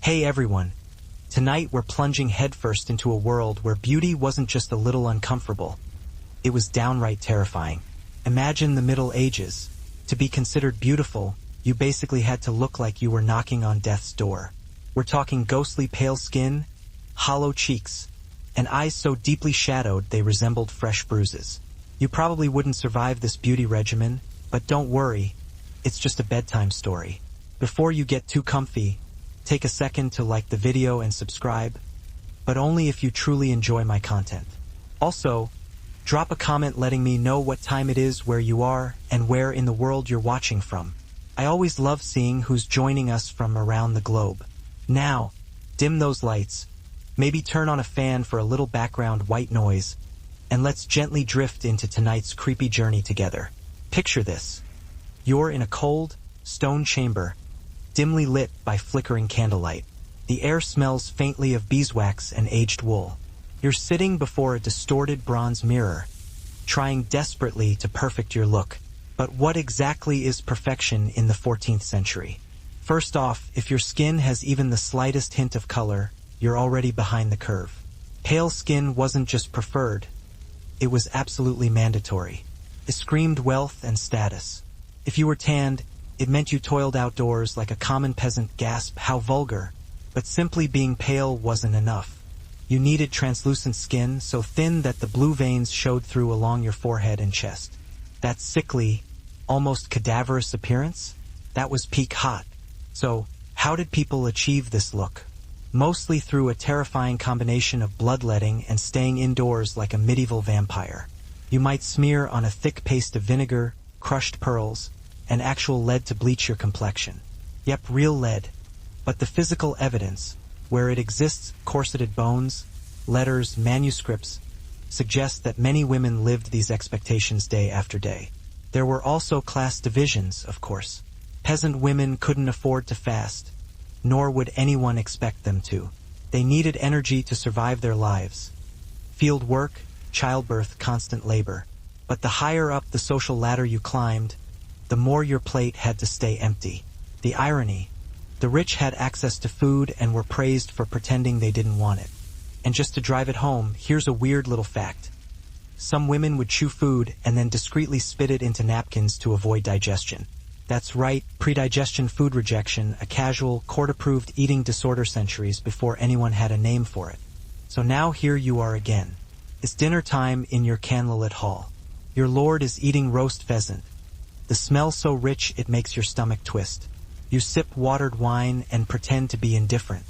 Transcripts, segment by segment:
Hey everyone! Tonight we're plunging headfirst into a world where beauty wasn't just a little uncomfortable. It was downright terrifying. Imagine the Middle Ages. To be considered beautiful, you basically had to look like you were knocking on death's door. We're talking ghostly pale skin, hollow cheeks, and eyes so deeply shadowed they resembled fresh bruises. You probably wouldn't survive this beauty regimen, but don't worry, it's just a bedtime story. Before you get too comfy, take a second to like the video and subscribe, but only if you truly enjoy my content. Also, drop a comment letting me know what time it is where you are and where in the world you're watching from. I always love seeing who's joining us from around the globe. Now, dim those lights, maybe turn on a fan for a little background white noise, and let's gently drift into tonight's creepy journey together. Picture this. You're in a cold, stone chamber, dimly lit by flickering candlelight. The air smells faintly of beeswax and aged wool. You're sitting before a distorted bronze mirror, trying desperately to perfect your look. But what exactly is perfection in the 14th century? First off, if your skin has even the slightest hint of color, you're already behind the curve. Pale skin wasn't just preferred, it was absolutely mandatory. It screamed wealth and status. If you were tanned, it meant you toiled outdoors like a common peasant. Gasp, how vulgar. But simply being pale wasn't enough. You needed translucent skin so thin that the blue veins showed through along your forehead and chest. That sickly, almost cadaverous appearance? That was peak hot. So, how did people achieve this look? Mostly through a terrifying combination of bloodletting and staying indoors like a medieval vampire. You might smear on a thick paste of vinegar, crushed pearls, and actual lead to bleach your complexion. Yep, real lead. But the physical evidence, where it exists, corseted bones, letters, manuscripts, suggests that many women lived these expectations day after day. There were also class divisions, of course. Peasant women couldn't afford to fast, nor would anyone expect them to. They needed energy to survive their lives. Field work, childbirth, constant labor. But the higher up the social ladder you climbed, the more your plate had to stay empty. The irony: the rich had access to food and were praised for pretending they didn't want it. And just to drive it home, here's a weird little fact. Some women would chew food and then discreetly spit it into napkins to avoid digestion. That's right, predigestion food rejection, a casual, court-approved eating disorder centuries before anyone had a name for it. So now here you are again. It's dinner time in your candlelit hall. Your lord is eating roast pheasant. The smell so rich it makes your stomach twist. You sip watered wine and pretend to be indifferent.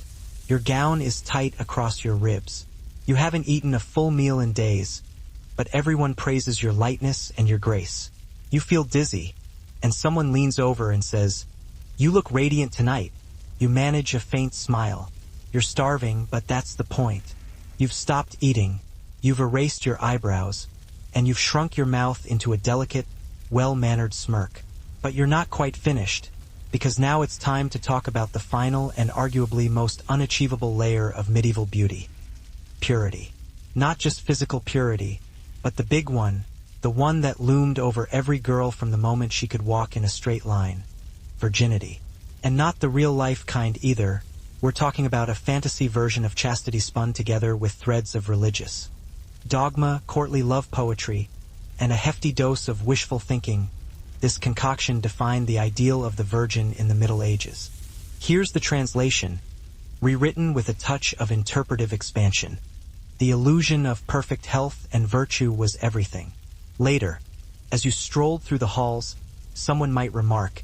Your gown is tight across your ribs. You haven't eaten a full meal in days, but everyone praises your lightness and your grace. You feel dizzy, and someone leans over and says, "You look radiant tonight." You manage a faint smile. You're starving, but that's the point. You've stopped eating, you've erased your eyebrows, and you've shrunk your mouth into a delicate, well-mannered smirk. But you're not quite finished, because now it's time to talk about the final and arguably most unachievable layer of medieval beauty: purity. Not just physical purity, but the big one, the one that loomed over every girl from the moment she could walk in a straight line: virginity. And not the real-life kind either. We're talking about a fantasy version of chastity spun together with threads of religious dogma, courtly love poetry, and a hefty dose of wishful thinking. This concoction defined the ideal of the virgin in the Middle Ages. Here's the translation, rewritten with a touch of interpretive expansion. The illusion of perfect health and virtue was everything. Later, as you strolled through the halls, someone might remark,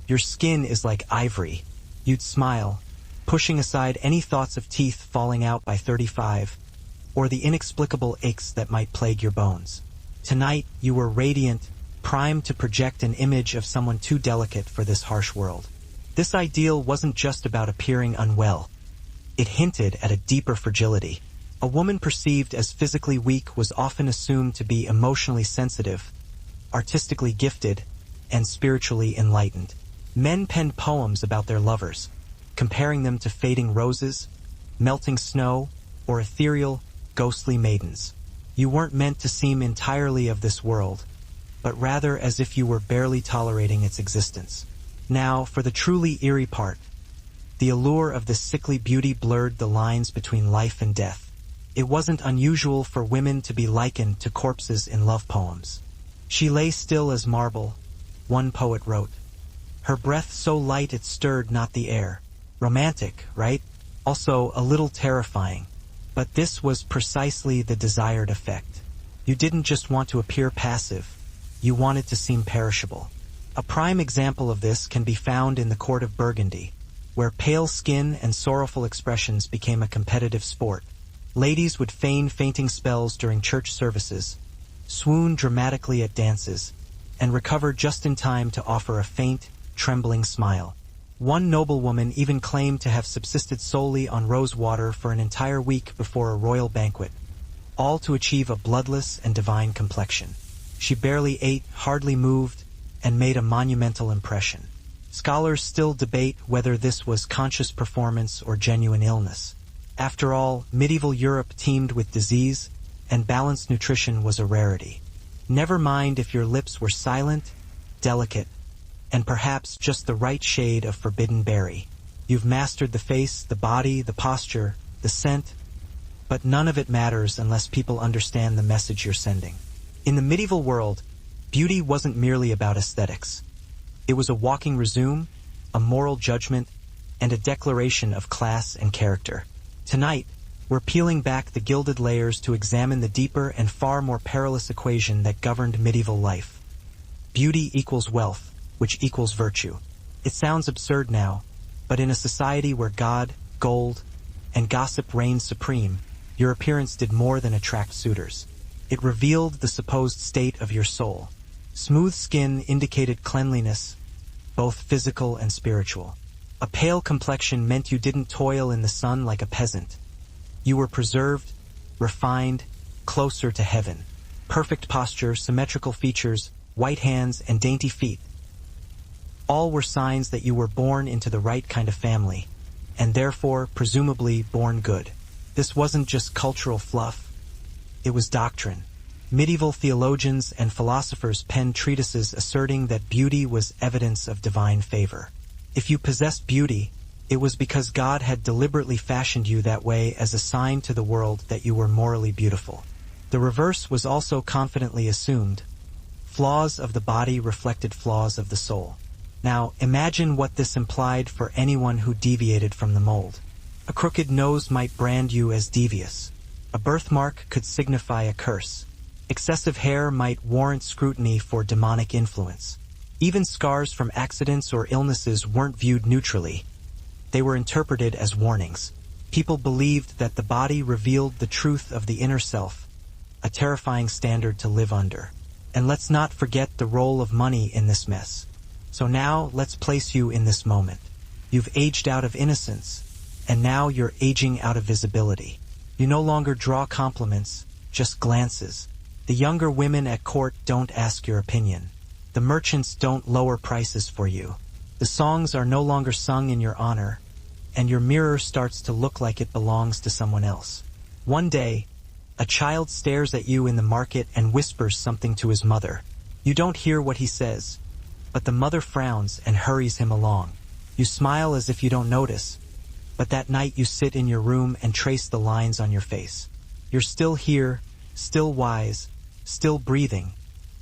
"Your skin is like ivory." You'd smile, pushing aside any thoughts of teeth falling out by 35, or the inexplicable aches that might plague your bones. Tonight, you were radiant, primed to project an image of someone too delicate for this harsh world. This ideal wasn't just about appearing unwell. It hinted at a deeper fragility. A woman perceived as physically weak was often assumed to be emotionally sensitive, artistically gifted, and spiritually enlightened. Men penned poems about their lovers, comparing them to fading roses, melting snow, or ethereal, ghostly maidens. You weren't meant to seem entirely of this world, but rather as if you were barely tolerating its existence. Now, for the truly eerie part. The allure of this sickly beauty blurred the lines between life and death. It wasn't unusual for women to be likened to corpses in love poems. She lay still as marble, one poet wrote. Her breath so light it stirred not the air. Romantic, right? Also a little terrifying. But this was precisely the desired effect. You didn't just want to appear passive. You wanted to seem perishable. A prime example of this can be found in the court of Burgundy, where pale skin and sorrowful expressions became a competitive sport. Ladies would feign fainting spells during church services, swoon dramatically at dances, and recover just in time to offer a faint, trembling smile. One noblewoman even claimed to have subsisted solely on rose water for an entire week before a royal banquet, all to achieve a bloodless and divine complexion. She barely ate, hardly moved, and made a monumental impression. Scholars still debate whether this was conscious performance or genuine illness. After all, medieval Europe teemed with disease, and balanced nutrition was a rarity. Never mind if your lips were silent, delicate, and perhaps just the right shade of forbidden berry. You've mastered the face, the body, the posture, the scent, but none of it matters unless people understand the message you're sending. In the medieval world, beauty wasn't merely about aesthetics. It was a walking resume, a moral judgment, and a declaration of class and character. Tonight, we're peeling back the gilded layers to examine the deeper and far more perilous equation that governed medieval life. Beauty equals wealth, which equals virtue. It sounds absurd now, but in a society where God, gold, and gossip reigned supreme, your appearance did more than attract suitors. It revealed the supposed state of your soul. Smooth skin indicated cleanliness, both physical and spiritual. A pale complexion meant you didn't toil in the sun like a peasant. You were preserved, refined, closer to heaven. Perfect posture, symmetrical features, white hands, and dainty feet. All were signs that you were born into the right kind of family, and therefore, presumably, born good. This wasn't just cultural fluff. It was doctrine. Medieval theologians and philosophers penned treatises asserting that beauty was evidence of divine favor. If you possessed beauty, it was because God had deliberately fashioned you that way as a sign to the world that you were morally beautiful. The reverse was also confidently assumed. Flaws of the body reflected flaws of the soul. Now, imagine what this implied for anyone who deviated from the mold. A crooked nose might brand you as devious. A birthmark could signify a curse. Excessive hair might warrant scrutiny for demonic influence. Even scars from accidents or illnesses weren't viewed neutrally. They were interpreted as warnings. People believed that the body revealed the truth of the inner self, a terrifying standard to live under. And let's not forget the role of money in this mess. So now, let's place you in this moment. You've aged out of innocence, and now you're aging out of visibility. You no longer draw compliments, just glances. The younger women at court don't ask your opinion. The merchants don't lower prices for you. The songs are no longer sung in your honor, and your mirror starts to look like it belongs to someone else. One day, a child stares at you in the market and whispers something to his mother. You don't hear what he says, but the mother frowns and hurries him along. You smile as if you don't notice, but that night you sit in your room and trace the lines on your face. You're still here, still wise, still breathing,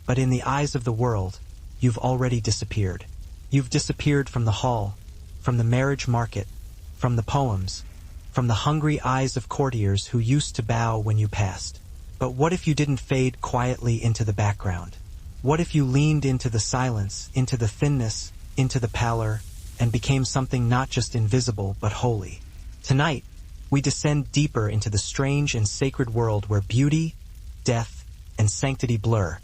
but in the eyes of the world, you've already disappeared. You've disappeared from the hall, from the marriage market, from the poems, from the hungry eyes of courtiers who used to bow when you passed. But what if you didn't fade quietly into the background? What if you leaned into the silence, into the thinness, into the pallor, and became something not just invisible but holy? Tonight, we descend deeper into the strange and sacred world where beauty, death, and sanctity blur,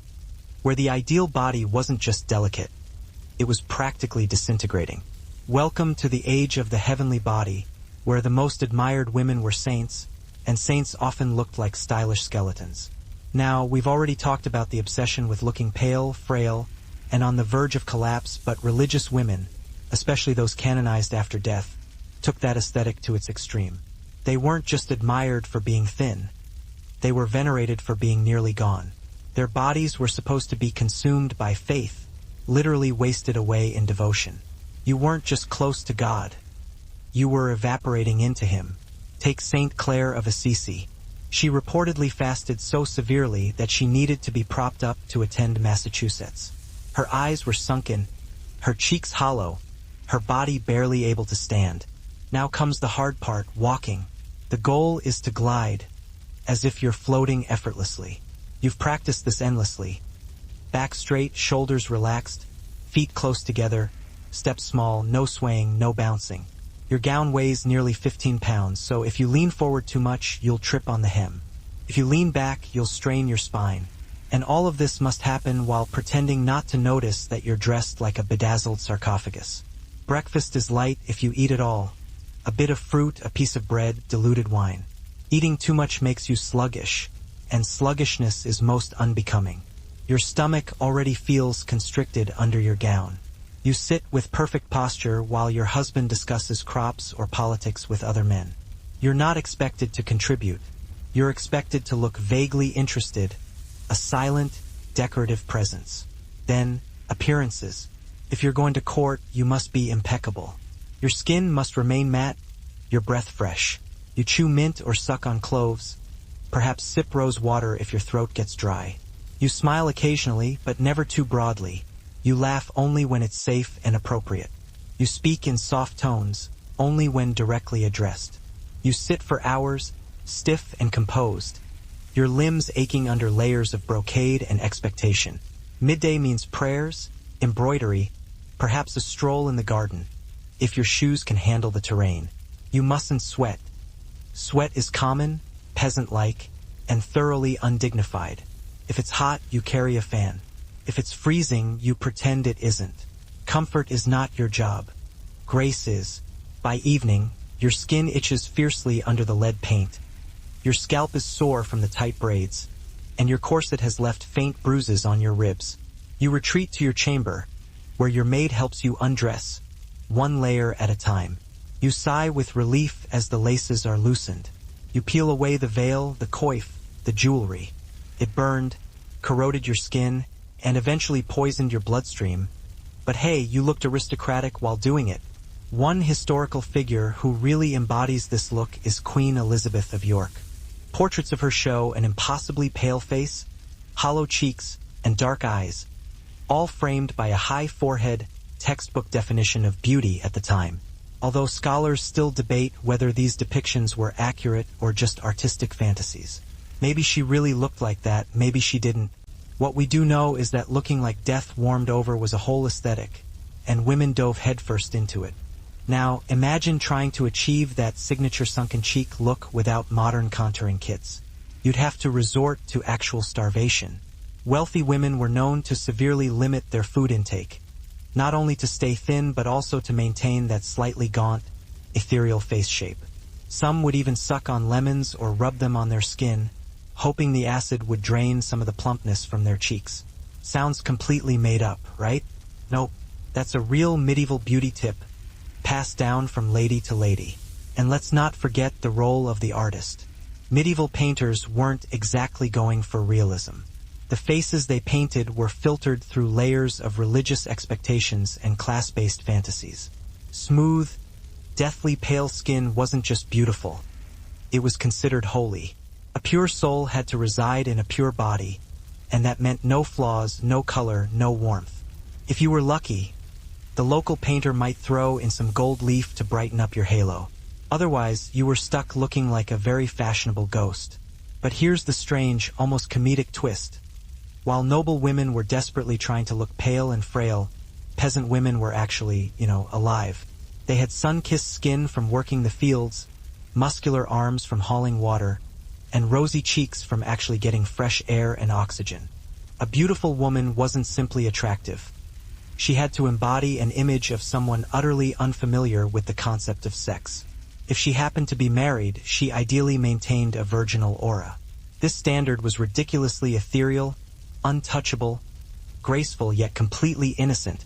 where the ideal body wasn't just delicate, it was practically disintegrating. Welcome to the age of the heavenly body, where the most admired women were saints, and saints often looked like stylish skeletons. Now, we've already talked about the obsession with looking pale, frail, and on the verge of collapse, but religious women, especially those canonized after death, took that aesthetic to its extreme. They weren't just admired for being thin. They were venerated for being nearly gone. Their bodies were supposed to be consumed by faith, literally wasted away in devotion. You weren't just close to God. you were evaporating into him. Take Saint Clare of Assisi. She reportedly fasted so severely that she needed to be propped up to attend Massachusetts. Her eyes were sunken, her cheeks hollow, her body barely able to stand. Now comes the hard part, walking. The goal is to glide, as if you're floating effortlessly. You've practiced this endlessly. Back straight, shoulders relaxed, feet close together, steps small, no swaying, no bouncing. Your gown weighs nearly 15 pounds, so if you lean forward too much, you'll trip on the hem. If you lean back, you'll strain your spine. And all of this must happen while pretending not to notice that you're dressed like a bedazzled sarcophagus. Breakfast is light if you eat it all. A bit of fruit, a piece of bread, diluted wine. Eating too much makes you sluggish, and sluggishness is most unbecoming. Your stomach already feels constricted under your gown. You sit with perfect posture while your husband discusses crops or politics with other men. You're not expected to contribute. You're expected to look vaguely interested, a silent, decorative presence. Then, appearances. If you're going to court, you must be impeccable. Your skin must remain matte, your breath fresh. You chew mint or suck on cloves, perhaps sip rose water if your throat gets dry. You smile occasionally, but never too broadly. You laugh only when it's safe and appropriate. You speak in soft tones, only when directly addressed. You sit for hours, stiff and composed, your limbs aching under layers of brocade and expectation. Midday means prayers, embroidery, perhaps a stroll in the garden, if your shoes can handle the terrain. You mustn't sweat. Sweat is common, peasant-like, and thoroughly undignified. If it's hot, you carry a fan. If it's freezing, you pretend it isn't. Comfort is not your job. Grace is. By evening, your skin itches fiercely under the lead paint. Your scalp is sore from the tight braids, and your corset has left faint bruises on your ribs. You retreat to your chamber, where your maid helps you undress, one layer at a time. You sigh with relief as the laces are loosened. You peel away the veil, the coif, the jewelry. It burned, corroded your skin, and eventually poisoned your bloodstream. But hey, you looked aristocratic while doing it. One historical figure who really embodies this look is Queen Elizabeth of York. Portraits of her show an impossibly pale face, hollow cheeks, and dark eyes, all framed by a high forehead, textbook definition of beauty at the time. Although scholars still debate whether these depictions were accurate or just artistic fantasies. Maybe she really looked like that, maybe she didn't. What we do know is that looking like death warmed over was a whole aesthetic, and women dove headfirst into it. Now, imagine trying to achieve that signature sunken cheek look without modern contouring kits. You'd have to resort to actual starvation. Wealthy women were known to severely limit their food intake, not only to stay thin but also to maintain that slightly gaunt, ethereal face shape. Some would even suck on lemons or rub them on their skin, hoping the acid would drain some of the plumpness from their cheeks. Sounds completely made up, right? Nope, that's a real medieval beauty tip, passed down from lady to lady. And let's not forget the role of the artist. Medieval painters weren't exactly going for realism. The faces they painted were filtered through layers of religious expectations and class-based fantasies. Smooth, deathly pale skin wasn't just beautiful. It was considered holy. A pure soul had to reside in a pure body, and that meant no flaws, no color, no warmth. If you were lucky, the local painter might throw in some gold leaf to brighten up your halo. Otherwise, you were stuck looking like a very fashionable ghost. But here's the strange, almost comedic twist. While noble women were desperately trying to look pale and frail, peasant women were actually, alive. They had sun-kissed skin from working the fields, muscular arms from hauling water, and rosy cheeks from actually getting fresh air and oxygen. A beautiful woman wasn't simply attractive. She had to embody an image of someone utterly unfamiliar with the concept of sex. If she happened to be married, she ideally maintained a virginal aura. This standard was ridiculously ethereal, untouchable, graceful yet completely innocent,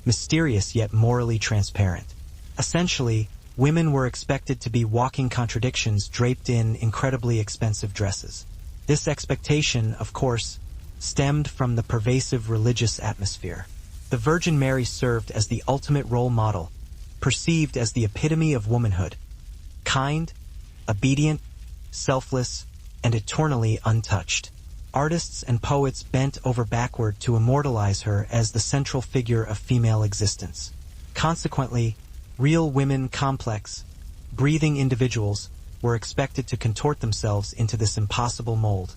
mysterious yet morally transparent. Essentially, women were expected to be walking contradictions draped in incredibly expensive dresses. This expectation, of course, stemmed from the pervasive religious atmosphere. The Virgin Mary served as the ultimate role model, perceived as the epitome of womanhood. Kind, obedient, selfless, and eternally untouched. Artists and poets bent over backward to immortalize her as the central figure of female existence. Consequently, real women, complex, breathing individuals, were expected to contort themselves into this impossible mold.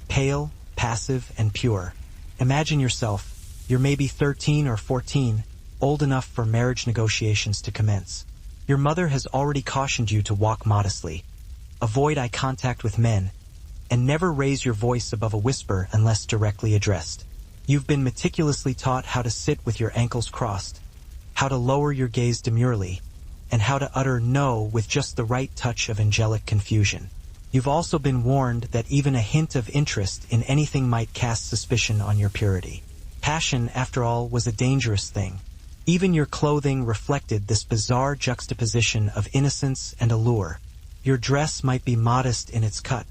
Pale, passive, and pure. Imagine yourself, you're maybe 13 or 14, old enough for marriage negotiations to commence. Your mother has already cautioned you to walk modestly, avoid eye contact with men, and never raise your voice above a whisper unless directly addressed. You've been meticulously taught how to sit with your ankles crossed, how to lower your gaze demurely, and how to utter no with just the right touch of angelic confusion. You've also been warned that even a hint of interest in anything might cast suspicion on your purity. Passion, after all, was a dangerous thing. Even your clothing reflected this bizarre juxtaposition of innocence and allure. Your dress might be modest in its cut,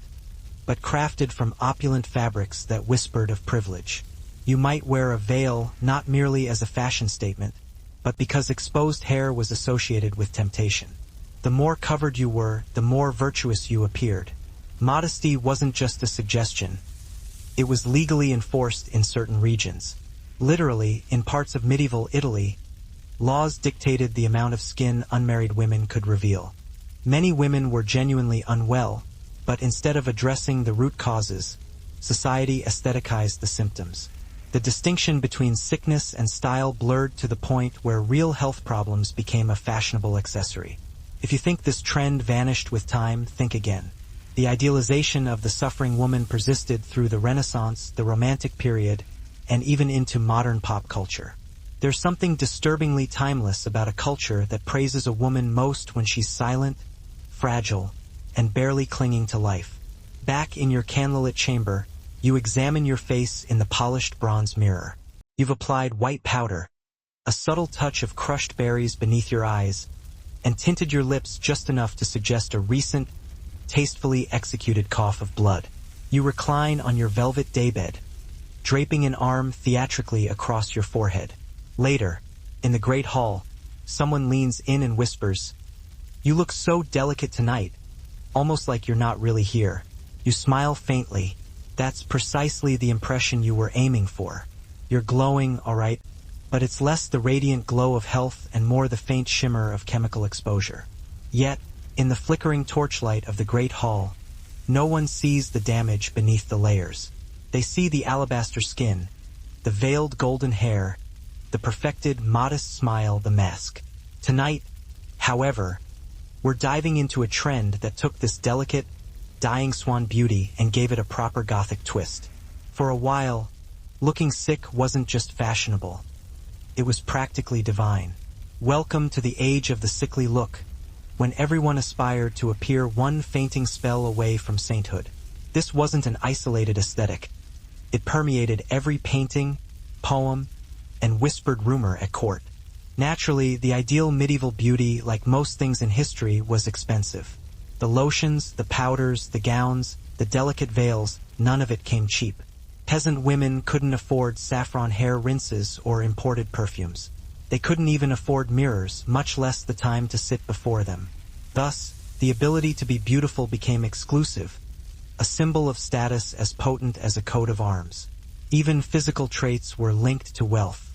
but crafted from opulent fabrics that whispered of privilege. You might wear a veil not merely as a fashion statement, but because exposed hair was associated with temptation. The more covered you were, the more virtuous you appeared. Modesty wasn't just a suggestion. It was legally enforced in certain regions. Literally, in parts of medieval Italy, laws dictated the amount of skin unmarried women could reveal. Many women were genuinely unwell, but instead of addressing the root causes, society aestheticized the symptoms. The distinction between sickness and style blurred to the point where real health problems became a fashionable accessory. If you think this trend vanished with time, think again. The idealization of the suffering woman persisted through the Renaissance, the Romantic period, and even into modern pop culture. There's something disturbingly timeless about a culture that praises a woman most when she's silent, fragile, and barely clinging to life. Back in your candlelit chamber, you examine your face in the polished bronze mirror. You've applied white powder, a subtle touch of crushed berries beneath your eyes, and tinted your lips just enough to suggest a recent, tastefully executed cough of blood. You recline on your velvet daybed, draping an arm theatrically across your forehead. Later, in the great hall, someone leans in and whispers, "You look so delicate tonight, almost like you're not really here." You smile faintly. That's precisely the impression you were aiming for. You're glowing, all right, but it's less the radiant glow of health and more the faint shimmer of chemical exposure. Yet, in the flickering torchlight of the great hall, no one sees the damage beneath the layers. They see the alabaster skin, the veiled golden hair, the perfected, modest smile, the mask. Tonight, however, we're diving into a trend that took this delicate, dying swan beauty and gave it a proper Gothic twist. For a while, looking sick wasn't just fashionable. It was practically divine. Welcome to the age of the sickly look, when everyone aspired to appear one fainting spell away from sainthood. This wasn't an isolated aesthetic. It permeated every painting, poem, and whispered rumor at court. Naturally, the ideal medieval beauty, like most things in history, was expensive. The lotions, the powders, the gowns, the delicate veils, none of it came cheap. Peasant women couldn't afford saffron hair rinses or imported perfumes. They couldn't even afford mirrors, much less the time to sit before them. Thus, the ability to be beautiful became exclusive, a symbol of status as potent as a coat of arms. Even physical traits were linked to wealth.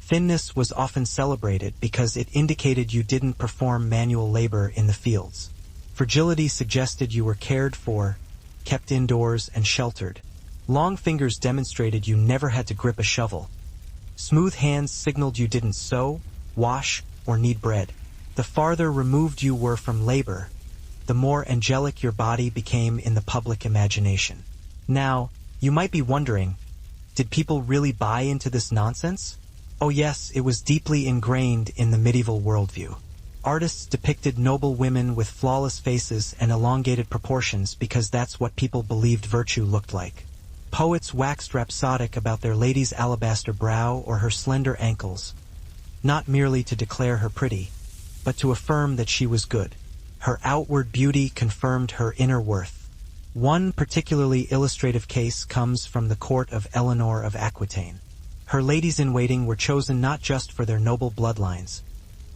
Thinness was often celebrated because it indicated you didn't perform manual labor in the fields. Fragility suggested you were cared for, kept indoors, and sheltered. Long fingers demonstrated you never had to grip a shovel. Smooth hands signaled you didn't sew, wash, or knead bread. The farther removed you were from labor, the more angelic your body became in the public imagination. Now, you might be wondering, did people really buy into this nonsense? Oh yes, it was deeply ingrained in the medieval worldview. Artists depicted noble women with flawless faces and elongated proportions because that's what people believed virtue looked like. Poets waxed rhapsodic about their lady's alabaster brow or her slender ankles, not merely to declare her pretty, but to affirm that she was good. Her outward beauty confirmed her inner worth. One particularly illustrative case comes from the court of Eleanor of Aquitaine. Her ladies-in-waiting were chosen not just for their noble bloodlines,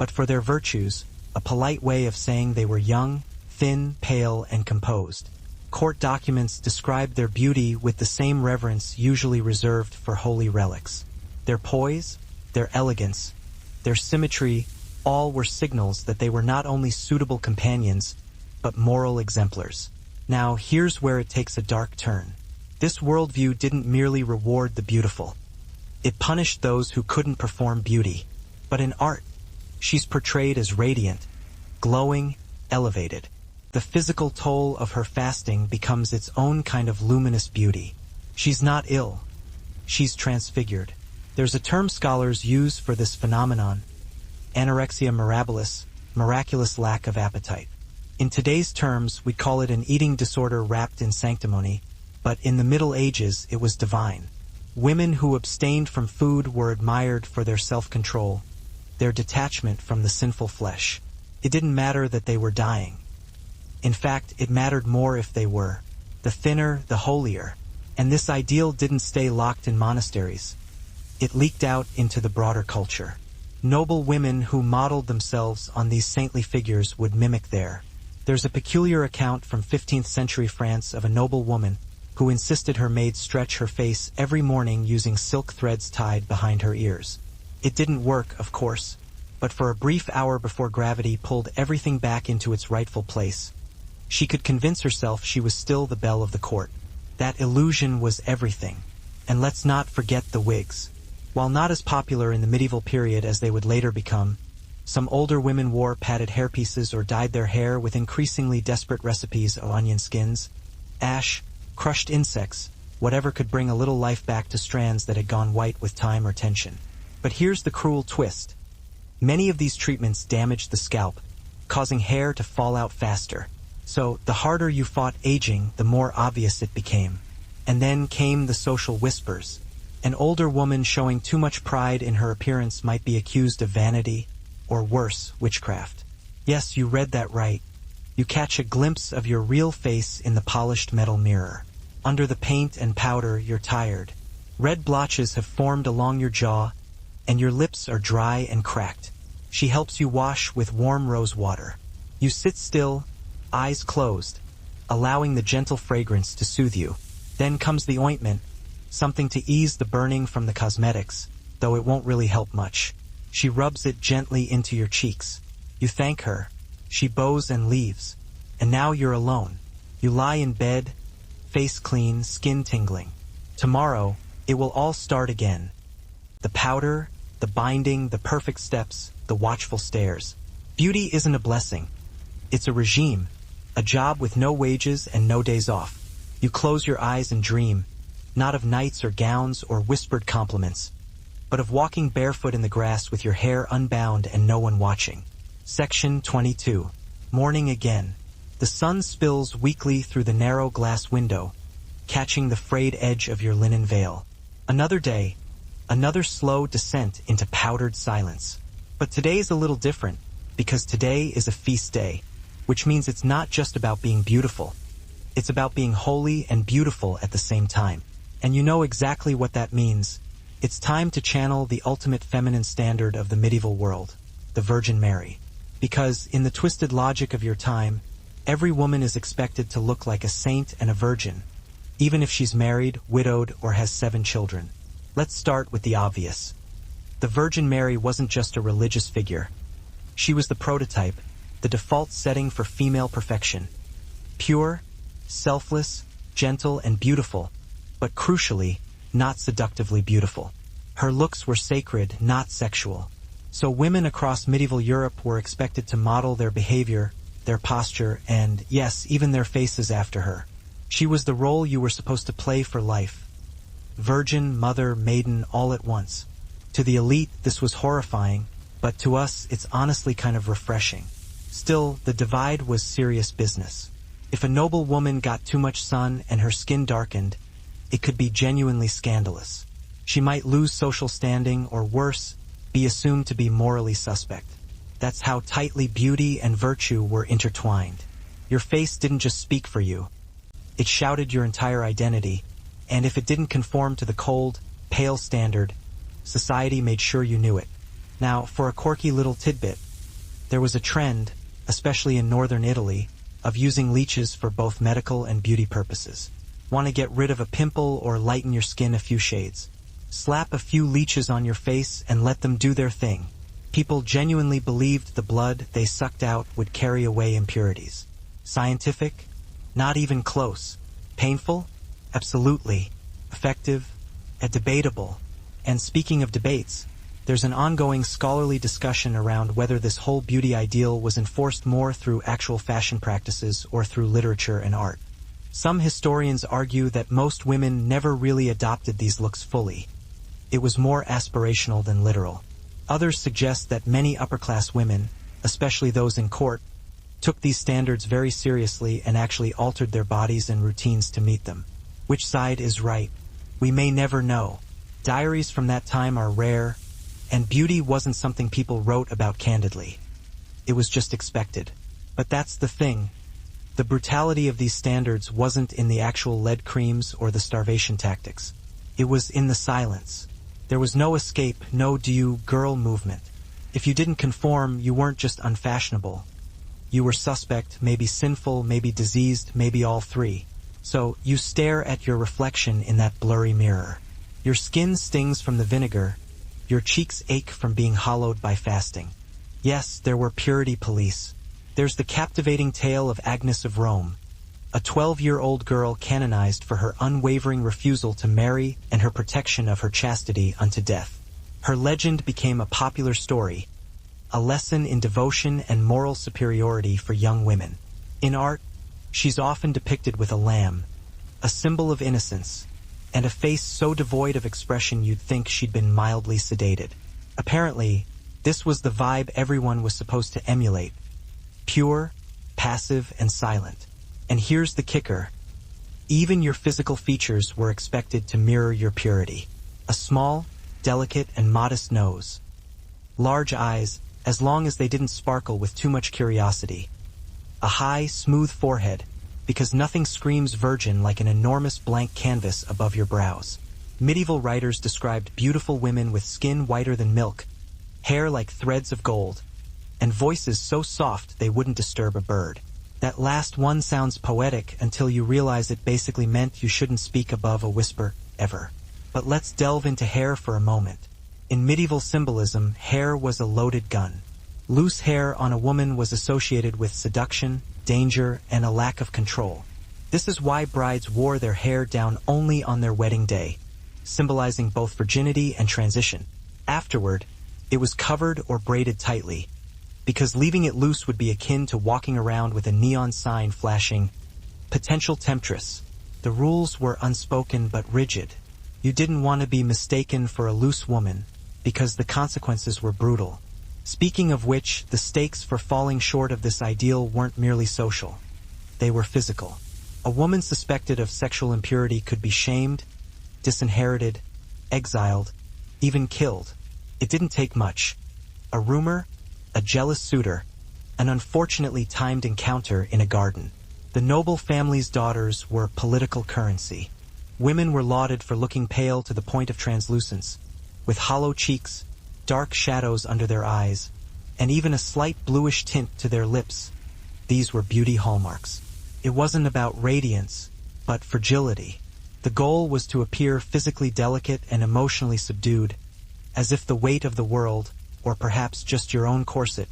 but for their virtues, a polite way of saying they were young, thin, pale, and composed. Court documents described their beauty with the same reverence usually reserved for holy relics. Their poise, their elegance, their symmetry, all were signals that they were not only suitable companions, but moral exemplars. Now, here's where it takes a dark turn. This worldview didn't merely reward the beautiful. It punished those who couldn't perform beauty. But in art, she's portrayed as radiant, glowing, elevated. The physical toll of her fasting becomes its own kind of luminous beauty. She's not ill. She's transfigured. There's a term scholars use for this phenomenon: anorexia mirabilis, miraculous lack of appetite. In today's terms, we'd call it an eating disorder wrapped in sanctimony, but in the Middle Ages, it was divine. Women who abstained from food were admired for their self-control, their detachment from the sinful flesh. It didn't matter that they were dying. In fact, it mattered more if they were. The thinner, the holier. And this ideal didn't stay locked in monasteries. It leaked out into the broader culture. Noble women who modeled themselves on these saintly figures would mimic There's a peculiar account from 15th century France of a noble woman who insisted her maid stretch her face every morning using silk threads tied behind her ears. It didn't work, of course, but for a brief hour before gravity pulled everything back into its rightful place, she could convince herself she was still the belle of the court. That illusion was everything. And let's not forget the wigs. While not as popular in the medieval period as they would later become, some older women wore padded hairpieces or dyed their hair with increasingly desperate recipes of onion skins, ash, crushed insects, whatever could bring a little life back to strands that had gone white with time or tension. But here's the cruel twist. Many of these treatments damaged the scalp, causing hair to fall out faster. So, the harder you fought aging, the more obvious it became. And then came the social whispers. An older woman showing too much pride in her appearance might be accused of vanity, or worse, witchcraft. Yes, you read that right. You catch a glimpse of your real face in the polished metal mirror. Under the paint and powder, you're tired. Red blotches have formed along your jaw, and your lips are dry and cracked. She helps you wash with warm rose water. You sit still, eyes closed, allowing the gentle fragrance to soothe you. Then comes the ointment, something to ease the burning from the cosmetics, though it won't really help much. She rubs it gently into your cheeks. You thank her. She bows and leaves. And now you're alone. You lie in bed, face clean, skin tingling. Tomorrow, it will all start again. The powder, the binding, the perfect steps, the watchful stares. Beauty isn't a blessing. It's a regime, a job with no wages and no days off. You close your eyes and dream, not of knights or gowns or whispered compliments, but of walking barefoot in the grass with your hair unbound and no one watching. Section 22. Morning again. The sun spills weakly through the narrow glass window, catching the frayed edge of your linen veil. Another day, another slow descent into powdered silence. But today's a little different, because today is a feast day, which means it's not just about being beautiful. It's about being holy and beautiful at the same time. And you know exactly what that means. It's time to channel the ultimate feminine standard of the medieval world, the Virgin Mary. Because, in the twisted logic of your time, every woman is expected to look like a saint and a virgin, even if she's married, widowed, or has 7 children. Let's start with the obvious. The Virgin Mary wasn't just a religious figure. She was the prototype, the default setting for female perfection. Pure, selfless, gentle, and beautiful, but crucially, not seductively beautiful. Her looks were sacred, not sexual. So women across medieval Europe were expected to model their behavior, their posture, and, yes, even their faces after her. She was the role you were supposed to play for life. Virgin, mother, maiden, all at once. To the elite, this was horrifying, but to us, it's honestly kind of refreshing. Still, the divide was serious business. If a noble woman got too much sun and her skin darkened, it could be genuinely scandalous. She might lose social standing, or worse, be assumed to be morally suspect. That's how tightly beauty and virtue were intertwined. Your face didn't just speak for you. It shouted your entire identity, and if it didn't conform to the cold, pale standard, society made sure you knew it. Now, for a quirky little tidbit, There was a trend, especially in northern Italy, of using leeches for both medical and beauty purposes. Want to get rid of a pimple or lighten your skin a few shades? Slap a few leeches on your face and let them do their thing. People genuinely believed the blood they sucked out would carry away impurities. Scientific? Not even close. Painful? Absolutely. Effective? Debatable. And speaking of debates, there's an ongoing scholarly discussion around whether this whole beauty ideal was enforced more through actual fashion practices or through literature and art. Some historians argue that most women never really adopted these looks fully. It was more aspirational than literal. Others suggest that many upper-class women, especially those in court, took these standards very seriously and actually altered their bodies and routines to meet them. Which side is right? We may never know. Diaries from that time are rare, and beauty wasn't something people wrote about candidly. It was just expected. But that's the thing. The brutality of these standards wasn't in the actual lead creams or the starvation tactics. It was in the silence. There was no escape, no "do you, girl" movement. If you didn't conform, you weren't just unfashionable. You were suspect, maybe sinful, maybe diseased, maybe all three. So, you stare at your reflection in that blurry mirror. Your skin stings from the vinegar. Your cheeks ache from being hollowed by fasting. Yes, there were purity police. There's the captivating tale of Agnes of Rome, a 12-year-old girl canonized for her unwavering refusal to marry and her protection of her chastity unto death. Her legend became a popular story, a lesson in devotion and moral superiority for young women. In art, she's often depicted with a lamb, a symbol of innocence, and a face so devoid of expression you'd think she'd been mildly sedated. Apparently, this was the vibe everyone was supposed to emulate. Pure, passive, and silent. And here's the kicker. Even your physical features were expected to mirror your purity. A small, delicate, and modest nose. Large eyes, as long as they didn't sparkle with too much curiosity. A high, smooth forehead, because nothing screams virgin like an enormous blank canvas above your brows. Medieval writers described beautiful women with skin whiter than milk, hair like threads of gold, and voices so soft they wouldn't disturb a bird. That last one sounds poetic until you realize it basically meant you shouldn't speak above a whisper, ever. But let's delve into hair for a moment. In medieval symbolism, hair was a loaded gun. Loose hair on a woman was associated with seduction, danger, and a lack of control. This is why brides wore their hair down only on their wedding day, symbolizing both virginity and transition. Afterward, it was covered or braided tightly, because leaving it loose would be akin to walking around with a neon sign flashing, "Potential Temptress." The rules were unspoken but rigid. You didn't want to be mistaken for a loose woman, because the consequences were brutal. Speaking of which, the stakes for falling short of this ideal weren't merely social. They were physical. A woman suspected of sexual impurity could be shamed, disinherited, exiled, even killed. It didn't take much. A rumor, a jealous suitor, an unfortunately timed encounter in a garden. The noble family's daughters were political currency. Women were lauded for looking pale to the point of translucence, with hollow cheeks, dark shadows under their eyes, and even a slight bluish tint to their lips. These were beauty hallmarks. It wasn't about radiance, but fragility. The goal was to appear physically delicate and emotionally subdued, as if the weight of the world, or perhaps just your own corset,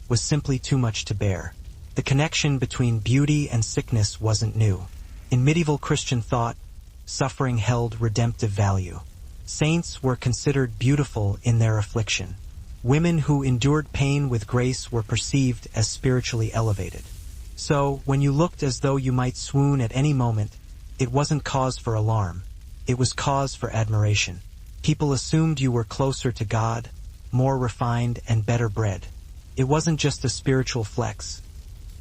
was simply too much to bear. The connection between beauty and sickness wasn't new. In medieval Christian thought, suffering held redemptive value. Saints were considered beautiful in their affliction. Women who endured pain with grace were perceived as spiritually elevated. So, when you looked as though you might swoon at any moment, it wasn't cause for alarm. It was cause for admiration. People assumed you were closer to God, more refined and better bred. It wasn't just a spiritual flex.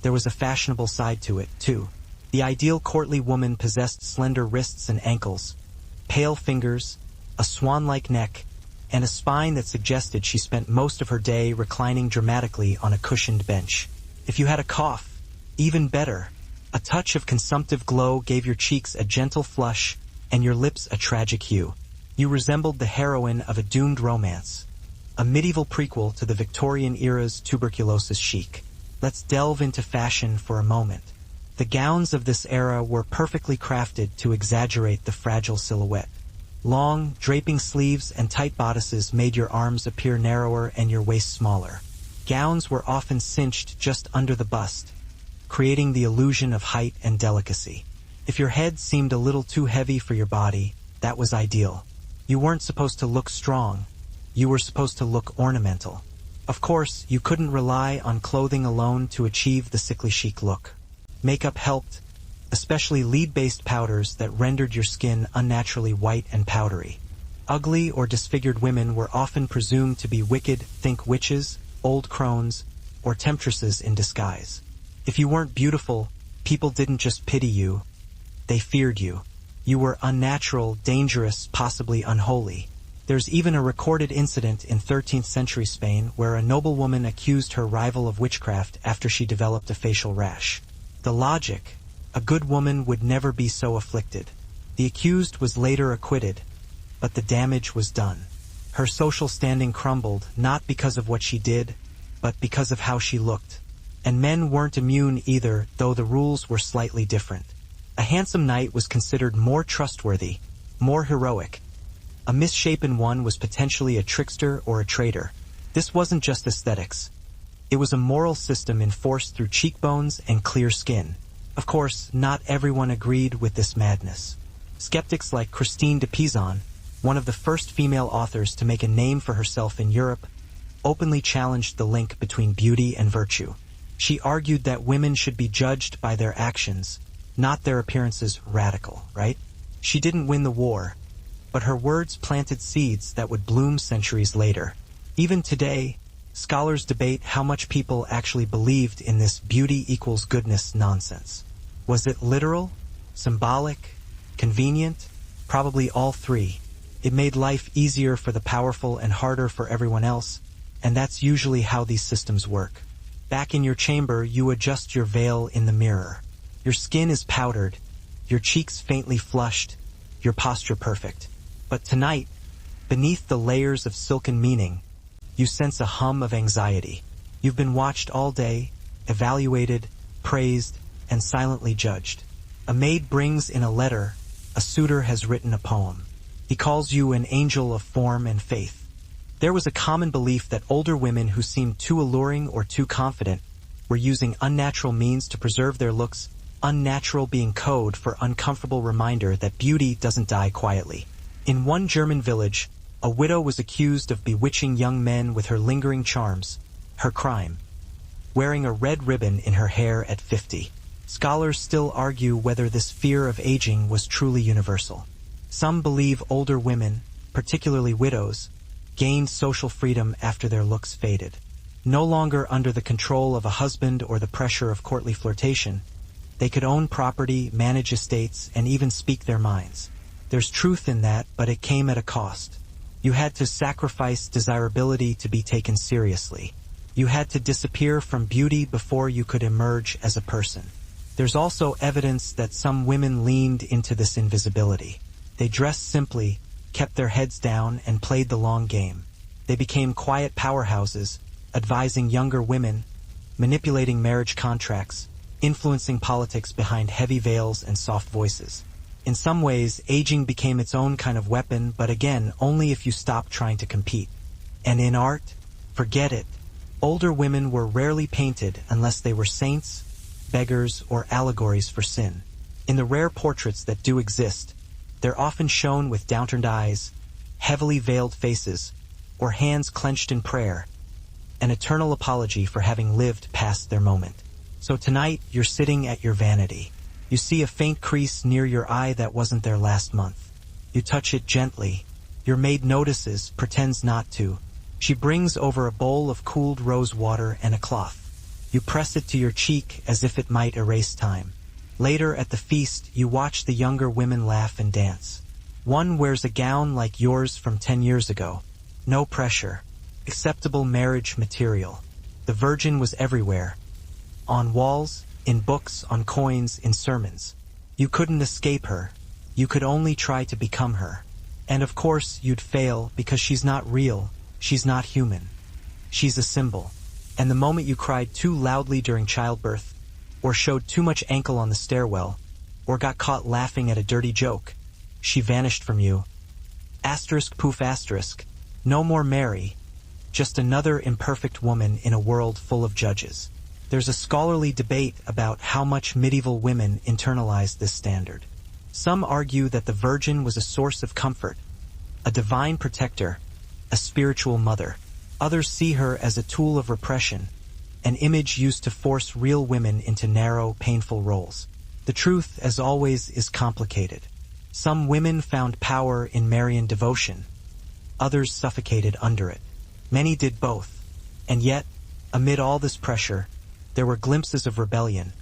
There was a fashionable side to it, too. The ideal courtly woman possessed slender wrists and ankles, pale fingers, a swan-like neck, and a spine that suggested she spent most of her day reclining dramatically on a cushioned bench. If you had a cough, even better. A touch of consumptive glow gave your cheeks a gentle flush and your lips a tragic hue. You resembled the heroine of a doomed romance. a medieval prequel to the Victorian era's tuberculosis chic. Let's delve into fashion for a moment. The gowns of this era were perfectly crafted to exaggerate the fragile silhouette. Long, draping sleeves and tight bodices made your arms appear narrower and your waist smaller. Gowns were often cinched just under the bust, creating the illusion of height and delicacy. If your head seemed a little too heavy for your body, that was ideal. You weren't supposed to look strong. You were supposed to look ornamental. Of course, you couldn't rely on clothing alone to achieve the sickly chic look. Makeup helped, especially lead-based powders that rendered your skin unnaturally white and powdery. Ugly or disfigured women were often presumed to be wicked, think witches, old crones, or temptresses in disguise. If you weren't beautiful, people didn't just pity you, they feared you. You were unnatural, dangerous, possibly unholy. There's even a recorded incident in 13th century Spain where a noblewoman accused her rival of witchcraft after she developed a facial rash. The logic: a good woman would never be so afflicted. The accused was later acquitted, but the damage was done. Her social standing crumbled, not because of what she did, but because of how she looked. And men weren't immune either, though the rules were slightly different. A handsome knight was considered more trustworthy, more heroic. A misshapen one was potentially a trickster or a traitor. This wasn't just aesthetics. It was a moral system enforced through cheekbones and clear skin. Of course, not everyone agreed with this madness. Skeptics like Christine de Pizan, one of the first female authors to make a name for herself in Europe, openly challenged the link between beauty and virtue. She argued that women should be judged by their actions, not their appearances. Radical, right? She didn't win the war, but her words planted seeds that would bloom centuries later. Even today, scholars debate how much people actually believed in this beauty equals goodness nonsense. Was it literal, symbolic, convenient? Probably all three. It made life easier for the powerful and harder for everyone else, and that's usually how these systems work. Back in your chamber, you adjust your veil in the mirror. Your skin is powdered, your cheeks faintly flushed, your posture perfect. But tonight, beneath the layers of silken meaning, you sense a hum of anxiety. You've been watched all day, evaluated, praised, and silently judged. A maid brings in a letter, a suitor has written a poem. He calls you an angel of form and faith. There was a common belief that older women who seemed too alluring or too confident were using unnatural means to preserve their looks, unnatural being code for uncomfortable reminder that beauty doesn't die quietly. In one German village, a widow was accused of bewitching young men with her lingering charms. Her crime: wearing a red ribbon in her hair at 50. Scholars still argue whether this fear of aging was truly universal. Some believe older women, particularly widows, gained social freedom after their looks faded. No longer under the control of a husband or the pressure of courtly flirtation, they could own property, manage estates, and even speak their minds. There's truth in that, but it came at a cost. You had to sacrifice desirability to be taken seriously. You had to disappear from beauty before you could emerge as a person. There's also evidence that some women leaned into this invisibility. They dressed simply, kept their heads down, and played the long game. They became quiet powerhouses, advising younger women, manipulating marriage contracts, influencing politics behind heavy veils and soft voices. In some ways, aging became its own kind of weapon, but again, only if you stopped trying to compete. And in art, forget it. Older women were rarely painted unless they were saints, beggars, or allegories for sin. In the rare portraits that do exist, they're often shown with downturned eyes, heavily veiled faces, or hands clenched in prayer, an eternal apology for having lived past their moment. So tonight, you're sitting at your vanity. You see a faint crease near your eye that wasn't there last month. You touch it gently. Your maid notices, pretends not to. She brings over a bowl of cooled rose water and a cloth. You press it to your cheek as if it might erase time. Later at the feast, you watch the younger women laugh and dance. One wears a gown like yours from 10 years ago. No pressure. Acceptable marriage material. The Virgin was everywhere. On walls, in books, on coins, in sermons. You couldn't escape her. You could only try to become her. And of course, you'd fail because she's not real. She's not human. She's a symbol. And the moment you cried too loudly during childbirth, or showed too much ankle on the stairwell, or got caught laughing at a dirty joke, she vanished from you. Asterisk poof asterisk. No more Mary. Just another imperfect woman in a world full of judges. There's a scholarly debate about how much medieval women internalized this standard. Some argue that the Virgin was a source of comfort, a divine protector, a spiritual mother. Others see her as a tool of repression, an image used to force real women into narrow, painful roles. The truth, as always, is complicated. Some women found power in Marian devotion. Others suffocated under it. Many did both. And yet, amid all this pressure, there were glimpses of rebellion.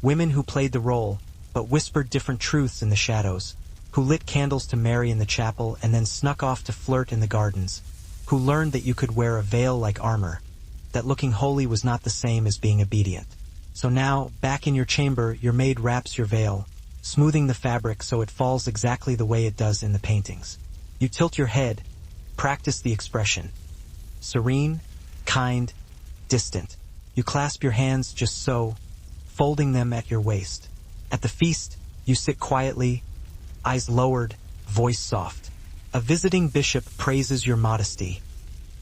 Women who played the role, but whispered different truths in the shadows, who lit candles to Mary in the chapel and then snuck off to flirt in the gardens, who learned that you could wear a veil like armor, that looking holy was not the same as being obedient. So now, back in your chamber, your maid wraps your veil, smoothing the fabric so it falls exactly the way it does in the paintings. You tilt your head, practice the expression. Serene, kind, distant. You clasp your hands just so, folding them at your waist. At the feast, you sit quietly, eyes lowered, voice soft. A visiting bishop praises your modesty.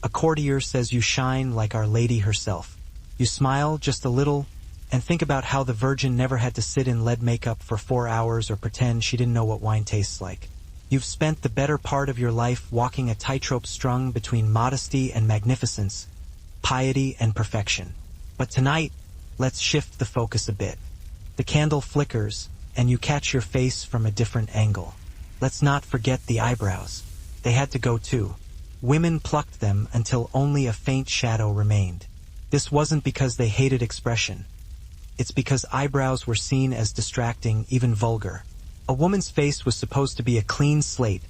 A courtier says you shine like Our Lady herself. You smile just a little and think about how the Virgin never had to sit in lead makeup for 4 hours or pretend she didn't know what wine tastes like. You've spent the better part of your life walking a tightrope strung between modesty and magnificence, piety and perfection. But tonight, let's shift the focus a bit. The candle flickers, and you catch your face from a different angle. Let's not forget the eyebrows. They had to go too. Women plucked them until only a faint shadow remained. This wasn't because they hated expression. It's because eyebrows were seen as distracting, even vulgar. A woman's face was supposed to be a clean slate,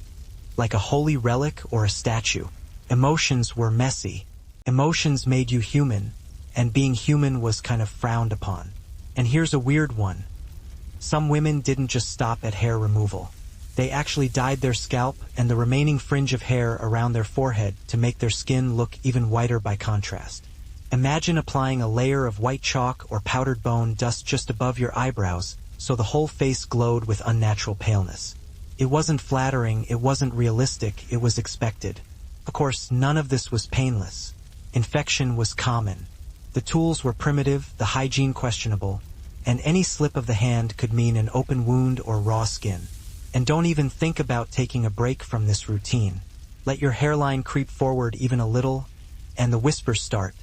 like a holy relic or a statue. Emotions were messy. Emotions made you human, and being human was kind of frowned upon. And here's a weird one. Some women didn't just stop at hair removal. They actually dyed their scalp and the remaining fringe of hair around their forehead to make their skin look even whiter by contrast. Imagine applying a layer of white chalk or powdered bone dust just above your eyebrows so the whole face glowed with unnatural paleness. It wasn't flattering, it wasn't realistic, it was expected. Of course, none of this was painless. Infection was common. The tools were primitive, the hygiene questionable, and any slip of the hand could mean an open wound or raw skin. And don't even think about taking a break from this routine. Let your hairline creep forward even a little, and the whispers start.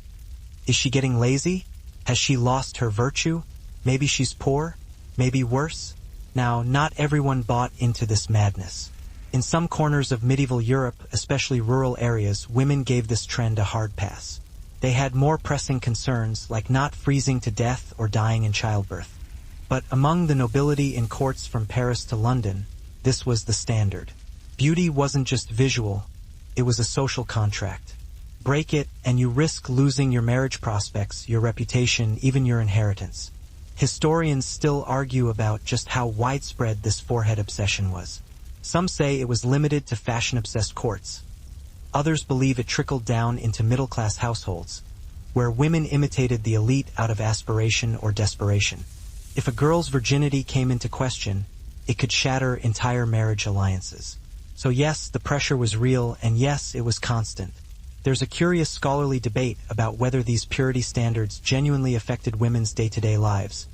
Is she getting lazy? Has she lost her virtue? Maybe she's poor? Maybe worse? Now, not everyone bought into this madness. In some corners of medieval Europe, especially rural areas, women gave this trend a hard pass. They had more pressing concerns, like not freezing to death or dying in childbirth. But among the nobility in courts from Paris to London, this was the standard. Beauty wasn't just visual, it was a social contract. Break it, and you risk losing your marriage prospects, your reputation, even your inheritance. Historians still argue about just how widespread this forehead obsession was. Some say it was limited to fashion-obsessed courts. Others believe it trickled down into middle-class households, where women imitated the elite out of aspiration or desperation. If a girl's virginity came into question, it could shatter entire marriage alliances. So yes, the pressure was real, and yes, it was constant. There's a curious scholarly debate about whether these purity standards genuinely affected women's day-to-day lives,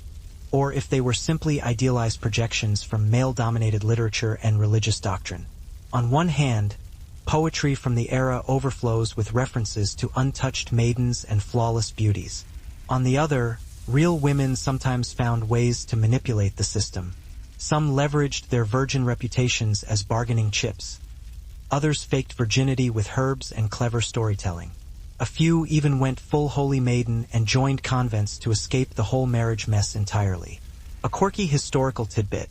or if they were simply idealized projections from male-dominated literature and religious doctrine. On one hand, poetry from the era overflows with references to untouched maidens and flawless beauties. On the other, real women sometimes found ways to manipulate the system. Some leveraged their virgin reputations as bargaining chips. Others faked virginity with herbs and clever storytelling. A few even went full holy maiden and joined convents to escape the whole marriage mess entirely. A quirky historical tidbit.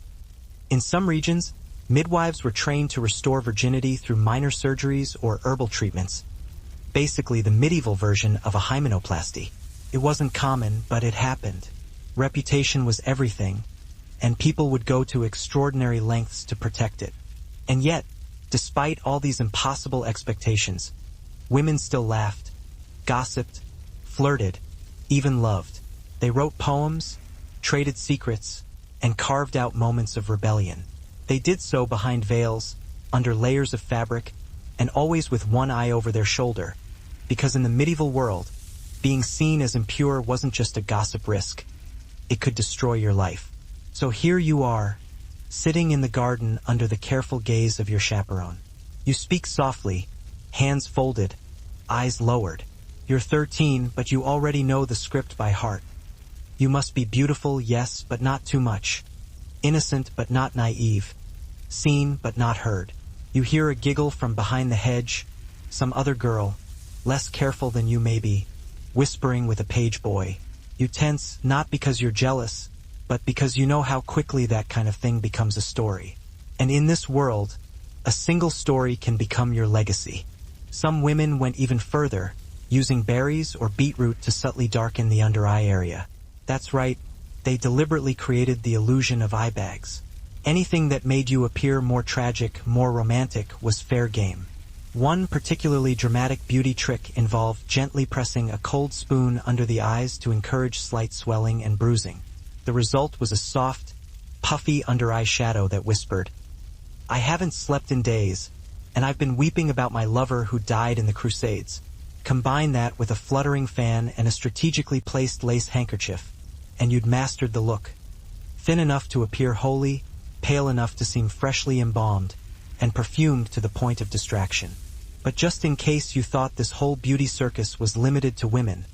In some regions, midwives were trained to restore virginity through minor surgeries or herbal treatments, basically the medieval version of a hymenoplasty. It wasn't common, but it happened. Reputation was everything, and people would go to extraordinary lengths to protect it. And yet, despite all these impossible expectations, Women still laughed, gossiped, flirted, even loved. They wrote poems, traded secrets, and carved out moments of rebellion. They did so behind veils, under layers of fabric, and always with one eye over their shoulder, because in the medieval world, being seen as impure wasn't just a gossip risk. It could destroy your life. So here you are, sitting in the garden under the careful gaze of your chaperone. You speak softly, hands folded, eyes lowered. You're 13, but you already know the script by heart. You must be beautiful, yes, but not too much. Innocent, but not naive. Seen, but not heard. You hear a giggle from behind the hedge, some other girl, less careful than you maybe, whispering with a page boy. You tense, not because you're jealous, but because you know how quickly that kind of thing becomes a story. And in this world, a single story can become your legacy. Some women went even further, using berries or beetroot to subtly darken the under-eye area. That's right, they deliberately created the illusion of eye bags. Anything that made you appear more tragic, more romantic, was fair game. One particularly dramatic beauty trick involved gently pressing a cold spoon under the eyes to encourage slight swelling and bruising. The result was a soft, puffy under-eye shadow that whispered, "I haven't slept in days, and I've been weeping about my lover who died in the Crusades." Combine that with a fluttering fan and a strategically placed lace handkerchief, and you'd mastered the look. Thin enough to appear holy, pale enough to seem freshly embalmed, and perfumed to the point of distraction. But just in case you thought this whole beauty circus was limited to women,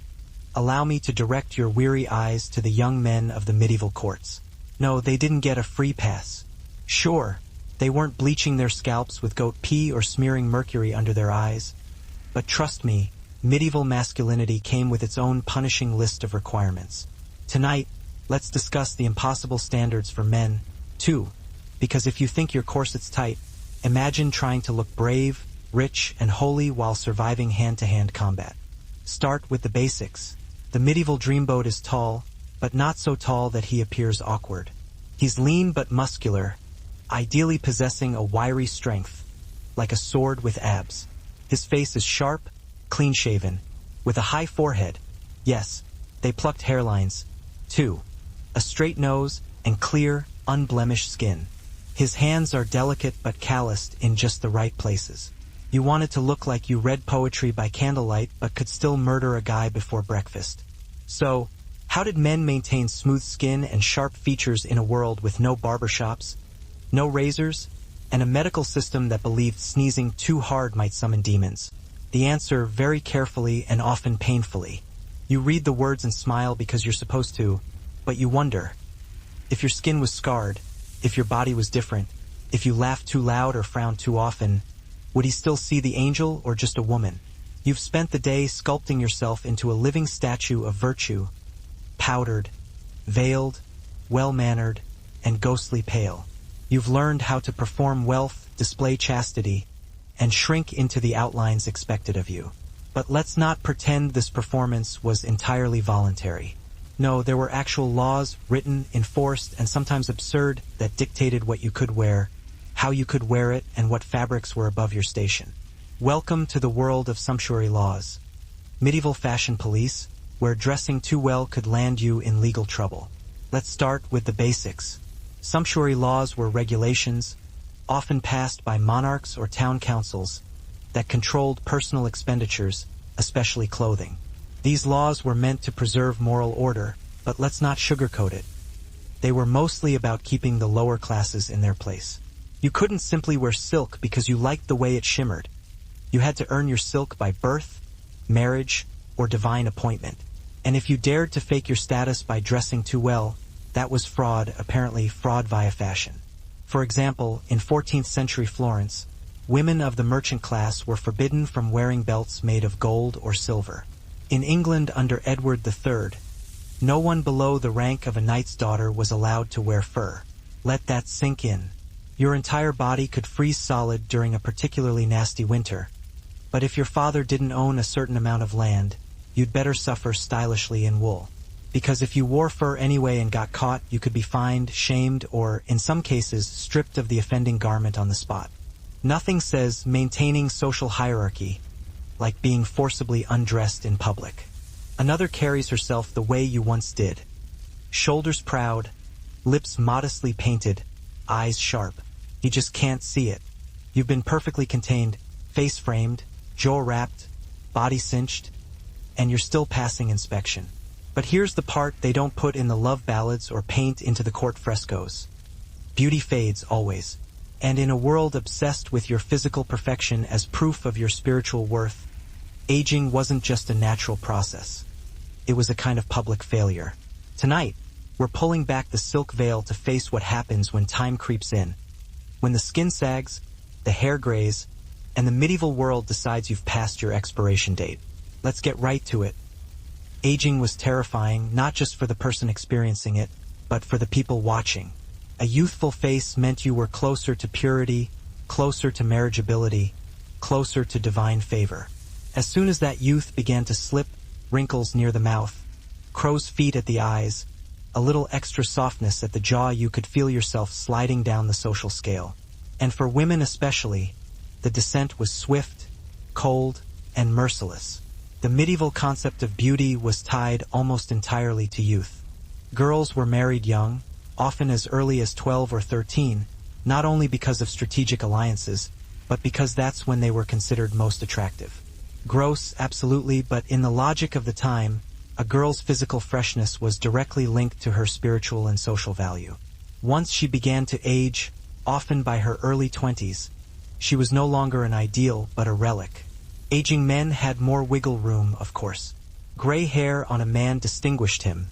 allow me to direct your weary eyes to the young men of the medieval courts. No, they didn't get a free pass. Sure, they weren't bleaching their scalps with goat pee or smearing mercury under their eyes. But trust me, medieval masculinity came with its own punishing list of requirements. Tonight, let's discuss the impossible standards for men, too, because if you think your corset's tight, imagine trying to look brave, rich, and holy while surviving hand-to-hand combat. Start with the basics. The medieval dreamboat is tall, but not so tall that he appears awkward. He's lean but muscular, ideally possessing a wiry strength, like a sword with abs. His face is sharp, clean-shaven, with a high forehead. Yes, they plucked hairlines, too. A straight nose and clear, unblemished skin. His hands are delicate but calloused in just the right places. You want it to look like you read poetry by candlelight but could still murder a guy before breakfast. So, how did men maintain smooth skin and sharp features in a world with no barbershops, no razors, and a medical system that believed sneezing too hard might summon demons? The answer, very carefully and often painfully. You read the words and smile because you're supposed to, but you wonder. If your skin was scarred, if your body was different, if you laughed too loud or frowned too often, would he still see the angel or just a woman? You've spent the day sculpting yourself into a living statue of virtue, powdered, veiled, well-mannered, and ghostly pale. You've learned how to perform wealth, display chastity, and shrink into the outlines expected of you. But let's not pretend this performance was entirely voluntary. No, there were actual laws, written, enforced, and sometimes absurd, that dictated what you could wear, how you could wear it, and what fabrics were above your station. Welcome to the world of sumptuary laws. Medieval fashion police, where dressing too well could land you in legal trouble. Let's start with the basics. Sumptuary laws were regulations, often passed by monarchs or town councils, that controlled personal expenditures, especially clothing. These laws were meant to preserve moral order, but let's not sugarcoat it. They were mostly about keeping the lower classes in their place. You couldn't simply wear silk because you liked the way it shimmered. You had to earn your silk by birth, marriage, or divine appointment. And if you dared to fake your status by dressing too well, that was fraud, apparently fraud via fashion. For example, in 14th century Florence, women of the merchant class were forbidden from wearing belts made of gold or silver. In England under Edward III, no one below the rank of a knight's daughter was allowed to wear fur. Let that sink in. Your entire body could freeze solid during a particularly nasty winter, but if your father didn't own a certain amount of land, you'd better suffer stylishly in wool. Because if you wore fur anyway and got caught, you could be fined, shamed, or, in some cases, stripped of the offending garment on the spot. Nothing says maintaining social hierarchy like being forcibly undressed in public. Another carries herself the way you once did. Shoulders proud, lips modestly painted, eyes sharp. You just can't see it. You've been perfectly contained, face framed, jaw wrapped, body cinched, and you're still passing inspection. But here's the part they don't put in the love ballads or paint into the court frescoes. Beauty fades always. And in a world obsessed with your physical perfection as proof of your spiritual worth, aging wasn't just a natural process. It was a kind of public failure. Tonight, we're pulling back the silk veil to face what happens when time creeps in. When the skin sags, the hair grays, and the medieval world decides you've passed your expiration date. Let's get right to it. Aging was terrifying, not just for the person experiencing it, but for the people watching. A youthful face meant you were closer to purity, closer to marriageability, closer to divine favor. As soon as that youth began to slip, wrinkles near the mouth, crow's feet at the eyes, a little extra softness at the jaw, you could feel yourself sliding down the social scale. And for women especially, the descent was swift, cold, and merciless. The medieval concept of beauty was tied almost entirely to youth. Girls were married young, often as early as 12 or 13, not only because of strategic alliances, but because that's when they were considered most attractive. Gross, absolutely, but in the logic of the time, a girl's physical freshness was directly linked to her spiritual and social value. Once she began to age, often by her early 20s, she was no longer an ideal but a relic. Aging men had more wiggle room, of course. Gray hair on a man distinguished him,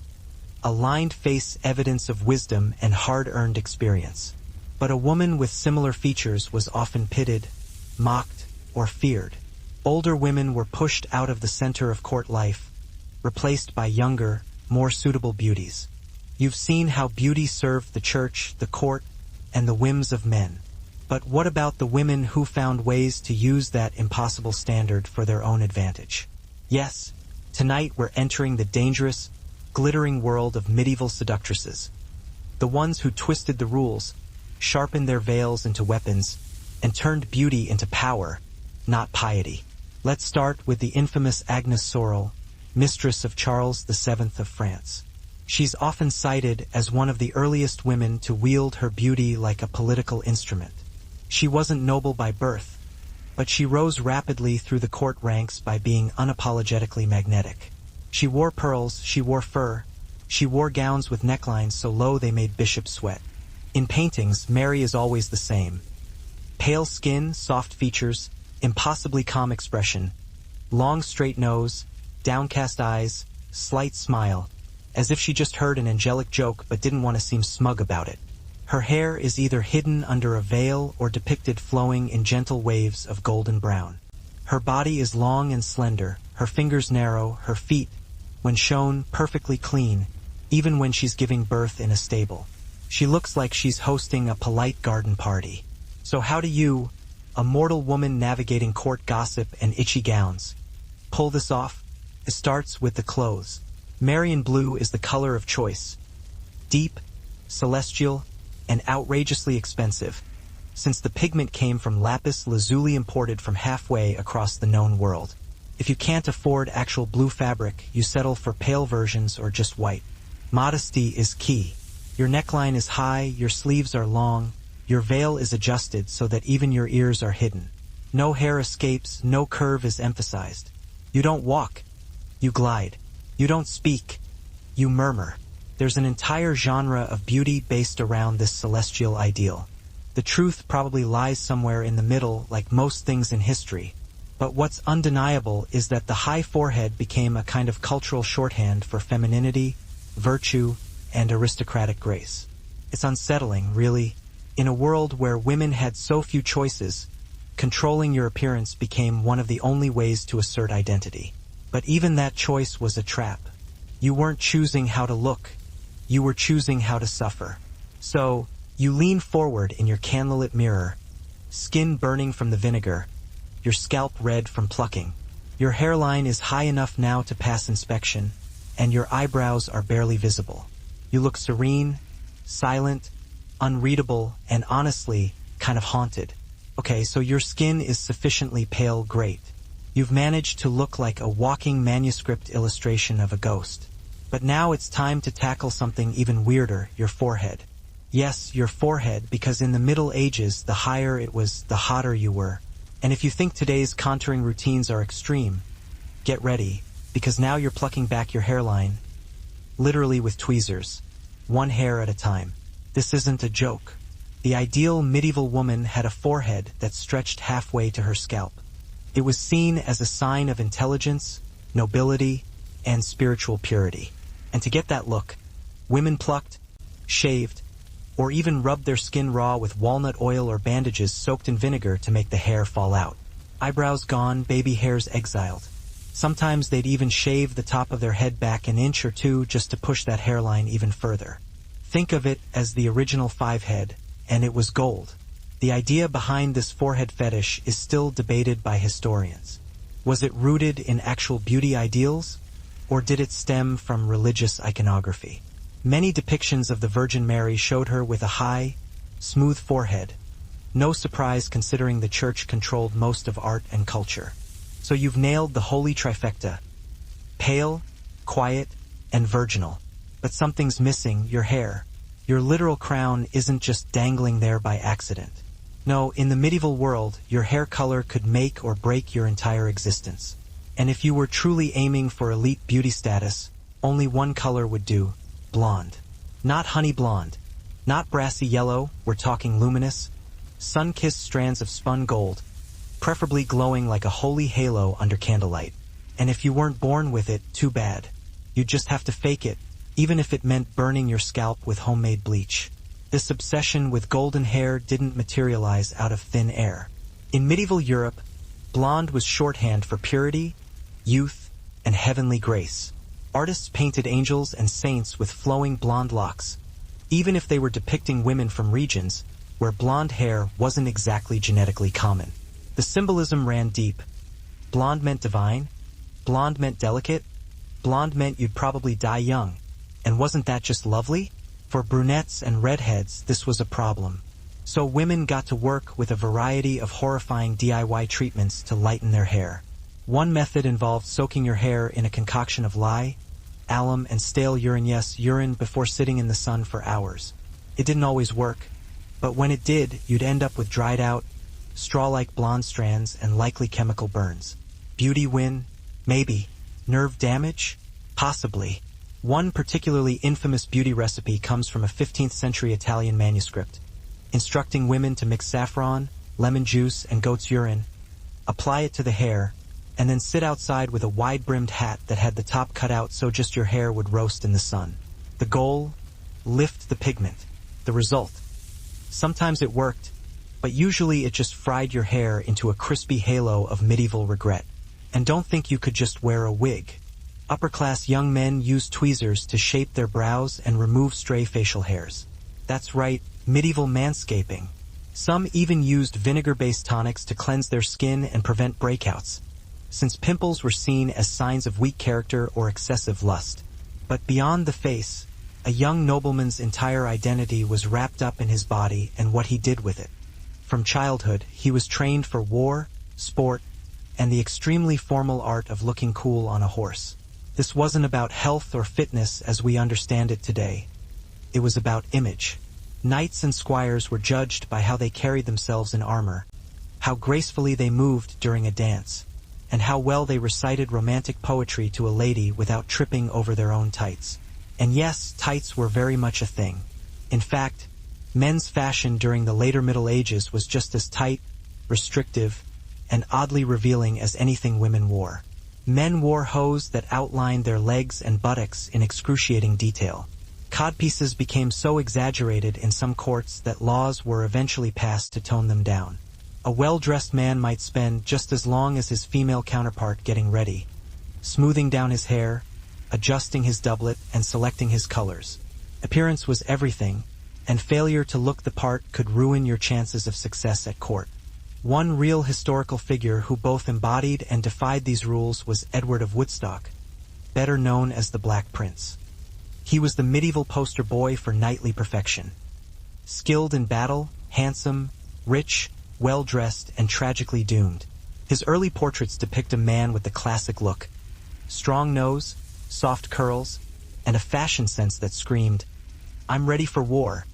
a lined face evidence of wisdom and hard-earned experience. But a woman with similar features was often pitted, mocked, or feared. Older women were pushed out of the center of court life, replaced by younger, more suitable beauties. You've seen how beauty served the church, the court, and the whims of men. But what about the women who found ways to use that impossible standard for their own advantage? Yes, tonight we're entering the dangerous, glittering world of medieval seductresses. The ones who twisted the rules, sharpened their veils into weapons, and turned beauty into power, not piety. Let's start with the infamous Agnes Sorel, mistress of Charles VII of France. She's often cited as one of the earliest women to wield her beauty like a political instrument. She wasn't noble by birth, but she rose rapidly through the court ranks by being unapologetically magnetic. She wore pearls, she wore fur, she wore gowns with necklines so low they made bishops sweat. In paintings, Mary is always the same. Pale skin, soft features, impossibly calm expression, long straight nose, downcast eyes, slight smile, as if she just heard an angelic joke but didn't want to seem smug about it. Her hair is either hidden under a veil or depicted flowing in gentle waves of golden brown. Her body is long and slender, her fingers narrow, her feet, when shown, perfectly clean, even when she's giving birth in a stable. She looks like she's hosting a polite garden party. So how do you, a mortal woman navigating court gossip and itchy gowns, pull this off? It starts with the clothes. Marian blue is the color of choice. Deep, celestial, and outrageously expensive, since the pigment came from lapis lazuli imported from halfway across the known world. If you can't afford actual blue fabric, you settle for pale versions or just white. Modesty is key. Your neckline is high, your sleeves are long, your veil is adjusted so that even your ears are hidden. No hair escapes, no curve is emphasized. You don't walk, you glide. You don't speak, you murmur. There's an entire genre of beauty based around this celestial ideal. The truth probably lies somewhere in the middle, like most things in history. But what's undeniable is that the high forehead became a kind of cultural shorthand for femininity, virtue, and aristocratic grace. It's unsettling, really. In a world where women had so few choices, controlling your appearance became one of the only ways to assert identity. But even that choice was a trap. You weren't choosing how to look, you were choosing how to suffer. So, you lean forward in your candlelit mirror, skin burning from the vinegar, your scalp red from plucking. Your hairline is high enough now to pass inspection, and your eyebrows are barely visible. You look serene, silent, unreadable, and honestly, kind of haunted. Okay, so your skin is sufficiently pale, great. You've managed to look like a walking manuscript illustration of a ghost. But now it's time to tackle something even weirder, your forehead. Yes, your forehead, because in the Middle Ages, the higher it was, the hotter you were. And if you think today's contouring routines are extreme, get ready, because now you're plucking back your hairline, literally with tweezers, one hair at a time. This isn't a joke. The ideal medieval woman had a forehead that stretched halfway to her scalp. It was seen as a sign of intelligence, nobility, and spiritual purity. And to get that look, women plucked, shaved, or even rubbed their skin raw with walnut oil or bandages soaked in vinegar to make the hair fall out. Eyebrows gone, baby hairs exiled. Sometimes they'd even shave the top of their head back an inch or two just to push that hairline even further. Think of it as the original five-head, and it was gold. The idea behind this forehead fetish is still debated by historians. Was it rooted in actual beauty ideals, or did it stem from religious iconography? Many depictions of the Virgin Mary showed her with a high, smooth forehead. No surprise considering the church controlled most of art and culture. So you've nailed the holy trifecta: pale, quiet, and virginal. But something's missing: your hair. Your literal crown isn't just dangling there by accident. No, in the medieval world, your hair color could make or break your entire existence. And if you were truly aiming for elite beauty status, only one color would do: blonde. Not honey blonde, not brassy yellow, we're talking luminous, sun-kissed strands of spun gold, preferably glowing like a holy halo under candlelight. And if you weren't born with it, too bad. You'd just have to fake it, even if it meant burning your scalp with homemade bleach. This obsession with golden hair didn't materialize out of thin air. In medieval Europe, blonde was shorthand for purity, youth, and heavenly grace. Artists painted angels and saints with flowing blonde locks, even if they were depicting women from regions where blonde hair wasn't exactly genetically common. The symbolism ran deep. Blonde meant divine, blonde meant delicate, blonde meant you'd probably die young. And wasn't that just lovely? For brunettes and redheads, this was a problem. So women got to work with a variety of horrifying DIY treatments to lighten their hair. One method involved soaking your hair in a concoction of lye, alum, and stale urine, yes, urine, before sitting in the sun for hours. It didn't always work, but when it did, you'd end up with dried out, straw-like blonde strands and likely chemical burns. Beauty win? Maybe. Nerve damage? Possibly. One particularly infamous beauty recipe comes from a 15th century Italian manuscript, instructing women to mix saffron, lemon juice, and goat's urine, apply it to the hair, and then sit outside with a wide-brimmed hat that had the top cut out so just your hair would roast in the sun. The goal? Lift the pigment. The result? Sometimes it worked, but usually it just fried your hair into a crispy halo of medieval regret. And don't think you could just wear a wig. Upper-class young men used tweezers to shape their brows and remove stray facial hairs. That's right, medieval manscaping. Some even used vinegar-based tonics to cleanse their skin and prevent breakouts, since pimples were seen as signs of weak character or excessive lust. But beyond the face, a young nobleman's entire identity was wrapped up in his body and what he did with it. From childhood, he was trained for war, sport, and the extremely formal art of looking cool on a horse. This wasn't about health or fitness as we understand it today. It was about image. Knights and squires were judged by how they carried themselves in armor, how gracefully they moved during a dance, and how well they recited romantic poetry to a lady without tripping over their own tights. And yes, tights were very much a thing. In fact, men's fashion during the later Middle Ages was just as tight, restrictive, and oddly revealing as anything women wore. Men wore hose that outlined their legs and buttocks in excruciating detail. Codpieces became so exaggerated in some courts that laws were eventually passed to tone them down. A well-dressed man might spend just as long as his female counterpart getting ready, smoothing down his hair, adjusting his doublet, and selecting his colors. Appearance was everything, and failure to look the part could ruin your chances of success at court. One real historical figure who both embodied and defied these rules was Edward of Woodstock, better known as the Black Prince. He was the medieval poster boy for knightly perfection. Skilled in battle, handsome, rich, well-dressed, and tragically doomed. His early portraits depict a man with the classic look: strong nose, soft curls, and a fashion sense that screamed, "I'm ready for war,"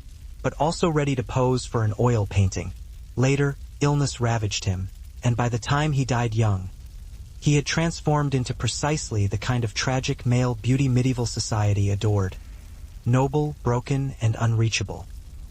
but also ready to pose for an oil painting. Later, illness ravaged him, and by the time he died young, he had transformed into precisely the kind of tragic male beauty medieval society adored: noble, broken, and unreachable.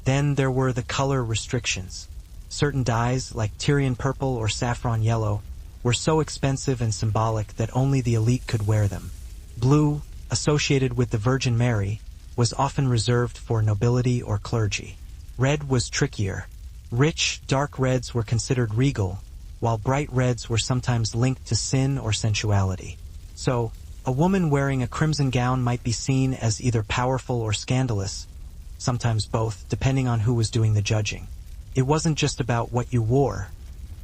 Then there were the color restrictions. Certain dyes, like Tyrian purple or saffron yellow, were so expensive and symbolic that only the elite could wear them. Blue, associated with the Virgin Mary, was often reserved for nobility or clergy. Red was trickier. Rich, dark reds were considered regal, while bright reds were sometimes linked to sin or sensuality. So, a woman wearing a crimson gown might be seen as either powerful or scandalous, sometimes both, depending on who was doing the judging. It wasn't just about what you wore,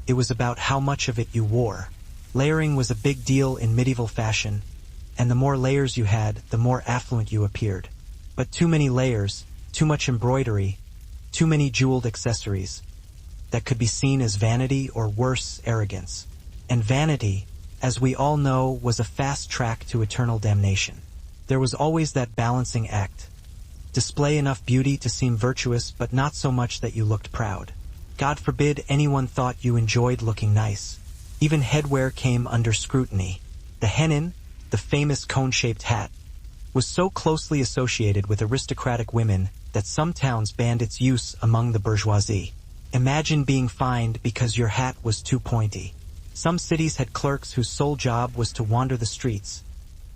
it was about how much of it you wore. Layering was a big deal in medieval fashion, and the more layers you had, the more affluent you appeared. But too many layers, too much embroidery, too many jeweled accessories, that could be seen as vanity or worse, arrogance. And vanity, as we all know, was a fast track to eternal damnation. There was always that balancing act. Display enough beauty to seem virtuous, but not so much that you looked proud. God forbid anyone thought you enjoyed looking nice. Even headwear came under scrutiny. The hennin, the famous cone-shaped hat, was so closely associated with aristocratic women that some towns banned its use among the bourgeoisie. Imagine being fined because your hat was too pointy. Some cities had clerks whose sole job was to wander the streets,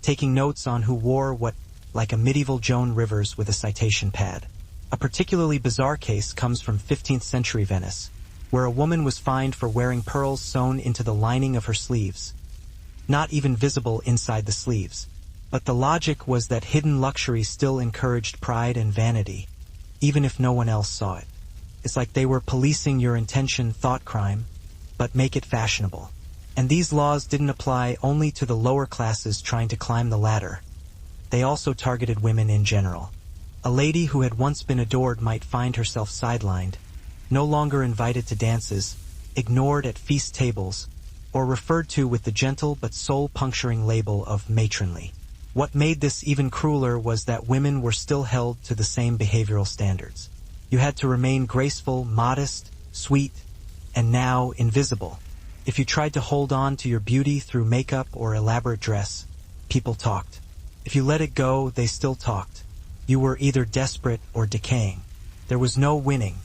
taking notes on who wore what, like a medieval Joan Rivers with a citation pad. A particularly bizarre case comes from 15th century Venice, where a woman was fined for wearing pearls sewn into the lining of her sleeves, not even visible inside the sleeves. But the logic was that hidden luxury still encouraged pride and vanity, even if no one else saw it. It's like they were policing your intention thought crime, but make it fashionable. And these laws didn't apply only to the lower classes trying to climb the ladder. They also targeted women in general. A lady who had once been adored might find herself sidelined, no longer invited to dances, ignored at feast tables, or referred to with the gentle but soul-puncturing label of matronly. What made this even crueler was that women were still held to the same behavioral standards. You had to remain graceful, modest, sweet, and now invisible. If you tried to hold on to your beauty through makeup or elaborate dress, people talked. If you let it go, they still talked. You were either desperate or decaying. There was no winning.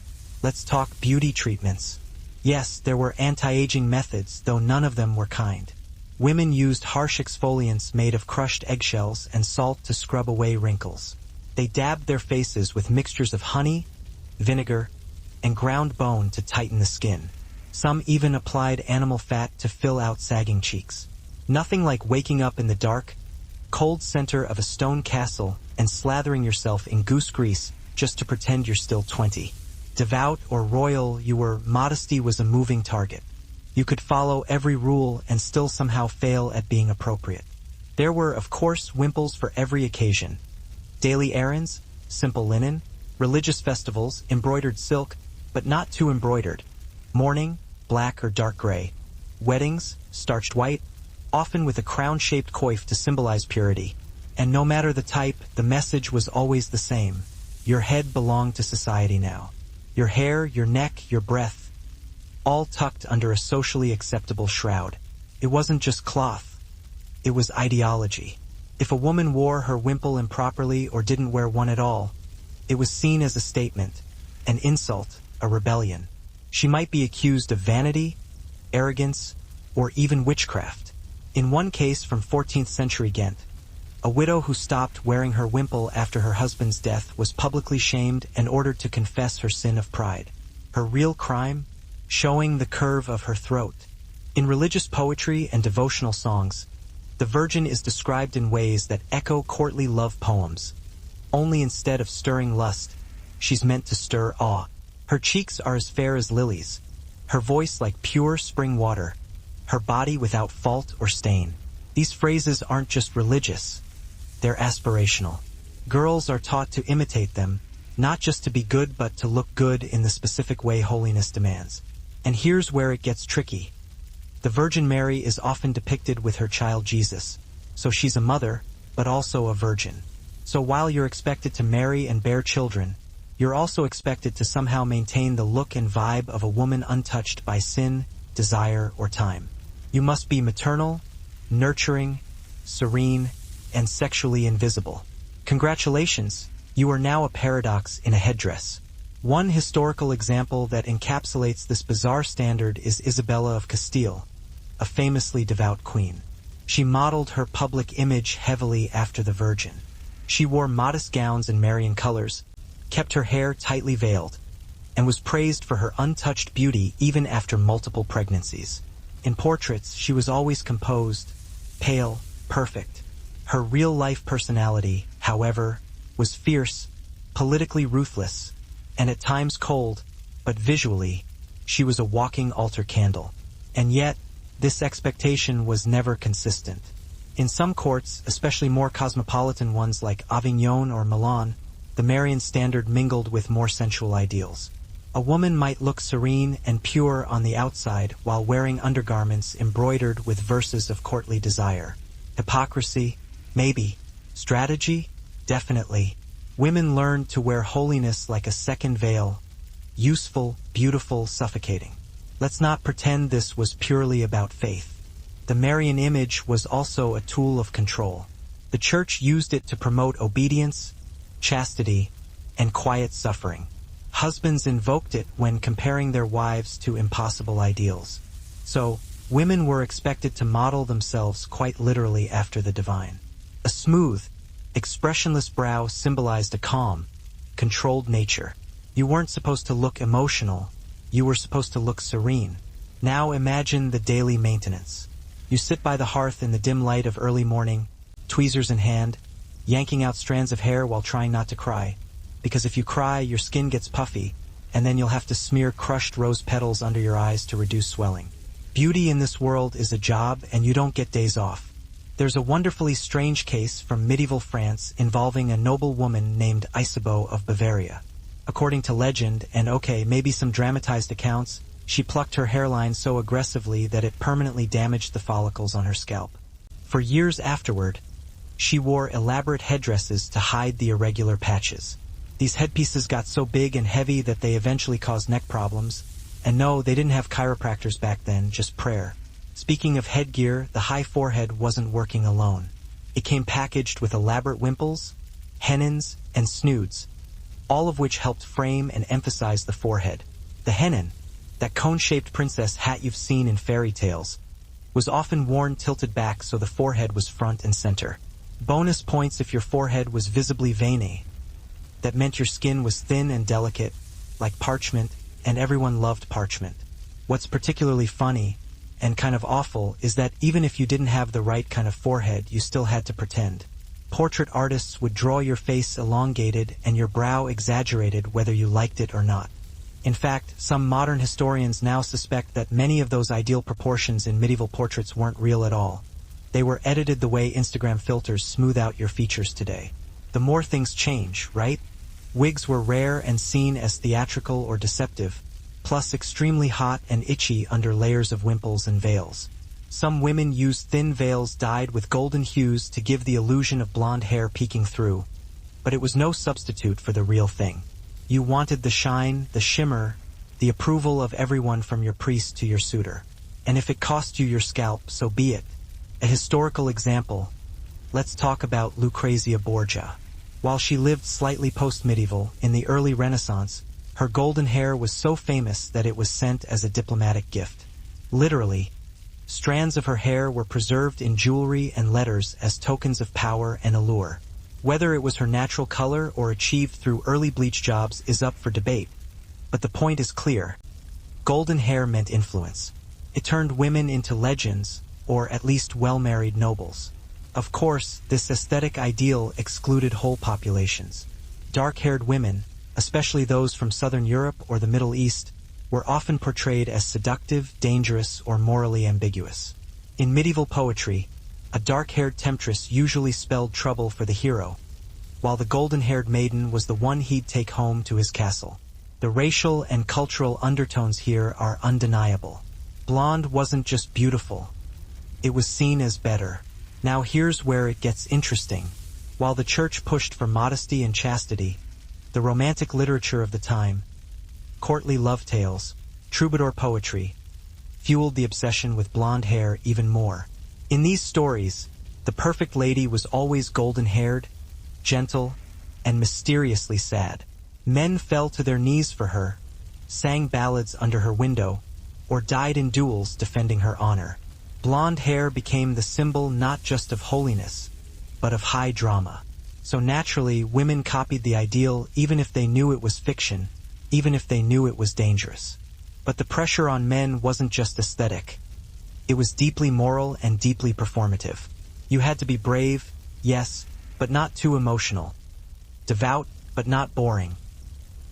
Let's talk beauty treatments. Yes, there were anti-aging methods, though none of them were kind. Women used harsh exfoliants made of crushed eggshells and salt to scrub away wrinkles. They dabbed their faces with mixtures of honey, vinegar, and ground bone to tighten the skin. Some even applied animal fat to fill out sagging cheeks. Nothing like waking up in the dark, cold center of a stone castle and slathering yourself in goose grease just to pretend you're still 20. Devout or royal you were, modesty was a moving target. You could follow every rule and still somehow fail at being appropriate. There were, of course, wimples for every occasion. Daily errands, simple linen, religious festivals, embroidered silk, but not too embroidered. Mourning, black or dark gray. Weddings, starched white, often with a crown-shaped coif to symbolize purity. And no matter the type, the message was always the same. Your head belonged to society now. Your hair, your neck, your breath, all tucked under a socially acceptable shroud. It wasn't just cloth. It was ideology. If a woman wore her wimple improperly or didn't wear one at all, it was seen as a statement, an insult, a rebellion. She might be accused of vanity, arrogance, or even witchcraft. In one case from 14th century Ghent, a widow who stopped wearing her wimple after her husband's death was publicly shamed and ordered to confess her sin of pride. Her real crime? Showing the curve of her throat. In religious poetry and devotional songs, the Virgin is described in ways that echo courtly love poems. Only instead of stirring lust, she's meant to stir awe. Her cheeks are as fair as lilies, her voice like pure spring water, her body without fault or stain. These phrases aren't just religious, they're aspirational. Girls are taught to imitate them, not just to be good but to look good in the specific way holiness demands. And here's where it gets tricky. The Virgin Mary is often depicted with her child Jesus, so she's a mother, but also a virgin. So while you're expected to marry and bear children, you're also expected to somehow maintain the look and vibe of a woman untouched by sin, desire, or time. You must be maternal, nurturing, serene, and sexually invisible. Congratulations, you are now a paradox in a headdress. One historical example that encapsulates this bizarre standard is Isabella of Castile, a famously devout queen. She modeled her public image heavily after the Virgin. She wore modest gowns in Marian colors, kept her hair tightly veiled, and was praised for her untouched beauty even after multiple pregnancies. In portraits, she was always composed, pale, perfect. Her real-life personality, however, was fierce, politically ruthless, and at times cold, but visually, she was a walking altar candle. And yet, this expectation was never consistent. In some courts, especially more cosmopolitan ones like Avignon or Milan, the Marian standard mingled with more sensual ideals. A woman might look serene and pure on the outside while wearing undergarments embroidered with verses of courtly desire. Hypocrisy? Maybe. Strategy? Definitely. Women learned to wear holiness like a second veil, useful, beautiful, suffocating. Let's not pretend this was purely about faith. The Marian image was also a tool of control. The Church used it to promote obedience, chastity, and quiet suffering. Husbands invoked it when comparing their wives to impossible ideals. So, women were expected to model themselves quite literally after the divine. A smooth, expressionless brow symbolized a calm, controlled nature. You weren't supposed to look emotional, you were supposed to look serene. Now imagine the daily maintenance. You sit by the hearth in the dim light of early morning, tweezers in hand, yanking out strands of hair while trying not to cry. Because if you cry, your skin gets puffy, and then you'll have to smear crushed rose petals under your eyes to reduce swelling. Beauty in this world is a job, and you don't get days off. There's a wonderfully strange case from medieval France involving a noble woman named Isabeau of Bavaria. According to legend, and maybe some dramatized accounts, she plucked her hairline so aggressively that it permanently damaged the follicles on her scalp. For years afterward, she wore elaborate headdresses to hide the irregular patches. These headpieces got so big and heavy that they eventually caused neck problems. And no, they didn't have chiropractors back then, just prayer. Speaking of headgear, the high forehead wasn't working alone. It came packaged with elaborate wimples, hennons, and snoods, all of which helped frame and emphasize the forehead. The hennon, that cone-shaped princess hat you've seen in fairy tales, was often worn tilted back so the forehead was front and center. Bonus points if your forehead was visibly veiny. That meant your skin was thin and delicate, like parchment, and everyone loved parchment. What's particularly funny, and kind of awful, is that even if you didn't have the right kind of forehead, you still had to pretend. Portrait artists would draw your face elongated and your brow exaggerated whether you liked it or not. In fact, some modern historians now suspect that many of those ideal proportions in medieval portraits weren't real at all. They were edited the way Instagram filters smooth out your features today. The more things change, right? Wigs were rare and seen as theatrical or deceptive, plus extremely hot and itchy under layers of wimples and veils. Some women used thin veils dyed with golden hues to give the illusion of blonde hair peeking through, but it was no substitute for the real thing. You wanted the shine, the shimmer, the approval of everyone from your priest to your suitor. And if it cost you your scalp, so be it. A historical example. Let's talk about Lucrezia Borgia. While she lived slightly post-medieval, in the early Renaissance, her golden hair was so famous that it was sent as a diplomatic gift. Literally, strands of her hair were preserved in jewelry and letters as tokens of power and allure. Whether it was her natural color or achieved through early bleach jobs is up for debate, but the point is clear. Golden hair meant influence. It turned women into legends, or at least well-married nobles. Of course, this aesthetic ideal excluded whole populations. Dark-haired women, especially those from Southern Europe or the Middle East, were often portrayed as seductive, dangerous, or morally ambiguous. In medieval poetry, a dark-haired temptress usually spelled trouble for the hero, while the golden-haired maiden was the one he'd take home to his castle. The racial and cultural undertones here are undeniable. blonde wasn't just beautiful. It was seen as better. Now here's where it gets interesting. While the church pushed for modesty and chastity, the romantic literature of the time, courtly love tales, troubadour poetry, fueled the obsession with blonde hair even more. In these stories, the perfect lady was always golden-haired, gentle, and mysteriously sad. Men fell to their knees for her, sang ballads under her window, or died in duels defending her honor. Blonde hair became the symbol not just of holiness, but of high drama. So naturally, women copied the ideal even if they knew it was fiction, even if they knew it was dangerous. But the pressure on men wasn't just aesthetic. It was deeply moral and deeply performative. You had to be brave, yes, but not too emotional. Devout, but not boring.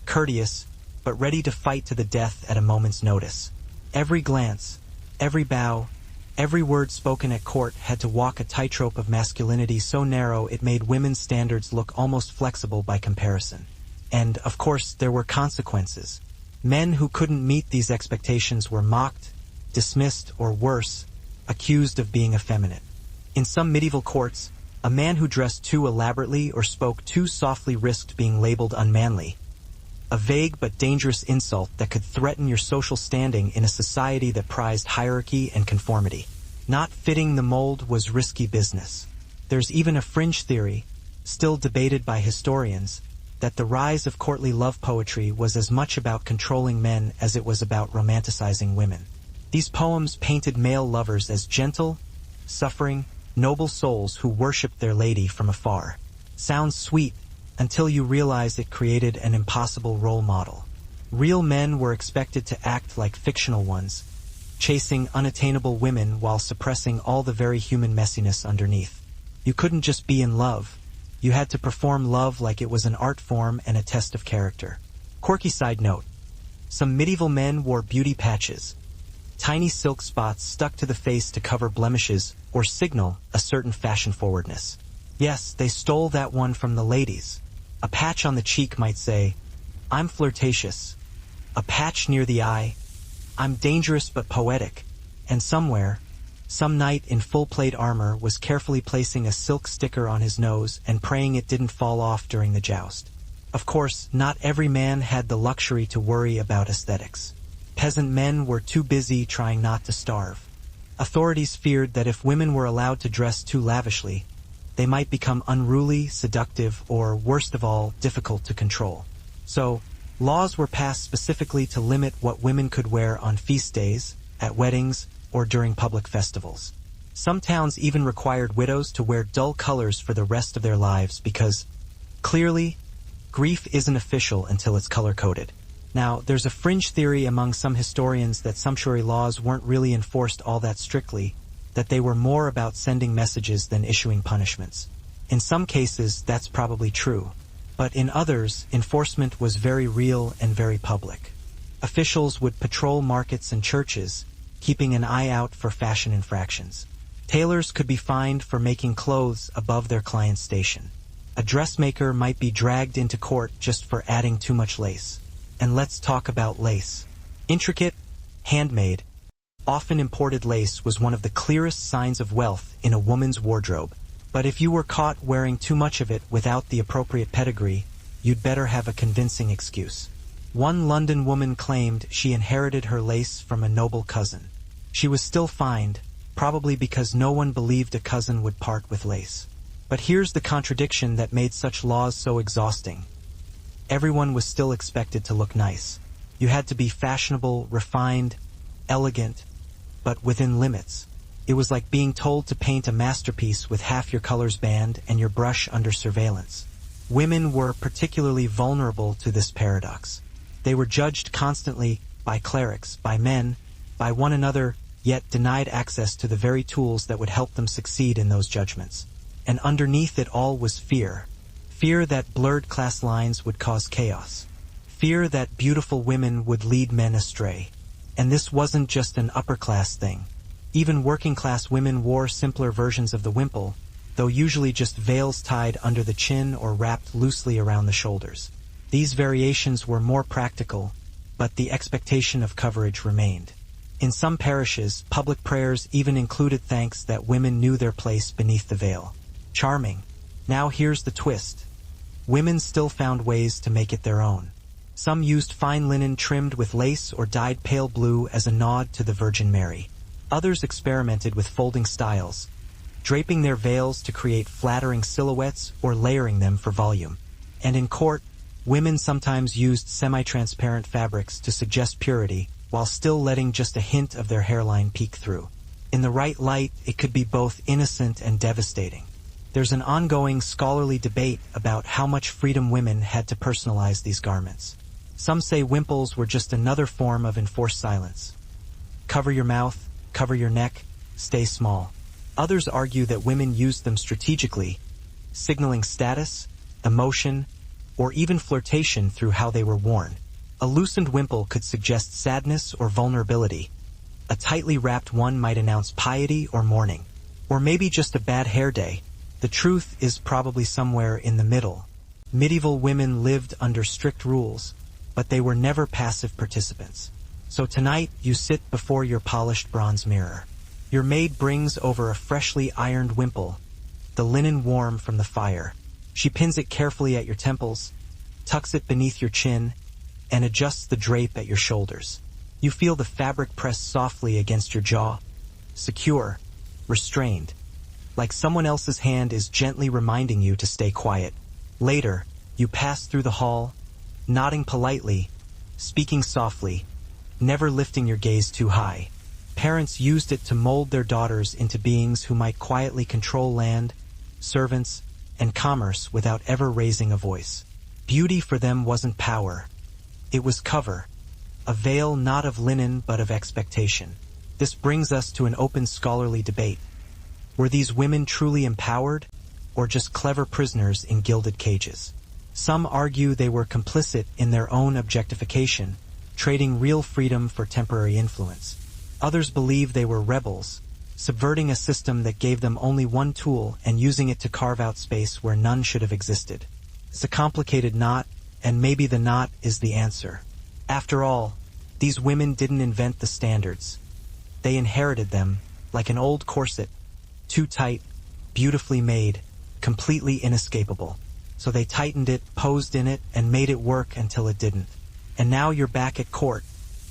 Courteous, but ready to fight to the death at a moment's notice. Every glance, every bow, every word spoken at court had to walk a tightrope of masculinity so narrow it made women's standards look almost flexible by comparison. And, of course, there were consequences. Men who couldn't meet these expectations were mocked, dismissed, or worse, accused of being effeminate. In some medieval courts, a man who dressed too elaborately or spoke too softly risked being labeled unmanly. A vague but dangerous insult that could threaten your social standing in a society that prized hierarchy and conformity. Not fitting the mold was risky business. There's even a fringe theory, still debated by historians, that the rise of courtly love poetry was as much about controlling men as it was about romanticizing women. These poems painted male lovers as gentle, suffering, noble souls who worshipped their lady from afar. Sounds sweet, until you realize it created an impossible role model. Real men were expected to act like fictional ones, chasing unattainable women while suppressing all the very human messiness underneath. You couldn't just be in love. You had to perform love like it was an art form and a test of character. Quirky side note. Some medieval men wore beauty patches, tiny silk spots stuck to the face to cover blemishes or signal a certain fashion forwardness. Yes, they stole that one from the ladies. A patch on the cheek might say, "I'm flirtatious." A patch near the eye, "I'm dangerous but poetic." And somewhere, some knight in full plate armor was carefully placing a silk sticker on his nose and praying it didn't fall off during the joust. Of course, not every man had the luxury to worry about aesthetics. Peasant men were too busy trying not to starve. Authorities feared that if women were allowed to dress too lavishly, they might become unruly, seductive, or, worst of all, difficult to control. So, laws were passed specifically to limit what women could wear on feast days, at weddings, or during public festivals. Some towns even required widows to wear dull colors for the rest of their lives because, clearly, grief isn't official until it's color-coded. Now, there's a fringe theory among some historians that sumptuary laws weren't really enforced all that strictly, that they were more about sending messages than issuing punishments. In some cases, that's probably true. But in others, enforcement was very real and very public. Officials would patrol markets and churches, keeping an eye out for fashion infractions. Tailors could be fined for making clothes above their client's station. A dressmaker might be dragged into court just for adding too much lace. And let's talk about lace. Intricate, handmade, often imported lace was one of the clearest signs of wealth in a woman's wardrobe. But if you were caught wearing too much of it without the appropriate pedigree, you'd better have a convincing excuse. One London woman claimed she inherited her lace from a noble cousin. She was still fined, probably because no one believed a cousin would part with lace. But here's the contradiction that made such laws so exhausting. Everyone was still expected to look nice. You had to be fashionable, refined, elegant, but within limits. It was like being told to paint a masterpiece with half your colors banned and your brush under surveillance. Women were particularly vulnerable to this paradox. They were judged constantly by clerics, by men, by one another, yet denied access to the very tools that would help them succeed in those judgments. And underneath it all was fear. Fear that blurred class lines would cause chaos. Fear that beautiful women would lead men astray. And this wasn't just an upper-class thing. Even working-class women wore simpler versions of the wimple, though usually just veils tied under the chin or wrapped loosely around the shoulders. These variations were more practical, but the expectation of coverage remained. In some parishes, public prayers even included thanks that women knew their place beneath the veil. Charming. Now here's the twist. Women still found ways to make it their own. Some used fine linen trimmed with lace or dyed pale blue as a nod to the Virgin Mary. Others experimented with folding styles, draping their veils to create flattering silhouettes or layering them for volume. And in court, women sometimes used semi-transparent fabrics to suggest purity, while still letting just a hint of their hairline peek through. In the right light, it could be both innocent and devastating. There's an ongoing scholarly debate about how much freedom women had to personalize these garments. Some say wimples were just another form of enforced silence. Cover your mouth, cover your neck, stay small. Others argue that women used them strategically, signaling status, emotion, or even flirtation through how they were worn. A loosened wimple could suggest sadness or vulnerability. A tightly wrapped one might announce piety or mourning. Or maybe just a bad hair day. The truth is probably somewhere in the middle. Medieval women lived under strict rules, but they were never passive participants. So tonight, you sit before your polished bronze mirror. Your maid brings over a freshly ironed wimple, the linen warm from the fire. She pins it carefully at your temples, tucks it beneath your chin, and adjusts the drape at your shoulders. You feel the fabric press softly against your jaw, secure, restrained, like someone else's hand is gently reminding you to stay quiet. Later, you pass through the hall, nodding politely, speaking softly, never lifting your gaze too high. Parents used it to mold their daughters into beings who might quietly control land, servants, and commerce without ever raising a voice. Beauty for them wasn't power. It was cover, a veil not of linen but of expectation. This brings us to an open scholarly debate. Were these women truly empowered, or just clever prisoners in gilded cages? Some argue they were complicit in their own objectification, trading real freedom for temporary influence. Others believe they were rebels, subverting a system that gave them only one tool and using it to carve out space where none should have existed. It's a complicated knot, and maybe the knot is the answer. After all, these women didn't invent the standards. They inherited them, like an old corset, too tight, beautifully made, completely inescapable. So they tightened it, posed in it, and made it work until it didn't. And now you're back at court,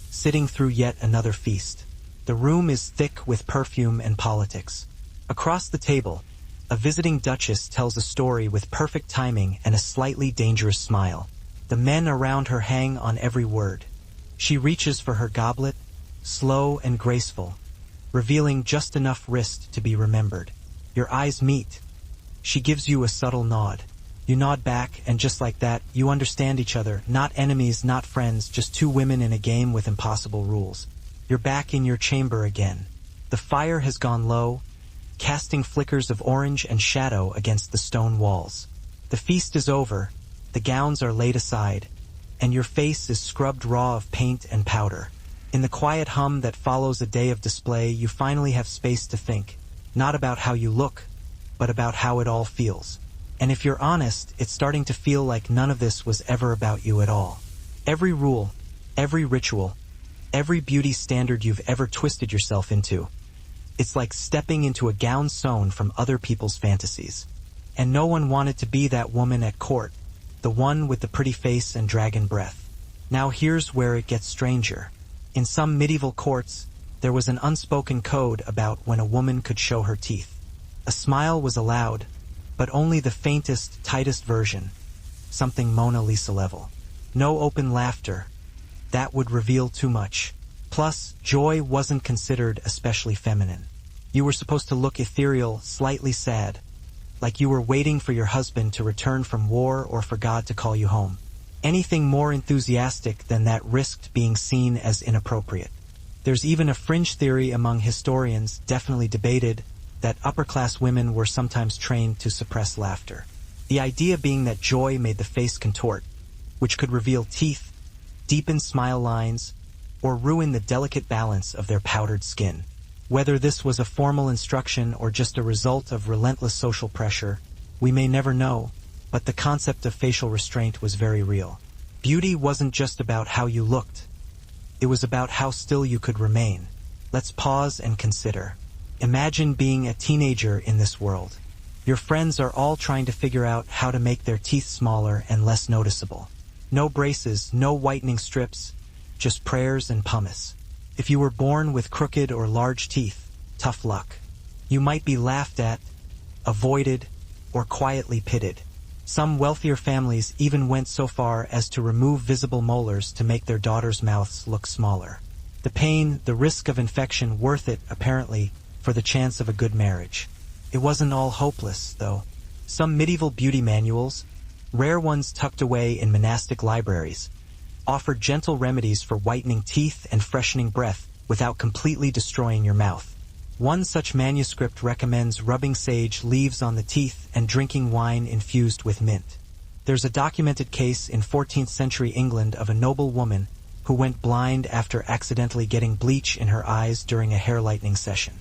sitting through yet another feast. The room is thick with perfume and politics. Across the table, a visiting duchess tells a story with perfect timing and a slightly dangerous smile. The men around her hang on every word. She reaches for her goblet, slow and graceful, revealing just enough wrist to be remembered. Your eyes meet. She gives you a subtle nod. You nod back, and just like that, you understand each other, not enemies, not friends, just two women in a game with impossible rules. You're back in your chamber again. The fire has gone low, casting flickers of orange and shadow against the stone walls. The feast is over, the gowns are laid aside, and your face is scrubbed raw of paint and powder. In the quiet hum that follows a day of display, you finally have space to think, not about how you look, but about how it all feels. And if you're honest, it's starting to feel like none of this was ever about you at all. Every rule, every ritual, every beauty standard you've ever twisted yourself into, it's like stepping into a gown sewn from other people's fantasies. And no one wanted to be that woman at court, the one with the pretty face and dragon breath. Now here's where it gets stranger. In some medieval courts, there was an unspoken code about when a woman could show her teeth. A smile was allowed, but only the faintest, tightest version, something Mona Lisa level. No open laughter. That would reveal too much. Plus, joy wasn't considered especially feminine. You were supposed to look ethereal, slightly sad, like you were waiting for your husband to return from war or for God to call you home. Anything more enthusiastic than that risked being seen as inappropriate. There's even a fringe theory among historians, definitely debated, that upper-class women were sometimes trained to suppress laughter. The idea being that joy made the face contort, which could reveal teeth, deepen smile lines, or ruin the delicate balance of their powdered skin. Whether this was a formal instruction or just a result of relentless social pressure, we may never know, but the concept of facial restraint was very real. Beauty wasn't just about how you looked. It was about how still you could remain. Let's pause and consider. Imagine being a teenager in this world. Your friends are all trying to figure out how to make their teeth smaller and less noticeable. No braces, no whitening strips, just prayers and pumice. If you were born with crooked or large teeth, tough luck. You might be laughed at, avoided, or quietly pitted. Some wealthier families even went so far as to remove visible molars to make their daughters' mouths look smaller. The pain, the risk of infection, worth it, apparently, for the chance of a good marriage. It wasn't all hopeless, though. Some medieval beauty manuals, rare ones tucked away in monastic libraries, offered gentle remedies for whitening teeth and freshening breath without completely destroying your mouth. One such manuscript recommends rubbing sage leaves on the teeth and drinking wine infused with mint. There's a documented case in 14th century England of a noble woman who went blind after accidentally getting bleach in her eyes during a hair lightening session.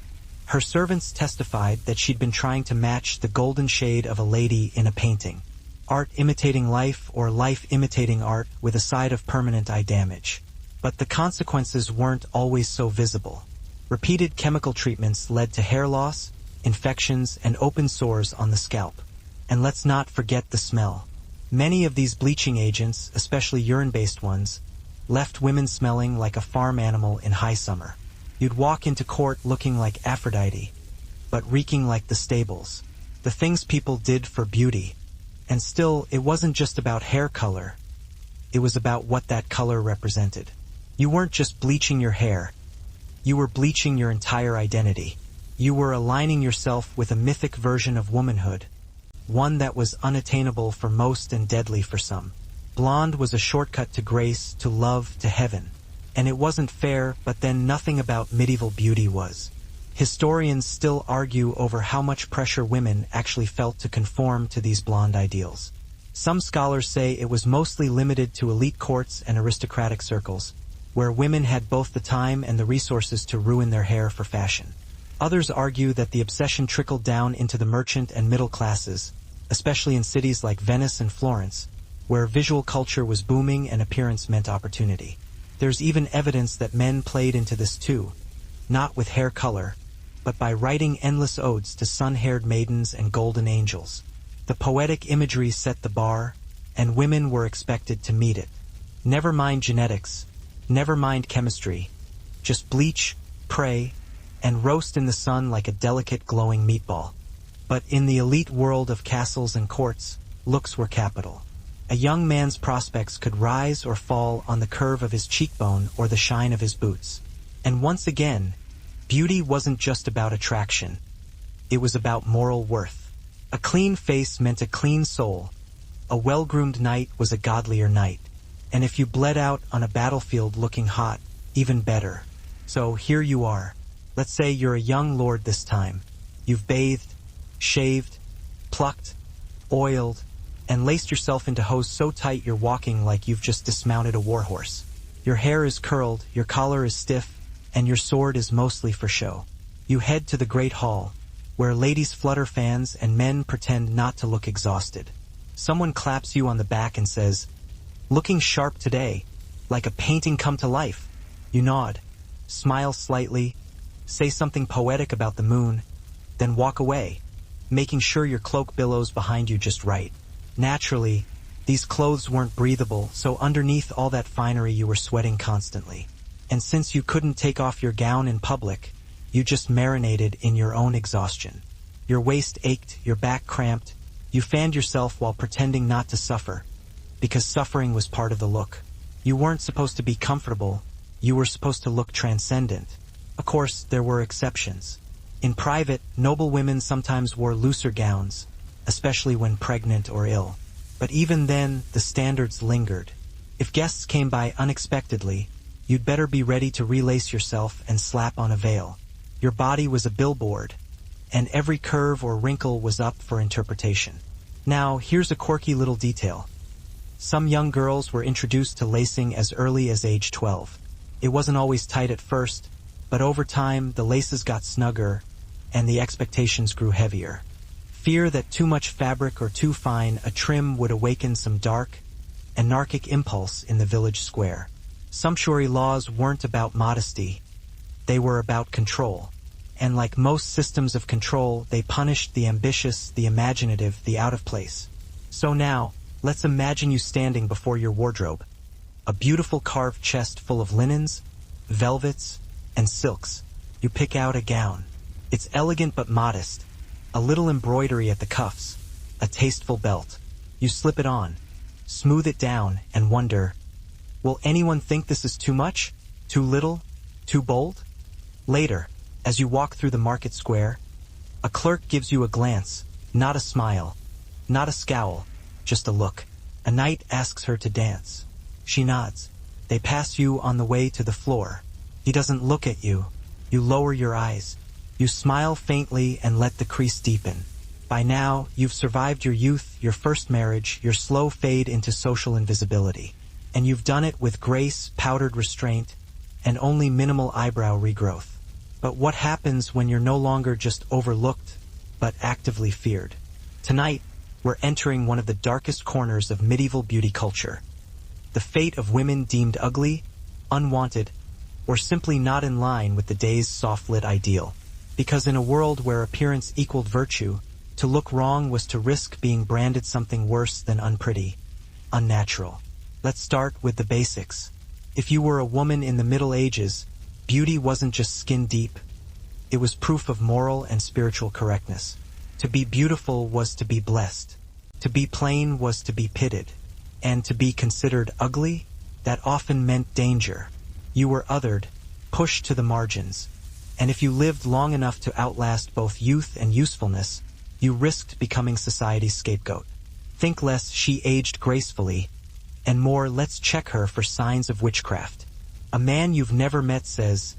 Her servants testified that she'd been trying to match the golden shade of a lady in a painting. Art imitating life or life imitating art with a side of permanent eye damage. But the consequences weren't always so visible. Repeated chemical treatments led to hair loss, infections, and open sores on the scalp. And let's not forget the smell. Many of these bleaching agents, especially urine-based ones, left women smelling like a farm animal in high summer. You'd walk into court looking like Aphrodite, but reeking like the stables. The things people did for beauty. And still, it wasn't just about hair color. It was about what that color represented. You weren't just bleaching your hair. You were bleaching your entire identity. You were aligning yourself with a mythic version of womanhood, one that was unattainable for most and deadly for some. Blonde was a shortcut to grace, to love, to heaven. And it wasn't fair, but then nothing about medieval beauty was. Historians still argue over how much pressure women actually felt to conform to these blonde ideals. Some scholars say it was mostly limited to elite courts and aristocratic circles, where women had both the time and the resources to ruin their hair for fashion. Others argue that the obsession trickled down into the merchant and middle classes, especially in cities like Venice and Florence, where visual culture was booming and appearance meant opportunity. There's even evidence that men played into this too, not with hair color, but by writing endless odes to sun-haired maidens and golden angels. The poetic imagery set the bar, and women were expected to meet it. Never mind genetics, never mind chemistry, just bleach, pray, and roast in the sun like a delicate glowing meatball. But in the elite world of castles and courts, looks were capital. A young man's prospects could rise or fall on the curve of his cheekbone or the shine of his boots. And once again, beauty wasn't just about attraction. It was about moral worth. A clean face meant a clean soul. A well-groomed knight was a godlier knight. And if you bled out on a battlefield looking hot, even better. So here you are. Let's say you're a young lord this time. You've bathed, shaved, plucked, oiled, and laced yourself into hose so tight you're walking like you've just dismounted a warhorse. Your hair is curled, your collar is stiff, and your sword is mostly for show. You head to the great hall, where ladies flutter fans and men pretend not to look exhausted. Someone claps you on the back and says, "Looking sharp today, like a painting come to life." You nod, smile slightly, say something poetic about the moon, then walk away, making sure your cloak billows behind you just right. Naturally, these clothes weren't breathable, so underneath all that finery you were sweating constantly. And since you couldn't take off your gown in public, you just marinated in your own exhaustion. Your waist ached, your back cramped, you fanned yourself while pretending not to suffer, because suffering was part of the look. You weren't supposed to be comfortable, you were supposed to look transcendent. Of course, there were exceptions. In private, noble women sometimes wore looser gowns, especially when pregnant or ill. But even then, the standards lingered. If guests came by unexpectedly, you'd better be ready to relace yourself and slap on a veil. Your body was a billboard, and every curve or wrinkle was up for interpretation. Now, here's a quirky little detail. Some young girls were introduced to lacing as early as age 12. It wasn't always tight at first, but over time, the laces got snugger, and the expectations grew heavier. Fear that too much fabric or too fine a trim would awaken some dark, anarchic impulse in the village square. Sumptuary laws weren't about modesty. They were about control. And like most systems of control, they punished the ambitious, the imaginative, the out of place. So now, let's imagine you standing before your wardrobe. A beautiful carved chest full of linens, velvets, and silks. You pick out a gown. It's elegant but modest. A little embroidery at the cuffs. A tasteful belt. You slip it on, smooth it down, and wonder, will anyone think this is too much? Too little? Too bold? Later, as you walk through the market square, a clerk gives you a glance, not a smile, not a scowl, just a look. A knight asks her to dance. She nods. They pass you on the way to the floor. He doesn't look at you. You lower your eyes. You smile faintly and let the crease deepen. By now, you've survived your youth, your first marriage, your slow fade into social invisibility. And you've done it with grace, powdered restraint, and only minimal eyebrow regrowth. But what happens when you're no longer just overlooked, but actively feared? Tonight, we're entering one of the darkest corners of medieval beauty culture. The fate of women deemed ugly, unwanted, or simply not in line with the day's soft-lit ideal. Because in a world where appearance equaled virtue, to look wrong was to risk being branded something worse than unpretty, unnatural. Let's start with the basics. If you were a woman in the Middle Ages, beauty wasn't just skin deep. It was proof of moral and spiritual correctness. To be beautiful was to be blessed. To be plain was to be pitied. And to be considered ugly, that often meant danger. You were othered, pushed to the margins. And if you lived long enough to outlast both youth and usefulness, you risked becoming society's scapegoat. Think less, she aged gracefully, and more, let's check her for signs of witchcraft. A man you've never met says,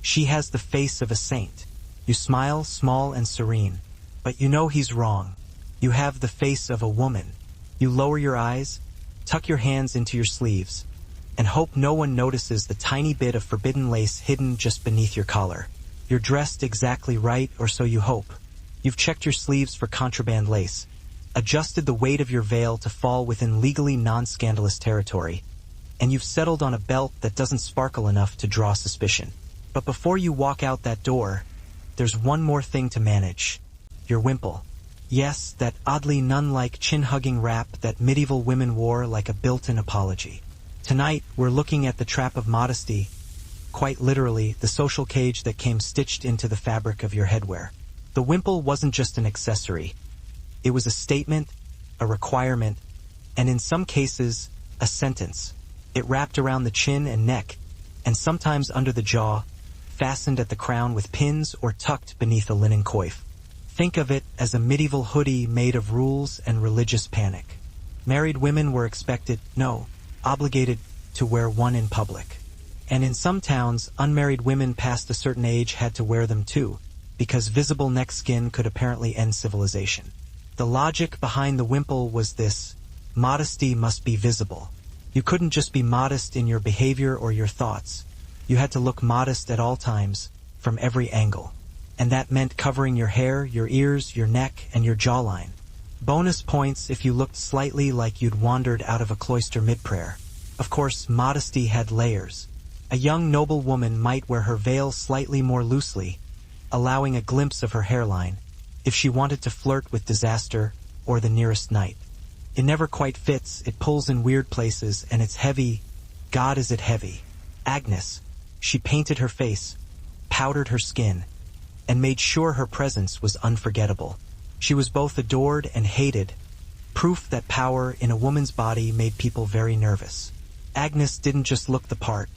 she has the face of a saint. You smile, small and serene, but you know he's wrong. You have the face of a woman. You lower your eyes, tuck your hands into your sleeves, and hope no one notices the tiny bit of forbidden lace hidden just beneath your collar. You're dressed exactly right, or so you hope. You've checked your sleeves for contraband lace, adjusted the weight of your veil to fall within legally non-scandalous territory, and you've settled on a belt that doesn't sparkle enough to draw suspicion. But before you walk out that door, there's one more thing to manage. Your wimple. Yes, that oddly nun-like chin-hugging wrap that medieval women wore like a built-in apology. Tonight, we're looking at the trap of modesty, quite literally, the social cage that came stitched into the fabric of your headwear. The wimple wasn't just an accessory. It was a statement, a requirement, and in some cases, a sentence. It wrapped around the chin and neck, and sometimes under the jaw, fastened at the crown with pins or tucked beneath a linen coif. Think of it as a medieval hoodie made of rules and religious panic. Married women were expected, no, obligated, to wear one in public. And in some towns, unmarried women past a certain age had to wear them too, because visible neck skin could apparently end civilization. The logic behind the wimple was this: modesty must be visible. You couldn't just be modest in your behavior or your thoughts. You had to look modest at all times, from every angle. And that meant covering your hair, your ears, your neck, and your jawline. Bonus points if you looked slightly like you'd wandered out of a cloister mid-prayer. Of course, modesty had layers. A young noble woman might wear her veil slightly more loosely, allowing a glimpse of her hairline, if she wanted to flirt with disaster or the nearest knight. It never quite fits, it pulls in weird places, and it's heavy. God, is it heavy. Agnes, she painted her face, powdered her skin, and made sure her presence was unforgettable. She was both adored and hated, proof that power in a woman's body made people very nervous. Agnes didn't just look the part.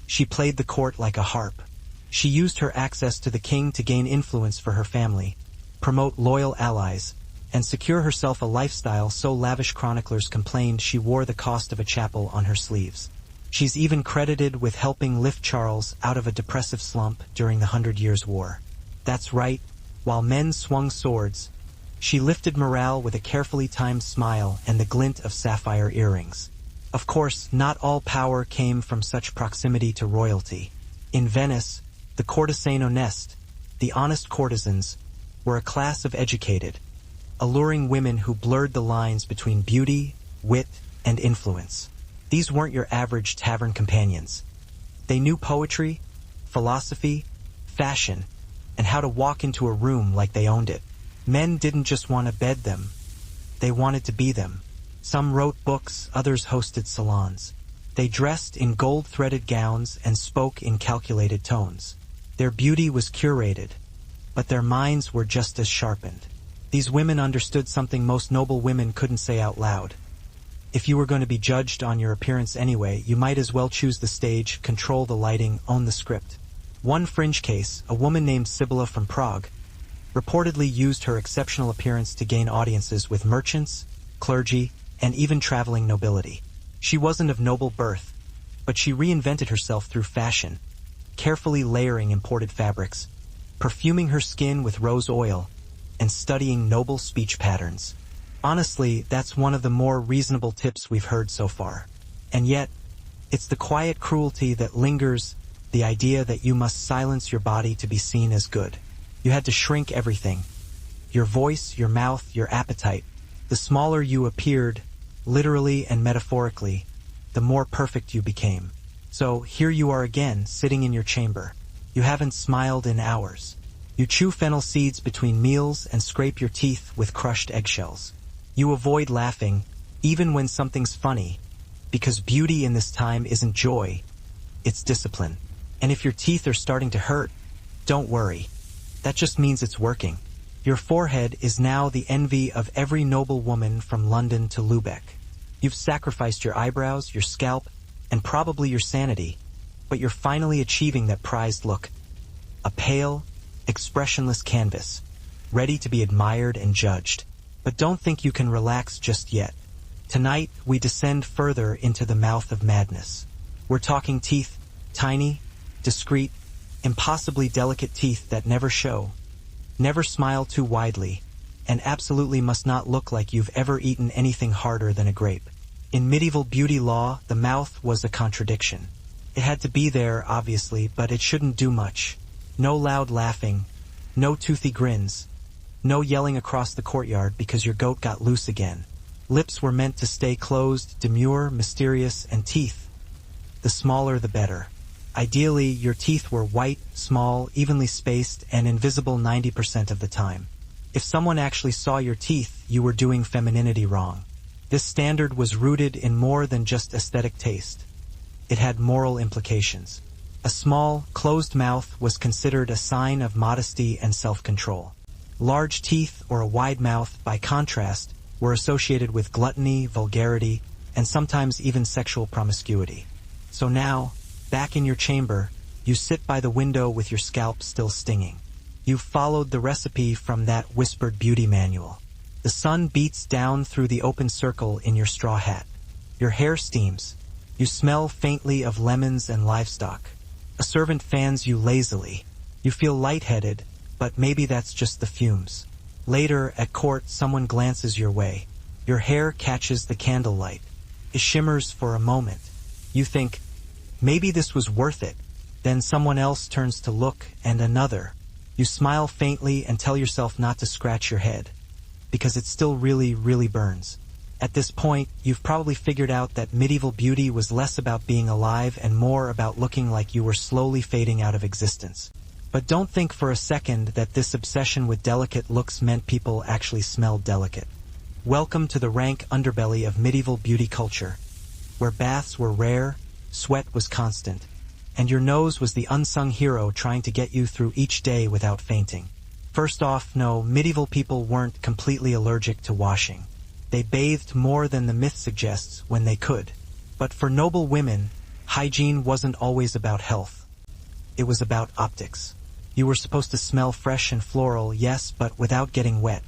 She played the court like a harp. She used her access to the king to gain influence for her family, promote loyal allies, and secure herself a lifestyle so lavish chroniclers complained she wore the cost of a chapel on her sleeves. She's even credited with helping lift Charles out of a depressive slump during the 100 Years' War. That's right, while men swung swords, she lifted morale with a carefully timed smile and the glint of sapphire earrings. Of course, not all power came from such proximity to royalty. In Venice, the courtesan honest, the honest courtesans, were a class of educated, alluring women who blurred the lines between beauty, wit, and influence. These weren't your average tavern companions. They knew poetry, philosophy, fashion, and how to walk into a room like they owned it. Men didn't just want to bed them, they wanted to be them. Some wrote books, others hosted salons. They dressed in gold-threaded gowns and spoke in calculated tones. Their beauty was curated, but their minds were just as sharpened. These women understood something most noble women couldn't say out loud. If you were going to be judged on your appearance anyway, you might as well choose the stage, control the lighting, own the script. One fringe case, a woman named Sibylla from Prague, reportedly used her exceptional appearance to gain audiences with merchants, clergy, and even traveling nobility. She wasn't of noble birth, but she reinvented herself through fashion, carefully layering imported fabrics, perfuming her skin with rose oil, and studying noble speech patterns. Honestly, that's one of the more reasonable tips we've heard so far. And yet, it's the quiet cruelty that lingers, the idea that you must silence your body to be seen as good. You had to shrink everything. Your voice, your mouth, your appetite. The smaller you appeared, literally and metaphorically, the more perfect you became. So here you are again, sitting in your chamber. You haven't smiled in hours. You chew fennel seeds between meals and scrape your teeth with crushed eggshells. You avoid laughing, even when something's funny, because beauty in this time isn't joy, it's discipline. And if your teeth are starting to hurt, don't worry. That just means it's working. Your forehead is now the envy of every noble woman from London to Lubeck. You've sacrificed your eyebrows, your scalp, and probably your sanity, but you're finally achieving that prized look. A pale, expressionless canvas, ready to be admired and judged. But don't think you can relax just yet. Tonight, we descend further into the mouth of madness. We're talking teeth, tiny, discreet, impossibly delicate teeth that never show, never smile too widely, and absolutely must not look like you've ever eaten anything harder than a grape. In medieval beauty law, the mouth was a contradiction. It had to be there, obviously, but it shouldn't do much. No loud laughing, no toothy grins, no yelling across the courtyard because your goat got loose again. Lips were meant to stay closed, demure, mysterious, and teeth, the smaller the better. Ideally, your teeth were white, small, evenly spaced, and invisible 90% of the time. If someone actually saw your teeth, you were doing femininity wrong. This standard was rooted in more than just aesthetic taste. It had moral implications. A small, closed mouth was considered a sign of modesty and self-control. Large teeth or a wide mouth, by contrast, were associated with gluttony, vulgarity, and sometimes even sexual promiscuity. So now, back in your chamber, you sit by the window with your scalp still stinging. You've followed the recipe from that whispered beauty manual. The sun beats down through the open circle in your straw hat. Your hair steams. You smell faintly of lemons and livestock. A servant fans you lazily. You feel lightheaded, but maybe that's just the fumes. Later, at court, someone glances your way. Your hair catches the candlelight. It shimmers for a moment. You think, maybe this was worth it. Then someone else turns to look, and another. You smile faintly and tell yourself not to scratch your head, because it still really, really burns. At this point, you've probably figured out that medieval beauty was less about being alive and more about looking like you were slowly fading out of existence. But don't think for a second that this obsession with delicate looks meant people actually smelled delicate. Welcome to the rank underbelly of medieval beauty culture, where baths were rare, sweat was constant, and your nose was the unsung hero trying to get you through each day without fainting. First off, no, medieval people weren't completely allergic to washing. They bathed more than the myth suggests when they could. But for noble women, hygiene wasn't always about health. It was about optics. You were supposed to smell fresh and floral, yes, but without getting wet.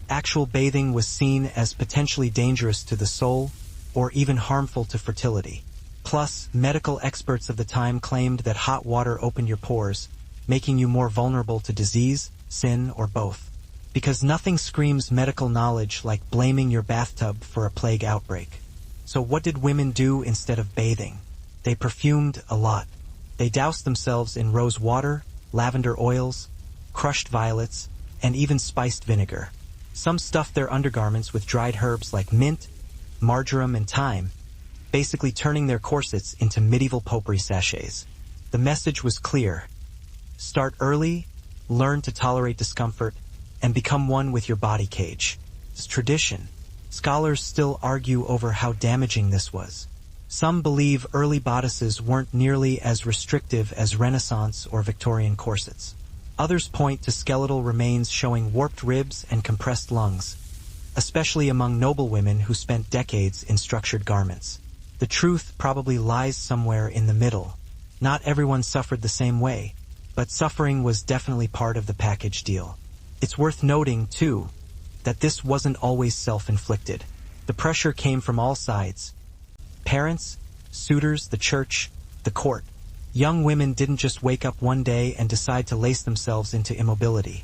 Actual bathing was seen as potentially dangerous to the soul, or even harmful to fertility. Plus, medical experts of the time claimed that hot water opened your pores, making you more vulnerable to disease, sin, or both. Because nothing screams medical knowledge like blaming your bathtub for a plague outbreak. So what did women do instead of bathing? They perfumed a lot. They doused themselves in rose water, lavender oils, crushed violets, and even spiced vinegar. Some stuffed their undergarments with dried herbs like mint, marjoram, and thyme, basically turning their corsets into medieval potpourri sachets. The message was clear. Start early, learn to tolerate discomfort, and become one with your body cage. It's tradition. Scholars still argue over how damaging this was. Some believe early bodices weren't nearly as restrictive as Renaissance or Victorian corsets. Others point to skeletal remains showing warped ribs and compressed lungs, especially among noblewomen who spent decades in structured garments. The truth probably lies somewhere in the middle. Not everyone suffered the same way, but suffering was definitely part of the package deal. It's worth noting, too, that this wasn't always self-inflicted. The pressure came from all sides. Parents, suitors, the church, the court. Young women didn't just wake up one day and decide to lace themselves into immobility.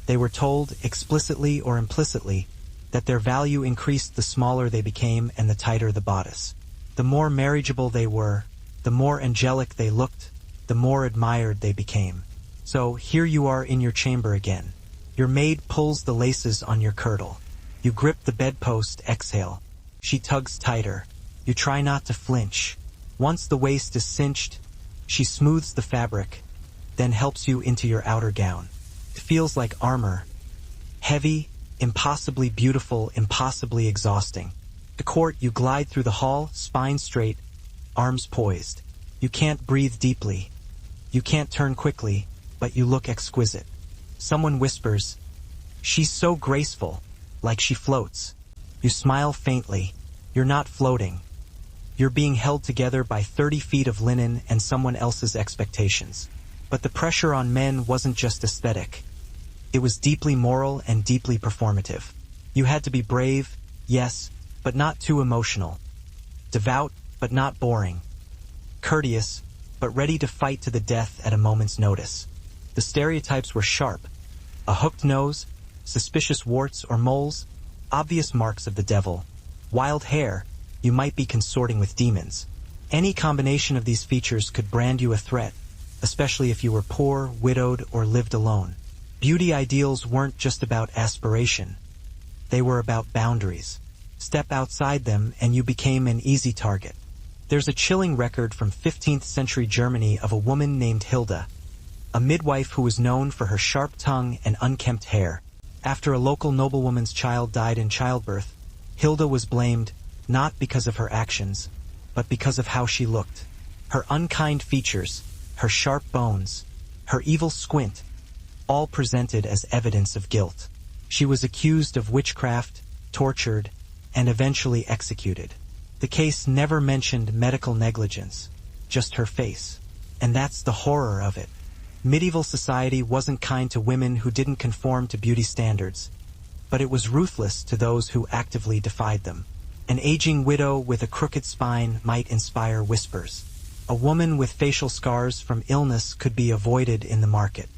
They were told, explicitly or implicitly, that their value increased the smaller they became and the tighter the bodice. The more marriageable they were, the more angelic they looked, the more admired they became. So here you are in your chamber again. Your maid pulls the laces on your kirtle. You grip the bedpost, exhale. She tugs tighter. You try not to flinch. Once the waist is cinched, she smooths the fabric, then helps you into your outer gown. It feels like armor. Heavy, impossibly beautiful, impossibly exhausting. The court, you glide through the hall, spine straight, arms poised. You can't breathe deeply. You can't turn quickly, but you look exquisite. Someone whispers, "She's so graceful," like she floats. You smile faintly. You're not floating. You're being held together by 30 feet of linen and someone else's expectations. But the pressure on men wasn't just aesthetic. It was deeply moral and deeply performative. You had to be brave, yes, but not too emotional. Devout, but not boring. Courteous, but ready to fight to the death at a moment's notice. The stereotypes were sharp. A hooked nose, suspicious warts or moles, obvious marks of the devil. Wild hair, you might be consorting with demons. Any combination of these features could brand you a threat, especially if you were poor, widowed, or lived alone. Beauty ideals weren't just about aspiration. They were about boundaries. Step outside them and you became an easy target. There's a chilling record from 15th century Germany of a woman named Hilda, a midwife who was known for her sharp tongue and unkempt hair. After a local noblewoman's child died in childbirth, Hilda was blamed not because of her actions, but because of how she looked. Her unkind features, her sharp bones, her evil squint, all presented as evidence of guilt. She was accused of witchcraft, tortured, and eventually executed. The case never mentioned medical negligence, just her face. And that's the horror of it. Medieval society wasn't kind to women who didn't conform to beauty standards, but it was ruthless to those who actively defied them. An aging widow with a crooked spine might inspire whispers. A woman with facial scars from illness could be avoided in the market.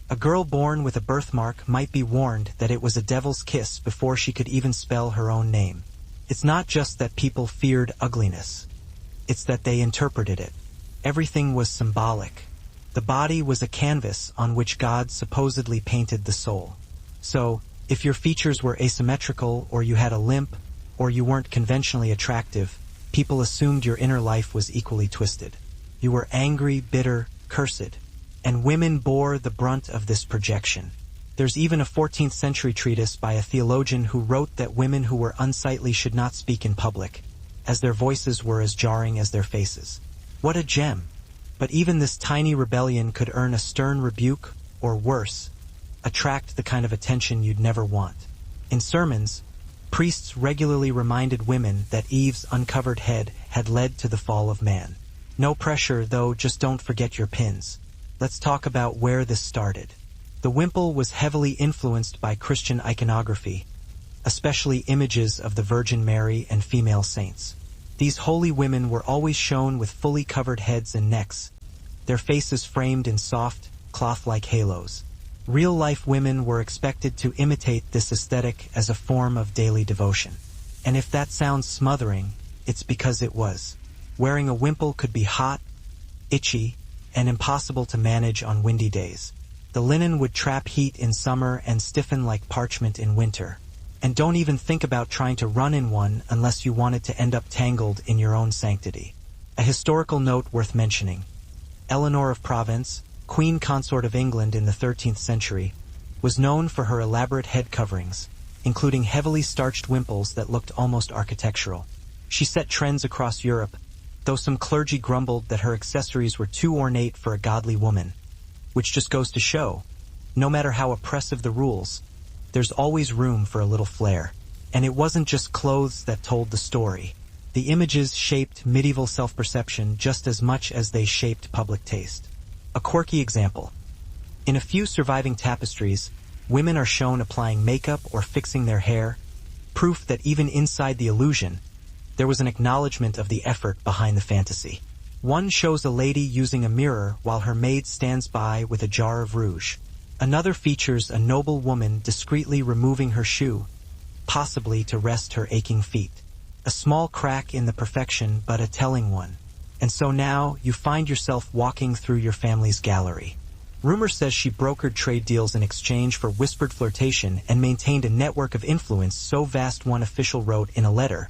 A girl born with a birthmark might be warned that it was a devil's kiss before she could even spell her own name. It's not just that people feared ugliness. It's that they interpreted it. Everything was symbolic. The body was a canvas on which God supposedly painted the soul. So, if your features were asymmetrical, or you had a limp, or you weren't conventionally attractive, people assumed your inner life was equally twisted. You were angry, bitter, cursed. And women bore the brunt of this projection. There's even a 14th century treatise by a theologian who wrote that women who were unsightly should not speak in public, as their voices were as jarring as their faces. What a gem! But even this tiny rebellion could earn a stern rebuke, or worse, attract the kind of attention you'd never want. In sermons, priests regularly reminded women that Eve's uncovered head had led to the fall of man. No pressure, though, just don't forget your pins. Let's talk about where this started. The wimple was heavily influenced by Christian iconography, especially images of the Virgin Mary and female saints. These holy women were always shown with fully covered heads and necks, their faces framed in soft, cloth-like halos. Real-life women were expected to imitate this aesthetic as a form of daily devotion. And if that sounds smothering, it's because it was. Wearing a wimple could be hot, itchy, and impossible to manage on windy days. The linen would trap heat in summer and stiffen like parchment in winter. And don't even think about trying to run in one unless you wanted to end up tangled in your own sanctity. A historical note worth mentioning. Eleanor of Provence, queen consort of England in the 13th century, was known for her elaborate head coverings, including heavily starched wimples that looked almost architectural. She set trends across Europe, though some clergy grumbled that her accessories were too ornate for a godly woman, which just goes to show, no matter how oppressive the rules, there's always room for a little flair. And it wasn't just clothes that told the story. The images shaped medieval self-perception just as much as they shaped public taste. A quirky example. In a few surviving tapestries, women are shown applying makeup or fixing their hair, proof that even inside the illusion, there was an acknowledgement of the effort behind the fantasy. One shows a lady using a mirror while her maid stands by with a jar of rouge. Another features a noble woman discreetly removing her shoe, possibly to rest her aching feet. A small crack in the perfection, but a telling one. And so now you find yourself walking through your family's gallery. Rumor says she brokered trade deals in exchange for whispered flirtation and maintained a network of influence so vast one official wrote in a letter,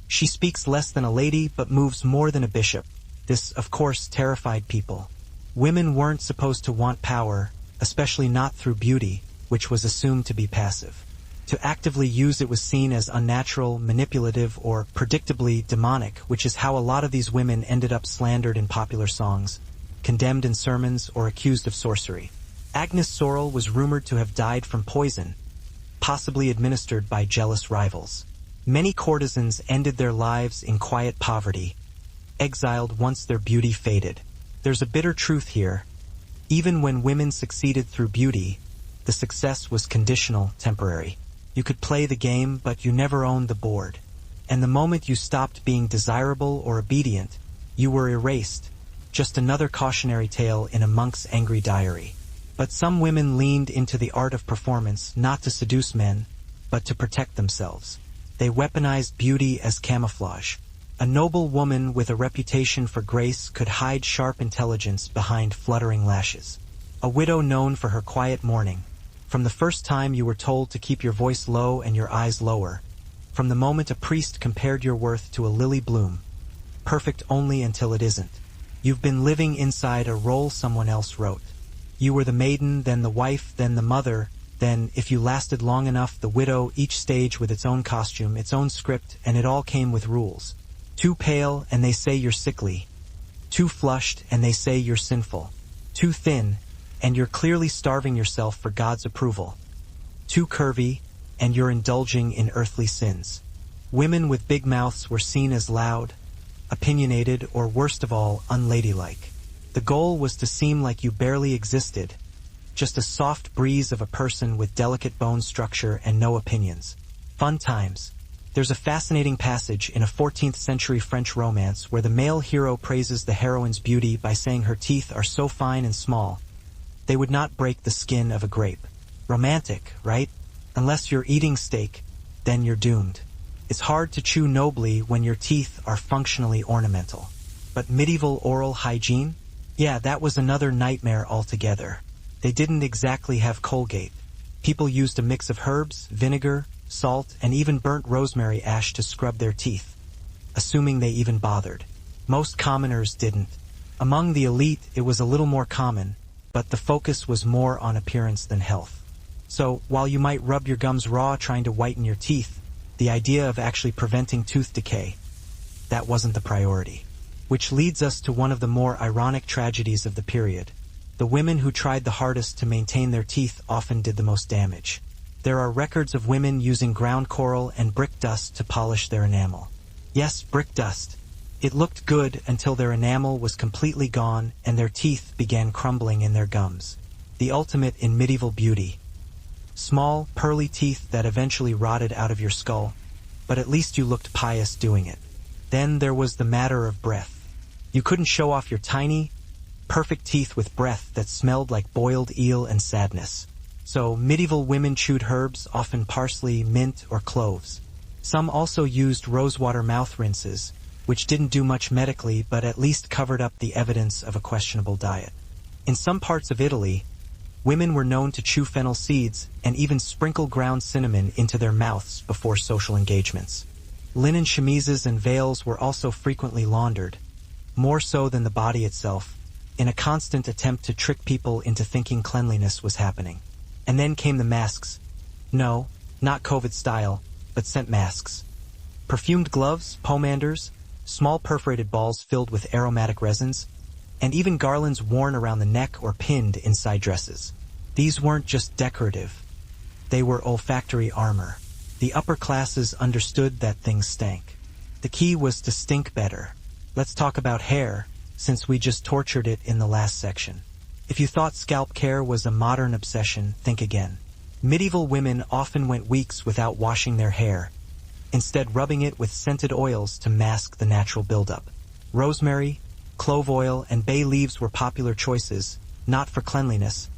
"She speaks less than a lady but moves more than a bishop." This, of course, terrified people. Women weren't supposed to want power, especially not through beauty, which was assumed to be passive. To actively use it was seen as unnatural, manipulative, or predictably demonic, which is how a lot of these women ended up slandered in popular songs, condemned in sermons, or accused of sorcery. Agnes Sorel was rumored to have died from poison, possibly administered by jealous rivals. Many courtesans ended their lives in quiet poverty, exiled once their beauty faded. There's a bitter truth here. Even when women succeeded through beauty, the success was conditional, temporary. You could play the game, but you never owned the board. And the moment you stopped being desirable or obedient, you were erased. Just another cautionary tale in a monk's angry diary. But some women leaned into the art of performance not to seduce men, but to protect themselves. They weaponized beauty as camouflage. A noble woman with a reputation for grace could hide sharp intelligence behind fluttering lashes. A widow known for her quiet mourning. From the first time you were told to keep your voice low and your eyes lower. From the moment a priest compared your worth to a lily bloom. Perfect only until it isn't. You've been living inside a role someone else wrote. You were the maiden, then the wife, then the mother, then, if you lasted long enough, the widow, each stage with its own costume, its own script, and it all came with rules. Too pale, and they say you're sickly. Too flushed, and they say you're sinful. Too thin, and you're clearly starving yourself for God's approval. Too curvy, and you're indulging in earthly sins. Women with big mouths were seen as loud, opinionated, or worst of all, unladylike. The goal was to seem like you barely existed, just a soft breeze of a person with delicate bone structure and no opinions. Fun times. There's a fascinating passage in a 14th century French romance where the male hero praises the heroine's beauty by saying her teeth are so fine and small, they would not break the skin of a grape. Romantic, right? Unless you're eating steak, then you're doomed. It's hard to chew nobly when your teeth are functionally ornamental. But medieval oral hygiene? Yeah, that was another nightmare altogether. They didn't exactly have Colgate. People used a mix of herbs, vinegar, salt, and even burnt rosemary ash to scrub their teeth, assuming they even bothered. Most commoners didn't. Among the elite, it was a little more common, but the focus was more on appearance than health. So, while you might rub your gums raw trying to whiten your teeth, the idea of actually preventing tooth decay, that wasn't the priority. Which leads us to one of the more ironic tragedies of the period. The women who tried the hardest to maintain their teeth often did the most damage. There are records of women using ground coral and brick dust to polish their enamel. Yes, brick dust. It looked good until their enamel was completely gone and their teeth began crumbling in their gums. The ultimate in medieval beauty. Small, pearly teeth that eventually rotted out of your skull, but at least you looked pious doing it. Then there was the matter of breath. You couldn't show off your tiny, perfect teeth with breath that smelled like boiled eel and sadness. So medieval women chewed herbs, often parsley, mint, or cloves. Some also used rosewater mouth rinses, which didn't do much medically but at least covered up the evidence of a questionable diet. In some parts of Italy, women were known to chew fennel seeds and even sprinkle ground cinnamon into their mouths before social engagements. Linen chemises and veils were also frequently laundered, more so than the body itself, in a constant attempt to trick people into thinking cleanliness was happening. And then came the masks. No, not COVID style, but scent masks. Perfumed gloves, pomanders, small perforated balls filled with aromatic resins, and even garlands worn around the neck or pinned inside dresses. These weren't just decorative. They were olfactory armor. The upper classes understood that things stank. The key was to stink better. Let's talk about hair, since we just tortured it in the last section. If you thought scalp care was a modern obsession, think again. Medieval women often went weeks without washing their hair, instead rubbing it with scented oils to mask the natural buildup. Rosemary, clove oil, and bay leaves were popular choices, not for cleanliness,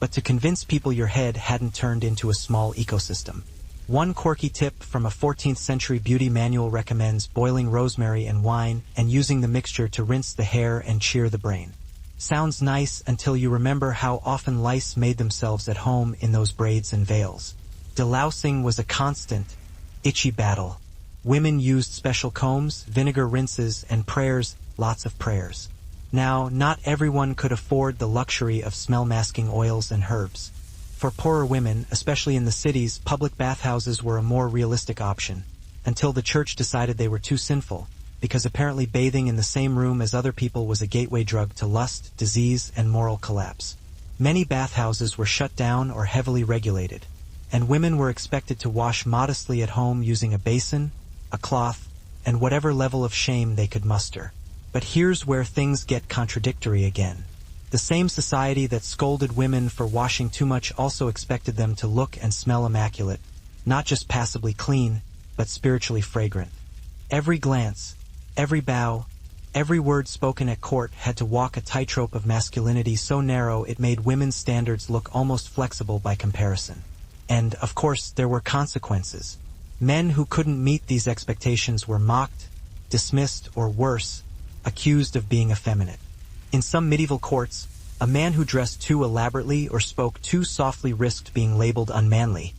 but to convince people your head hadn't turned into a small ecosystem. One quirky tip from a 14th century beauty manual recommends boiling rosemary and wine and using the mixture to rinse the hair and cheer the brain. Sounds nice until you remember how often lice made themselves at home in those braids and veils. Delousing was a constant, itchy battle. Women used special combs, vinegar rinses, and prayers, lots of prayers. Now, not everyone could afford the luxury of smell-masking oils and herbs. For poorer women, especially in the cities, public bathhouses were a more realistic option, until the church decided they were too sinful, because apparently bathing in the same room as other people was a gateway drug to lust, disease, and moral collapse. Many bathhouses were shut down or heavily regulated, and women were expected to wash modestly at home using a basin, a cloth, and whatever level of shame they could muster. But here's where things get contradictory again. The same society that scolded women for washing too much also expected them to look and smell immaculate, not just passably clean, but spiritually fragrant. Every glance, every bow, every word spoken at court had to walk a tightrope of masculinity so narrow it made women's standards look almost flexible by comparison. And, of course, there were consequences. Men who couldn't meet these expectations were mocked, dismissed, or worse, accused of being effeminate. In some medieval courts, a man who dressed too elaborately or spoke too softly risked being labeled unmanly,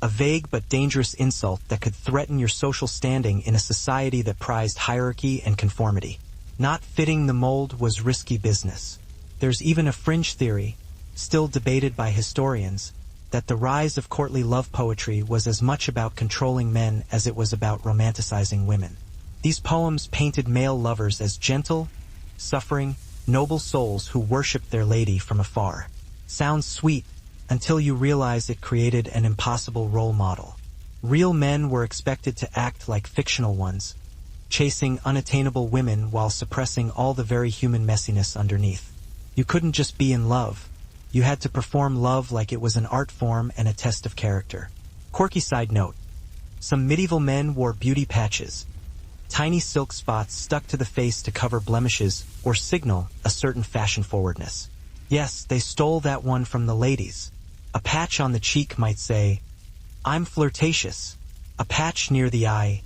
a vague but dangerous insult that could threaten your social standing in a society that prized hierarchy and conformity. Not fitting the mold was risky business. There's even a fringe theory, still debated by historians, that the rise of courtly love poetry was as much about controlling men as it was about romanticizing women. These poems painted male lovers as gentle, suffering, noble souls who worshipped their lady from afar. Sounds sweet, until you realize it created an impossible role model. Real men were expected to act like fictional ones, chasing unattainable women while suppressing all the very human messiness underneath. You couldn't just be in love. You had to perform love like it was an art form and a test of character. Quirky side note. Some medieval men wore beauty patches, tiny silk spots stuck to the face to cover blemishes or signal a certain fashion forwardness. Yes, they stole that one from the ladies. A patch on the cheek might say, "I'm flirtatious." A patch near the eye,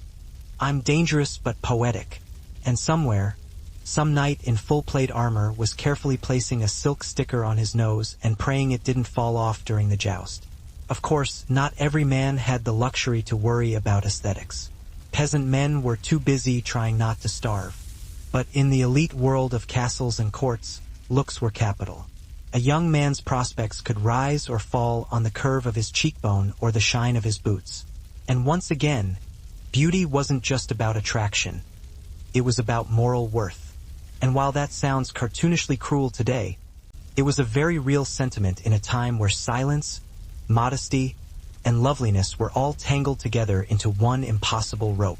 "I'm dangerous but poetic." And somewhere, some knight in full plate armor was carefully placing a silk sticker on his nose and praying it didn't fall off during the joust. Of course, not every man had the luxury to worry about aesthetics. Peasant men were too busy trying not to starve. But in the elite world of castles and courts, looks were capital. A young man's prospects could rise or fall on the curve of his cheekbone or the shine of his boots. And once again, beauty wasn't just about attraction. It was about moral worth. And while that sounds cartoonishly cruel today, it was a very real sentiment in a time where silence, modesty, and loveliness were all tangled together into one impossible rope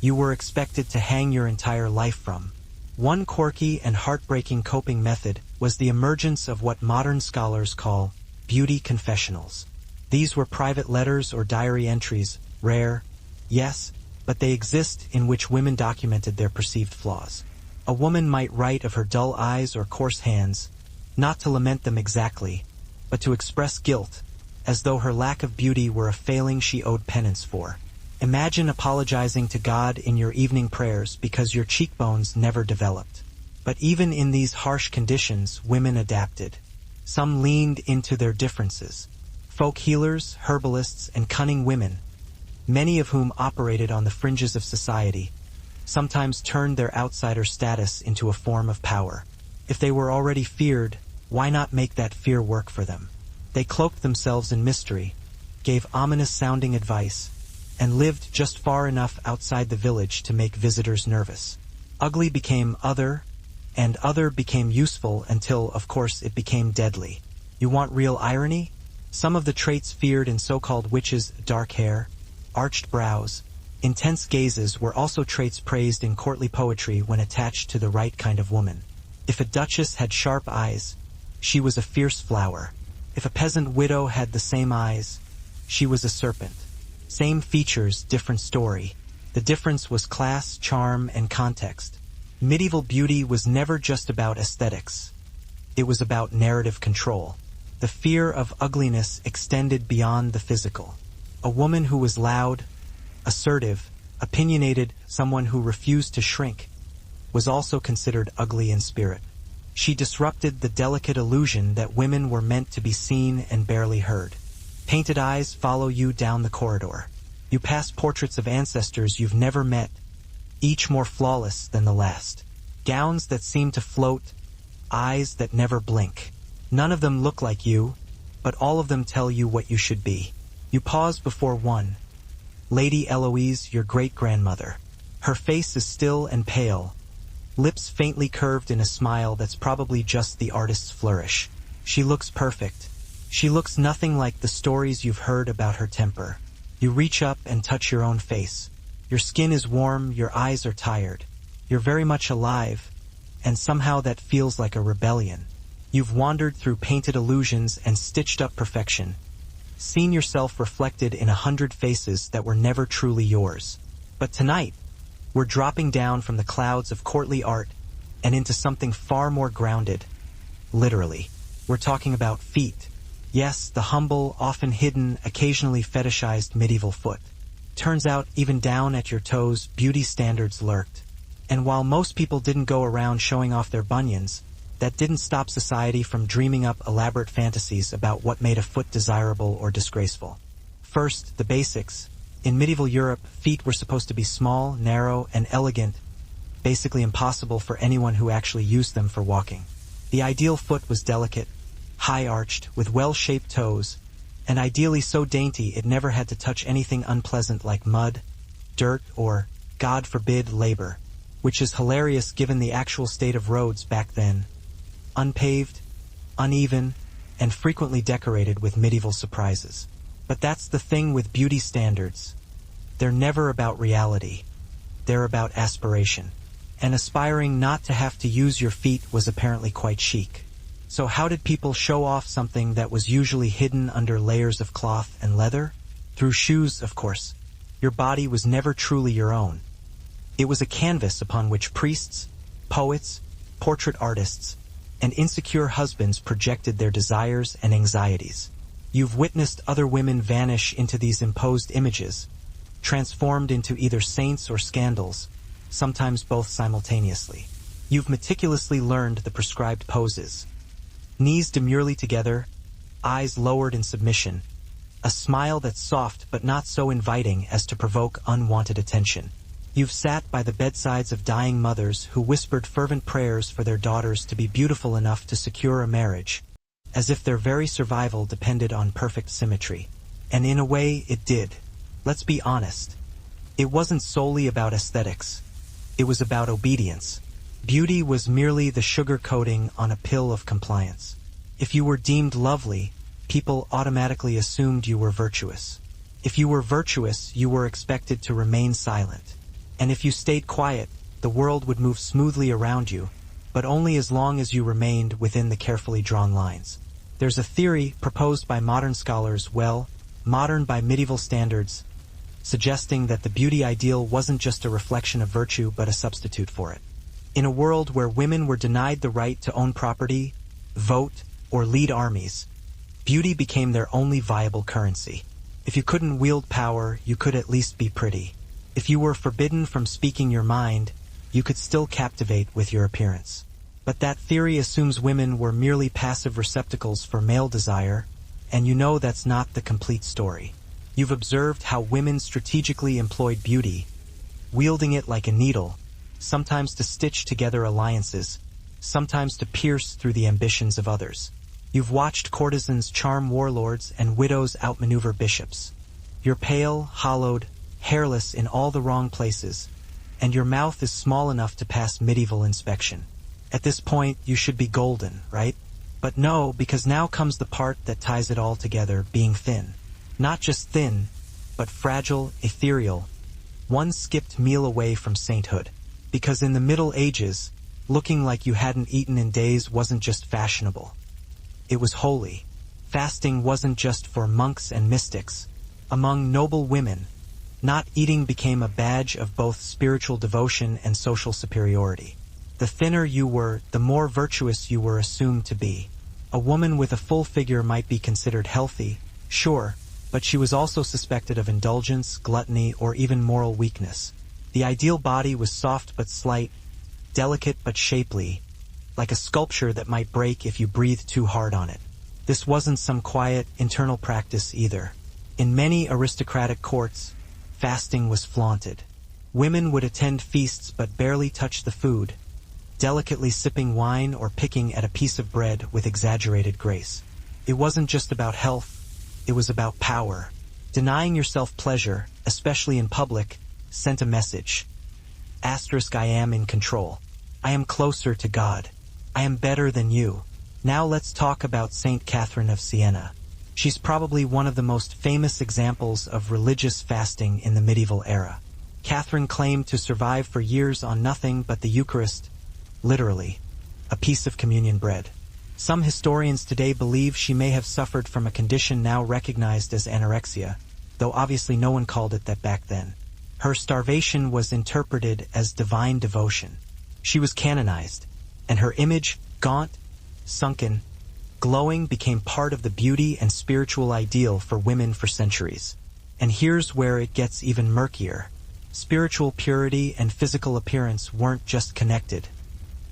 you were expected to hang your entire life from. One quirky and heartbreaking coping method was the emergence of what modern scholars call beauty confessionals. These were private letters or diary entries, rare, yes, but they exist, in which women documented their perceived flaws. A woman might write of her dull eyes or coarse hands, not to lament them exactly, but to express guilt, as though her lack of beauty were a failing she owed penance for. Imagine apologizing to God in your evening prayers because your cheekbones never developed. But even in these harsh conditions, women adapted. Some leaned into their differences. Folk healers, herbalists, and cunning women, many of whom operated on the fringes of society, sometimes turned their outsider status into a form of power. If they were already feared, why not make that fear work for them? They cloaked themselves in mystery, gave ominous-sounding advice, and lived just far enough outside the village to make visitors nervous. Ugly became other, and other became useful until, of course, it became deadly. You want real irony? Some of the traits feared in so-called witches, dark hair, arched brows, intense gazes, were also traits praised in courtly poetry when attached to the right kind of woman. If a duchess had sharp eyes, she was a fierce flower. If a peasant widow had the same eyes, she was a serpent. Same features, different story. The difference was class, charm, and context. Medieval beauty was never just about aesthetics. It was about narrative control. The fear of ugliness extended beyond the physical. A woman who was loud, assertive, opinionated, someone who refused to shrink, was also considered ugly in spirit. She disrupted the delicate illusion that women were meant to be seen and barely heard. Painted eyes follow you down the corridor. You pass portraits of ancestors you've never met, each more flawless than the last. Gowns that seem to float, eyes that never blink. None of them look like you, but all of them tell you what you should be. You pause before one. Lady Eloise, your great-grandmother. Her face is still and pale, lips faintly curved in a smile that's probably just the artist's flourish. She looks perfect. She looks nothing like the stories you've heard about her temper. You reach up and touch your own face. Your skin is warm, your eyes are tired. You're very much alive, and somehow that feels like a rebellion. You've wandered through painted illusions and stitched up perfection, seen yourself reflected in 100 faces that were never truly yours. But tonight, we're dropping down from the clouds of courtly art and into something far more grounded. Literally, we're talking about feet. Yes, the humble, often hidden, occasionally fetishized medieval foot. Turns out, even down at your toes, beauty standards lurked. And while most people didn't go around showing off their bunions, that didn't stop society from dreaming up elaborate fantasies about what made a foot desirable or disgraceful. First, the basics. In medieval Europe, feet were supposed to be small, narrow, and elegant, basically impossible for anyone who actually used them for walking. The ideal foot was delicate, high-arched, with well-shaped toes, and ideally so dainty it never had to touch anything unpleasant like mud, dirt, or, God forbid, labor, which is hilarious given the actual state of roads back then. Unpaved, uneven, and frequently decorated with medieval surprises. But that's the thing with beauty standards. They're never about reality. They're about aspiration. And aspiring not to have to use your feet was apparently quite chic. So how did people show off something that was usually hidden under layers of cloth and leather? Through shoes, of course. Your body was never truly your own. It was a canvas upon which priests, poets, portrait artists, and insecure husbands projected their desires and anxieties. You've witnessed other women vanish into these imposed images, transformed into either saints or scandals, sometimes both simultaneously. You've meticulously learned the prescribed poses. Knees demurely together, eyes lowered in submission, a smile that's soft but not so inviting as to provoke unwanted attention. You've sat by the bedsides of dying mothers who whispered fervent prayers for their daughters to be beautiful enough to secure a marriage, as if their very survival depended on perfect symmetry. And in a way, it did. Let's be honest. It wasn't solely about aesthetics. It was about obedience. Beauty was merely the sugar coating on a pill of compliance. If you were deemed lovely, people automatically assumed you were virtuous. If you were virtuous, you were expected to remain silent. And if you stayed quiet, the world would move smoothly around you, but only as long as you remained within the carefully drawn lines. There's a theory proposed by modern scholars, modern by medieval standards, suggesting that the beauty ideal wasn't just a reflection of virtue but a substitute for it. In a world where women were denied the right to own property, vote, or lead armies, beauty became their only viable currency. If you couldn't wield power, you could at least be pretty. If you were forbidden from speaking your mind, you could still captivate with your appearance. But that theory assumes women were merely passive receptacles for male desire, and you know that's not the complete story. You've observed how women strategically employed beauty, wielding it like a needle, sometimes to stitch together alliances, sometimes to pierce through the ambitions of others. You've watched courtesans charm warlords and widows outmaneuver bishops. You're pale, hollowed, hairless in all the wrong places, and your mouth is small enough to pass medieval inspection. At this point, you should be golden, right? But no, because now comes the part that ties it all together, being thin. Not just thin, but fragile, ethereal, one skipped meal away from sainthood. Because in the Middle Ages, looking like you hadn't eaten in days wasn't just fashionable. It was holy. Fasting wasn't just for monks and mystics. Among noble women, not eating became a badge of both spiritual devotion and social superiority. The thinner you were, the more virtuous you were assumed to be. A woman with a full figure might be considered healthy, sure, but she was also suspected of indulgence, gluttony, or even moral weakness. The ideal body was soft but slight, delicate but shapely, like a sculpture that might break if you breathed too hard on it. This wasn't some quiet, internal practice either. In many aristocratic courts, fasting was flaunted. Women would attend feasts but barely touch the food, delicately sipping wine or picking at a piece of bread with exaggerated grace. It wasn't just about health, it was about power. Denying yourself pleasure, especially in public, sent a message. I am in control. I am closer to God. I am better than you. Now let's talk about Saint Catherine of Siena. She's probably one of the most famous examples of religious fasting in the medieval era. Catherine claimed to survive for years on nothing but the Eucharist, literally, a piece of communion bread. Some historians today believe she may have suffered from a condition now recognized as anorexia, though obviously no one called it that back then. Her starvation was interpreted as divine devotion. She was canonized, and her image, gaunt, sunken, glowing, became part of the beauty and spiritual ideal for women for centuries. And here's where it gets even murkier. Spiritual purity and physical appearance weren't just connected.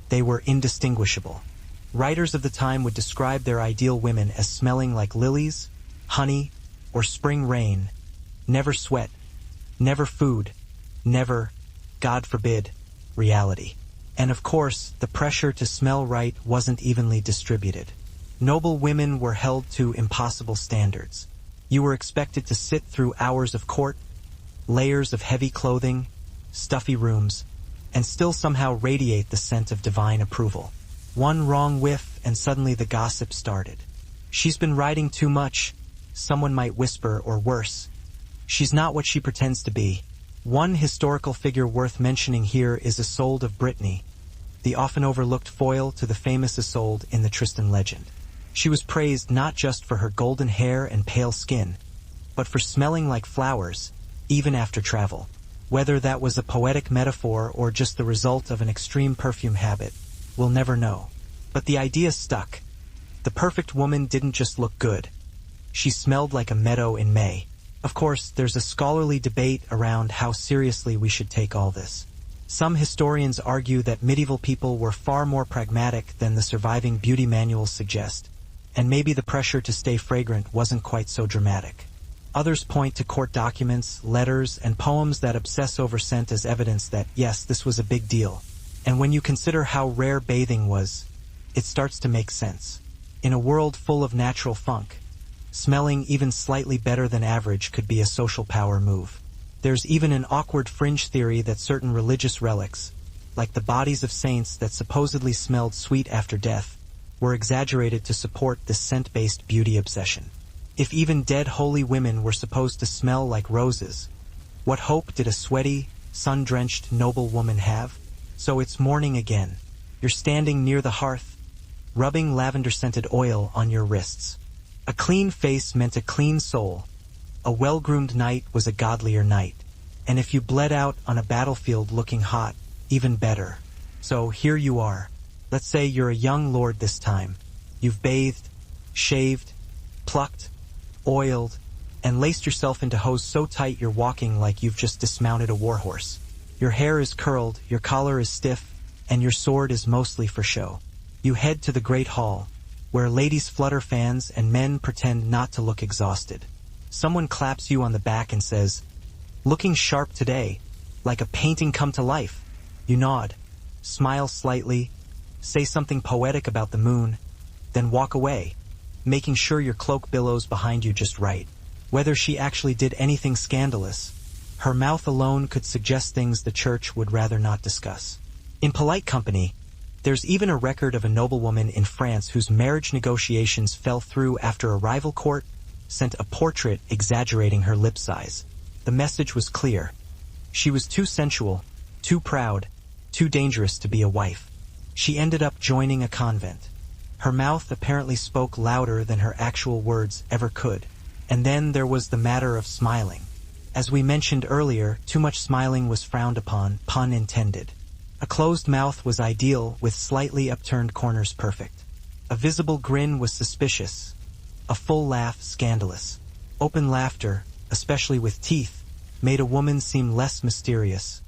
They were indistinguishable. Writers of the time would describe their ideal women as smelling like lilies, honey, or spring rain, never sweat, never food, never, God forbid, reality. And of course, the pressure to smell right wasn't evenly distributed. Noble women were held to impossible standards. You were expected to sit through hours of court, layers of heavy clothing, stuffy rooms, and still somehow radiate the scent of divine approval. One wrong whiff and suddenly the gossip started. She's been riding too much, someone might whisper, or worse, she's not what she pretends to be. One historical figure worth mentioning here is Isolde of Brittany, the often overlooked foil to the famous Isolde in the Tristan legend. She was praised not just for her golden hair and pale skin, but for smelling like flowers, even after travel. Whether that was a poetic metaphor or just the result of an extreme perfume habit, we'll never know. But the idea stuck. The perfect woman didn't just look good. She smelled like a meadow in May. Of course, there's a scholarly debate around how seriously we should take all this. Some historians argue that medieval people were far more pragmatic than the surviving beauty manuals suggest, and maybe the pressure to stay fragrant wasn't quite so dramatic. Others point to court documents, letters, and poems that obsess over scent as evidence that, yes, this was a big deal. And when you consider how rare bathing was, it starts to make sense. In a world full of natural funk, smelling even slightly better than average could be a social power move. There's even an awkward fringe theory that certain religious relics, like the bodies of saints that supposedly smelled sweet after death, were exaggerated to support this scent-based beauty obsession. If even dead holy women were supposed to smell like roses, what hope did a sweaty, sun-drenched noble woman have? So it's morning again. You're standing near the hearth, rubbing lavender-scented oil on your wrists. A clean face meant a clean soul. A well-groomed night was a godlier night. And if you bled out on a battlefield looking hot, even better. So here you are. Let's say you're a young lord this time. You've bathed, shaved, plucked, oiled, and laced yourself into hose so tight you're walking like you've just dismounted a warhorse. Your hair is curled, your collar is stiff, and your sword is mostly for show. You head to the great hall, where ladies flutter fans and men pretend not to look exhausted. Someone claps you on the back and says, "Looking sharp today, like a painting come to life." You nod, smile slightly, say something poetic about the moon, then walk away, making sure your cloak billows behind you just right. Whether she actually did anything scandalous, her mouth alone could suggest things the church would rather not discuss. In polite company, there's even a record of a noblewoman in France whose marriage negotiations fell through after a rival court sent a portrait exaggerating her lip size. The message was clear. She was too sensual, too proud, too dangerous to be a wife. She ended up joining a convent. Her mouth apparently spoke louder than her actual words ever could. And then there was the matter of smiling. As we mentioned earlier, too much smiling was frowned upon, pun intended. A closed mouth was ideal, with slightly upturned corners perfect. A visible grin was suspicious. A full laugh scandalous. Open laughter, especially with teeth, made a woman seem less mysterious,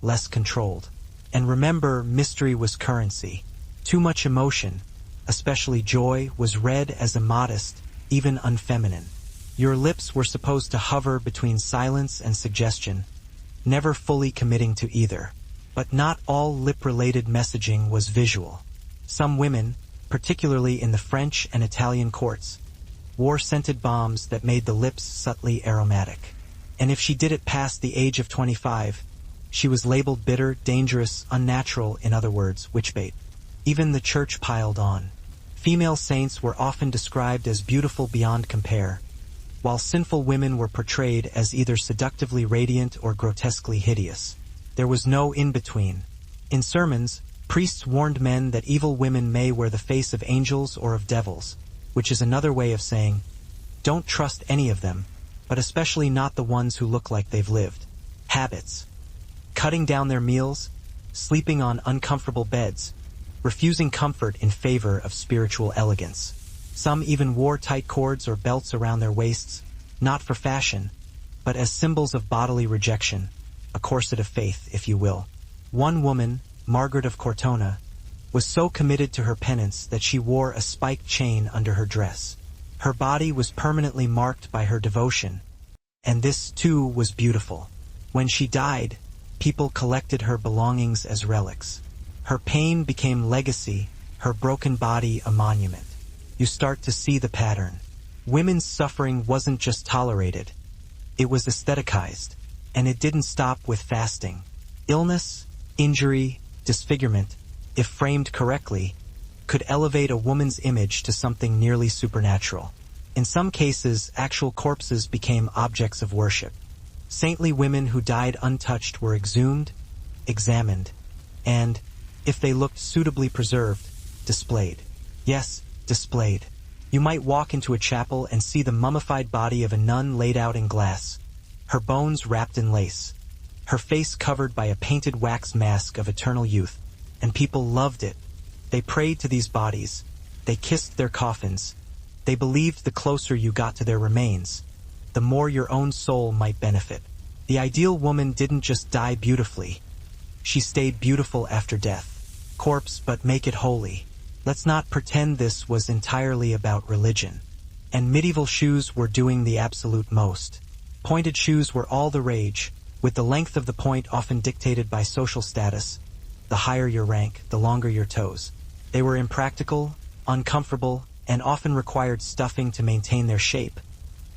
less controlled. And remember, mystery was currency. Too much emotion, especially joy, was read as immodest, even unfeminine. Your lips were supposed to hover between silence and suggestion, never fully committing to either. But not all lip-related messaging was visual. Some women, particularly in the French and Italian courts, wore scented balms that made the lips subtly aromatic. And if she did it past the age of 25, she was labeled bitter, dangerous, unnatural, in other words, witchbait. Even the church piled on. Female saints were often described as beautiful beyond compare, while sinful women were portrayed as either seductively radiant or grotesquely hideous. There was no in-between. In sermons, priests warned men that evil women may wear the face of angels or of devils, which is another way of saying, don't trust any of them, but especially not the ones who look like they've lived. Habits. Cutting down their meals, sleeping on uncomfortable beds, refusing comfort in favor of spiritual elegance. Some even wore tight cords or belts around their waists, not for fashion, but as symbols of bodily rejection, a corset of faith, if you will. One woman, Margaret of Cortona, was so committed to her penance that she wore a spiked chain under her dress. Her body was permanently marked by her devotion, and this too was beautiful. When she died, people collected her belongings as relics. Her pain became legacy, her broken body a monument. You start to see the pattern. Women's suffering wasn't just tolerated, it was aestheticized. And it didn't stop with fasting. Illness, injury, disfigurement, if framed correctly, could elevate a woman's image to something nearly supernatural. In some cases, actual corpses became objects of worship. Saintly women who died untouched were exhumed, examined, and, if they looked suitably preserved, displayed. Yes, displayed. You might walk into a chapel and see the mummified body of a nun laid out in glass, her bones wrapped in lace, her face covered by a painted wax mask of eternal youth, and people loved it. They prayed to these bodies, they kissed their coffins, they believed the closer you got to their remains, the more your own soul might benefit. The ideal woman didn't just die beautifully, she stayed beautiful after death. Corpse, but make it holy. Let's not pretend this was entirely about religion. And medieval shoes were doing the absolute most. Pointed shoes were all the rage, with the length of the point often dictated by social status. The higher your rank, the longer your toes. They were impractical, uncomfortable, and often required stuffing to maintain their shape.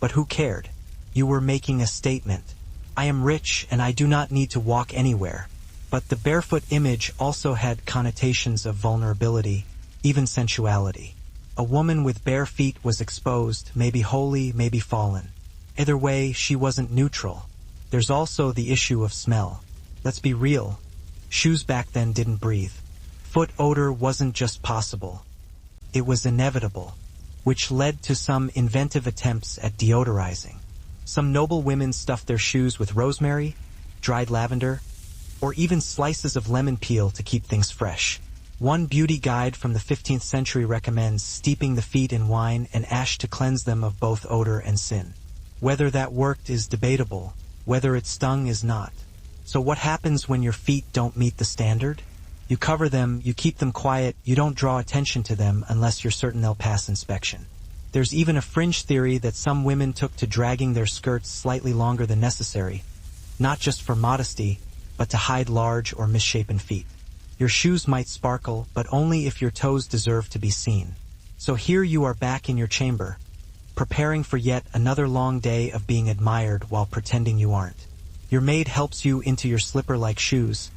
But who cared? You were making a statement. I am rich and I do not need to walk anywhere. But the barefoot image also had connotations of vulnerability, even sensuality. A woman with bare feet was exposed, maybe holy, maybe fallen. Either way, she wasn't neutral. There's also the issue of smell. Let's be real. Shoes back then didn't breathe. Foot odor wasn't just possible. It was inevitable, which led to some inventive attempts at deodorizing. Some noble women stuffed their shoes with rosemary, dried lavender, or even slices of lemon peel to keep things fresh. One beauty guide from the 15th century recommends steeping the feet in wine and ash to cleanse them of both odor and sin. Whether that worked is debatable, whether it stung is not. So what happens when your feet don't meet the standard? You cover them, you keep them quiet, you don't draw attention to them unless you're certain they'll pass inspection. There's even a fringe theory that some women took to dragging their skirts slightly longer than necessary, not just for modesty, but to hide large or misshapen feet. Your shoes might sparkle, but only if your toes deserve to be seen. So here you are back in your chamber, preparing for yet another long day of being admired while pretending you aren't. Your maid helps you into your slipper-like shoes,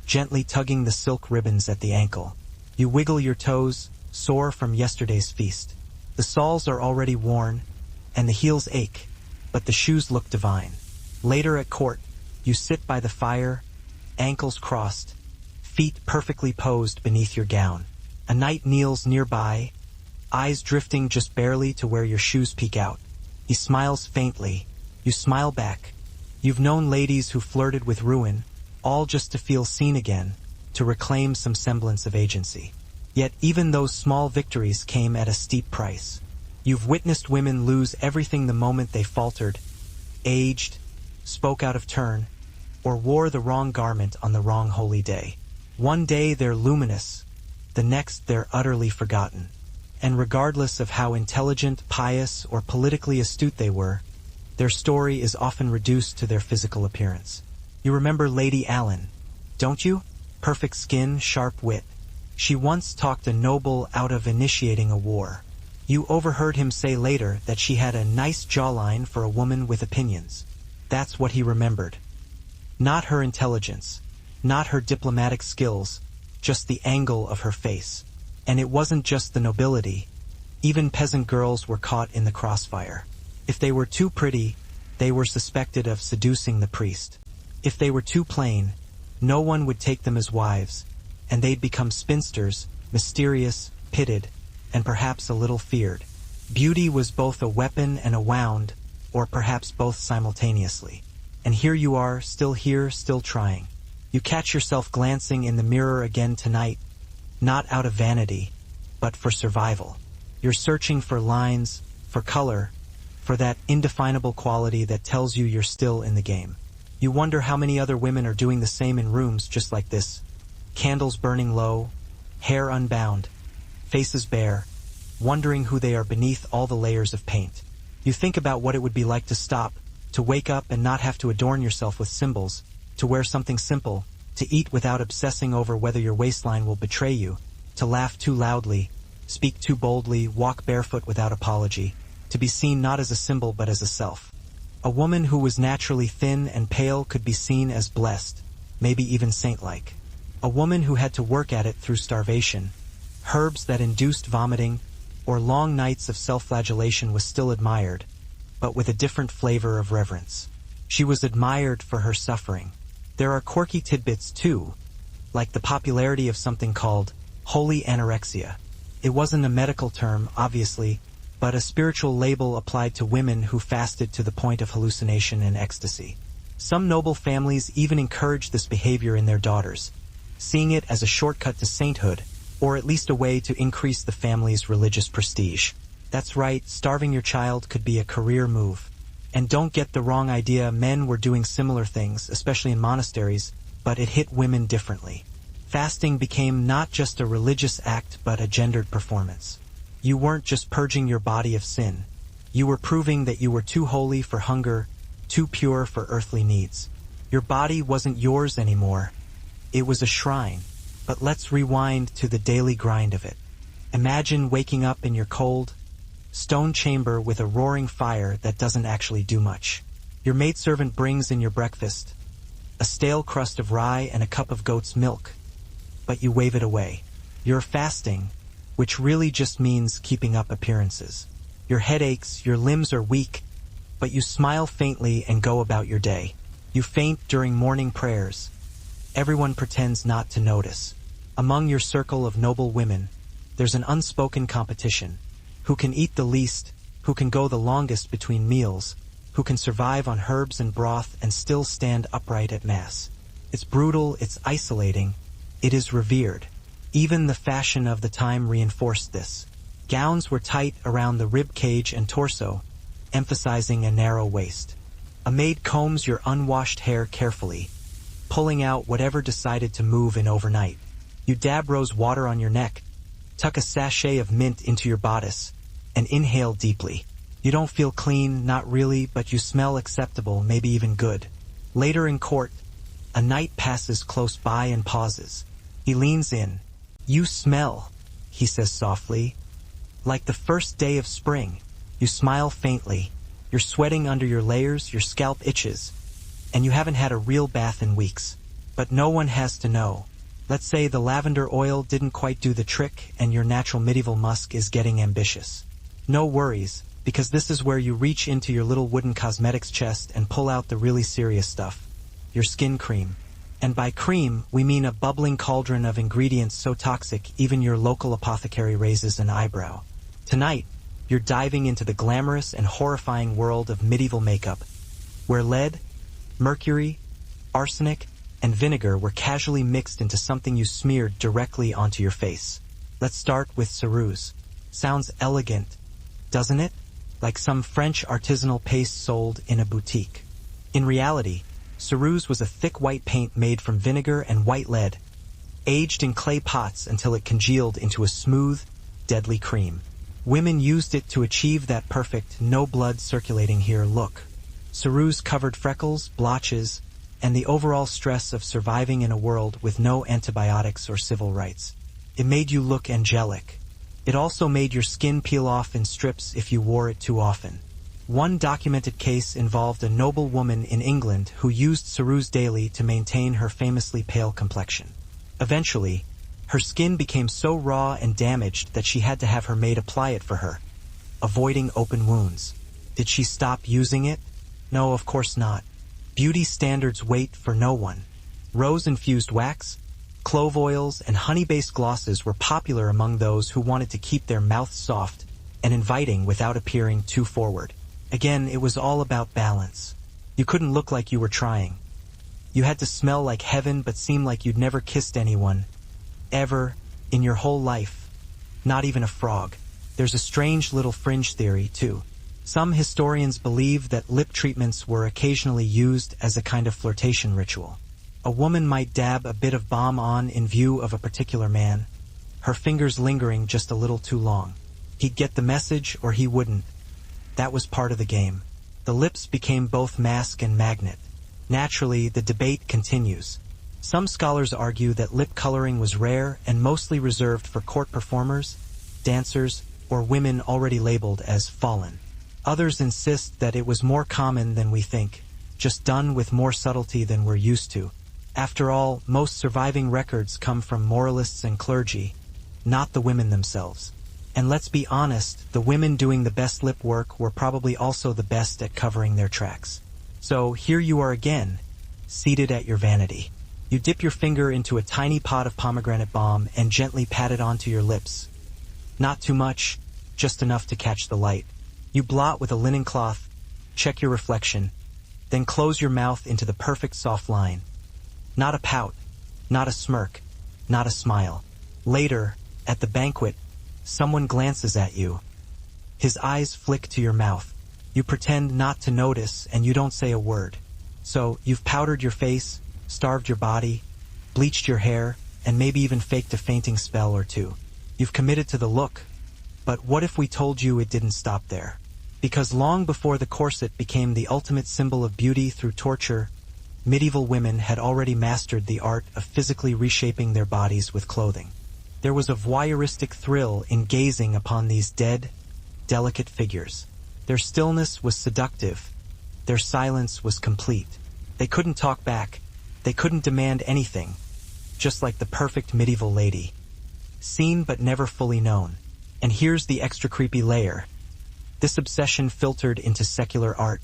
gently tugging the silk ribbons at the ankle. You wiggle your toes, sore from yesterday's feast. The soles are already worn, and the heels ache, but the shoes look divine. Later at court, you sit by the fire, ankles crossed, feet perfectly posed beneath your gown. A knight kneels nearby, eyes drifting just barely to where your shoes peek out. He smiles faintly. You smile back. You've known ladies who flirted with ruin, all just to feel seen again, to reclaim some semblance of agency. Yet even those small victories came at a steep price. You've witnessed women lose everything the moment they faltered, aged, spoke out of turn, or wore the wrong garment on the wrong holy day. One day they're luminous, the next they're utterly forgotten. And regardless of how intelligent, pious, or politically astute they were, their story is often reduced to their physical appearance. You remember Lady Allen, don't you? Perfect skin, sharp wit. She once talked a noble out of initiating a war. You overheard him say later that she had a nice jawline for a woman with opinions. That's what he remembered. Not her intelligence, not her diplomatic skills, just the angle of her face. And it wasn't just the nobility. Even peasant girls were caught in the crossfire. If they were too pretty, they were suspected of seducing the priest. If they were too plain, no one would take them as wives, and they'd become spinsters, mysterious, pitted, and perhaps a little feared. Beauty was both a weapon and a wound, or perhaps both simultaneously. And here you are, still here, still trying. You catch yourself glancing in the mirror again tonight, not out of vanity, but for survival. You're searching for lines, for color, for that indefinable quality that tells you you're still in the game. You wonder how many other women are doing the same in rooms just like this. Candles burning low, hair unbound, faces bare, wondering who they are beneath all the layers of paint. You think about what it would be like to stop, to wake up and not have to adorn yourself with symbols, to wear something simple, to eat without obsessing over whether your waistline will betray you, to laugh too loudly, speak too boldly, walk barefoot without apology, to be seen not as a symbol but as a self. A woman who was naturally thin and pale could be seen as blessed, maybe even saint-like. A woman who had to work at it through starvation, herbs that induced vomiting, or long nights of self-flagellation was still admired, but with a different flavor of reverence. She was admired for her suffering. There are quirky tidbits too, like the popularity of something called holy anorexia. It wasn't a medical term, obviously, but a spiritual label applied to women who fasted to the point of hallucination and ecstasy. Some noble families even encouraged this behavior in their daughters, seeing it as a shortcut to sainthood, or at least a way to increase the family's religious prestige. That's right, starving your child could be a career move. And don't get the wrong idea, men were doing similar things, especially in monasteries, but it hit women differently. Fasting became not just a religious act, but a gendered performance. You weren't just purging your body of sin. You were proving that you were too holy for hunger, too pure for earthly needs. Your body wasn't yours anymore. It was a shrine. But let's rewind to the daily grind of it. Imagine waking up in your cold, stone chamber with a roaring fire that doesn't actually do much. Your maidservant brings in your breakfast, a stale crust of rye and a cup of goat's milk, but you wave it away. You're fasting, which really just means keeping up appearances. Your head aches, your limbs are weak, but you smile faintly and go about your day. You faint during morning prayers. Everyone pretends not to notice. Among your circle of noble women, there's an unspoken competition. Who can eat the least, who can go the longest between meals, who can survive on herbs and broth and still stand upright at Mass. It's brutal, it's isolating, it is revered. Even the fashion of the time reinforced this. Gowns were tight around the rib cage and torso, emphasizing a narrow waist. A maid combs your unwashed hair carefully, pulling out whatever decided to move in overnight. You dab rose water on your neck, tuck a sachet of mint into your bodice, and inhale deeply. You don't feel clean, not really, but you smell acceptable, maybe even good. Later in court, a knight passes close by and pauses. He leans in. "You smell," he says softly. "Like the first day of spring." You smile faintly. You're sweating under your layers, your scalp itches, and you haven't had a real bath in weeks. But no one has to know. Let's say the lavender oil didn't quite do the trick and your natural medieval musk is getting ambitious. No worries, because this is where you reach into your little wooden cosmetics chest and pull out the really serious stuff. Your skin cream. And by cream, we mean a bubbling cauldron of ingredients so toxic even your local apothecary raises an eyebrow. Tonight, you're diving into the glamorous and horrifying world of medieval makeup, where lead, mercury, arsenic, and vinegar were casually mixed into something you smeared directly onto your face. Let's start with ceruse. Sounds elegant, doesn't it? Like some French artisanal paste sold in a boutique. In reality, ceruse was a thick white paint made from vinegar and white lead, aged in clay pots until it congealed into a smooth, deadly cream. Women used it to achieve that perfect, no blood circulating here look. Ceruse covered freckles, blotches, and the overall stress of surviving in a world with no antibiotics or civil rights. It made you look angelic. It also made your skin peel off in strips if you wore it too often. One documented case involved a noble woman in England who used ceruse daily to maintain her famously pale complexion. Eventually, her skin became so raw and damaged that she had to have her maid apply it for her, avoiding open wounds. Did she stop using it? No, of course not. Beauty standards wait for no one. Rose-infused wax, clove oils, and honey-based glosses were popular among those who wanted to keep their mouths soft and inviting without appearing too forward. Again, it was all about balance. You couldn't look like you were trying. You had to smell like heaven but seem like you'd never kissed anyone, ever, in your whole life. Not even a frog. There's a strange little fringe theory, too. Some historians believe that lip treatments were occasionally used as a kind of flirtation ritual. A woman might dab a bit of balm on in view of a particular man, her fingers lingering just a little too long. He'd get the message or he wouldn't. That was part of the game. The lips became both mask and magnet. Naturally, the debate continues. Some scholars argue that lip coloring was rare and mostly reserved for court performers, dancers, or women already labeled as fallen. Others insist that it was more common than we think, just done with more subtlety than we're used to. After all, most surviving records come from moralists and clergy, not the women themselves. And let's be honest, the women doing the best lip work were probably also the best at covering their tracks. So here you are again, seated at your vanity. You dip your finger into a tiny pot of pomegranate balm and gently pat it onto your lips. Not too much, just enough to catch the light. You blot with a linen cloth, check your reflection, then close your mouth into the perfect soft line. Not a pout, not a smirk, not a smile. Later, at the banquet, someone glances at you. His eyes flick to your mouth. You pretend not to notice and you don't say a word. So, you've powdered your face, starved your body, bleached your hair, and maybe even faked a fainting spell or two. You've committed to the look. But what if we told you it didn't stop there? Because long before the corset became the ultimate symbol of beauty through torture, medieval women had already mastered the art of physically reshaping their bodies with clothing. There was a voyeuristic thrill in gazing upon these dead, delicate figures. Their stillness was seductive. Their silence was complete. They couldn't talk back. They couldn't demand anything. Just like the perfect medieval lady. Seen but never fully known. And here's the extra creepy layer. This obsession filtered into secular art,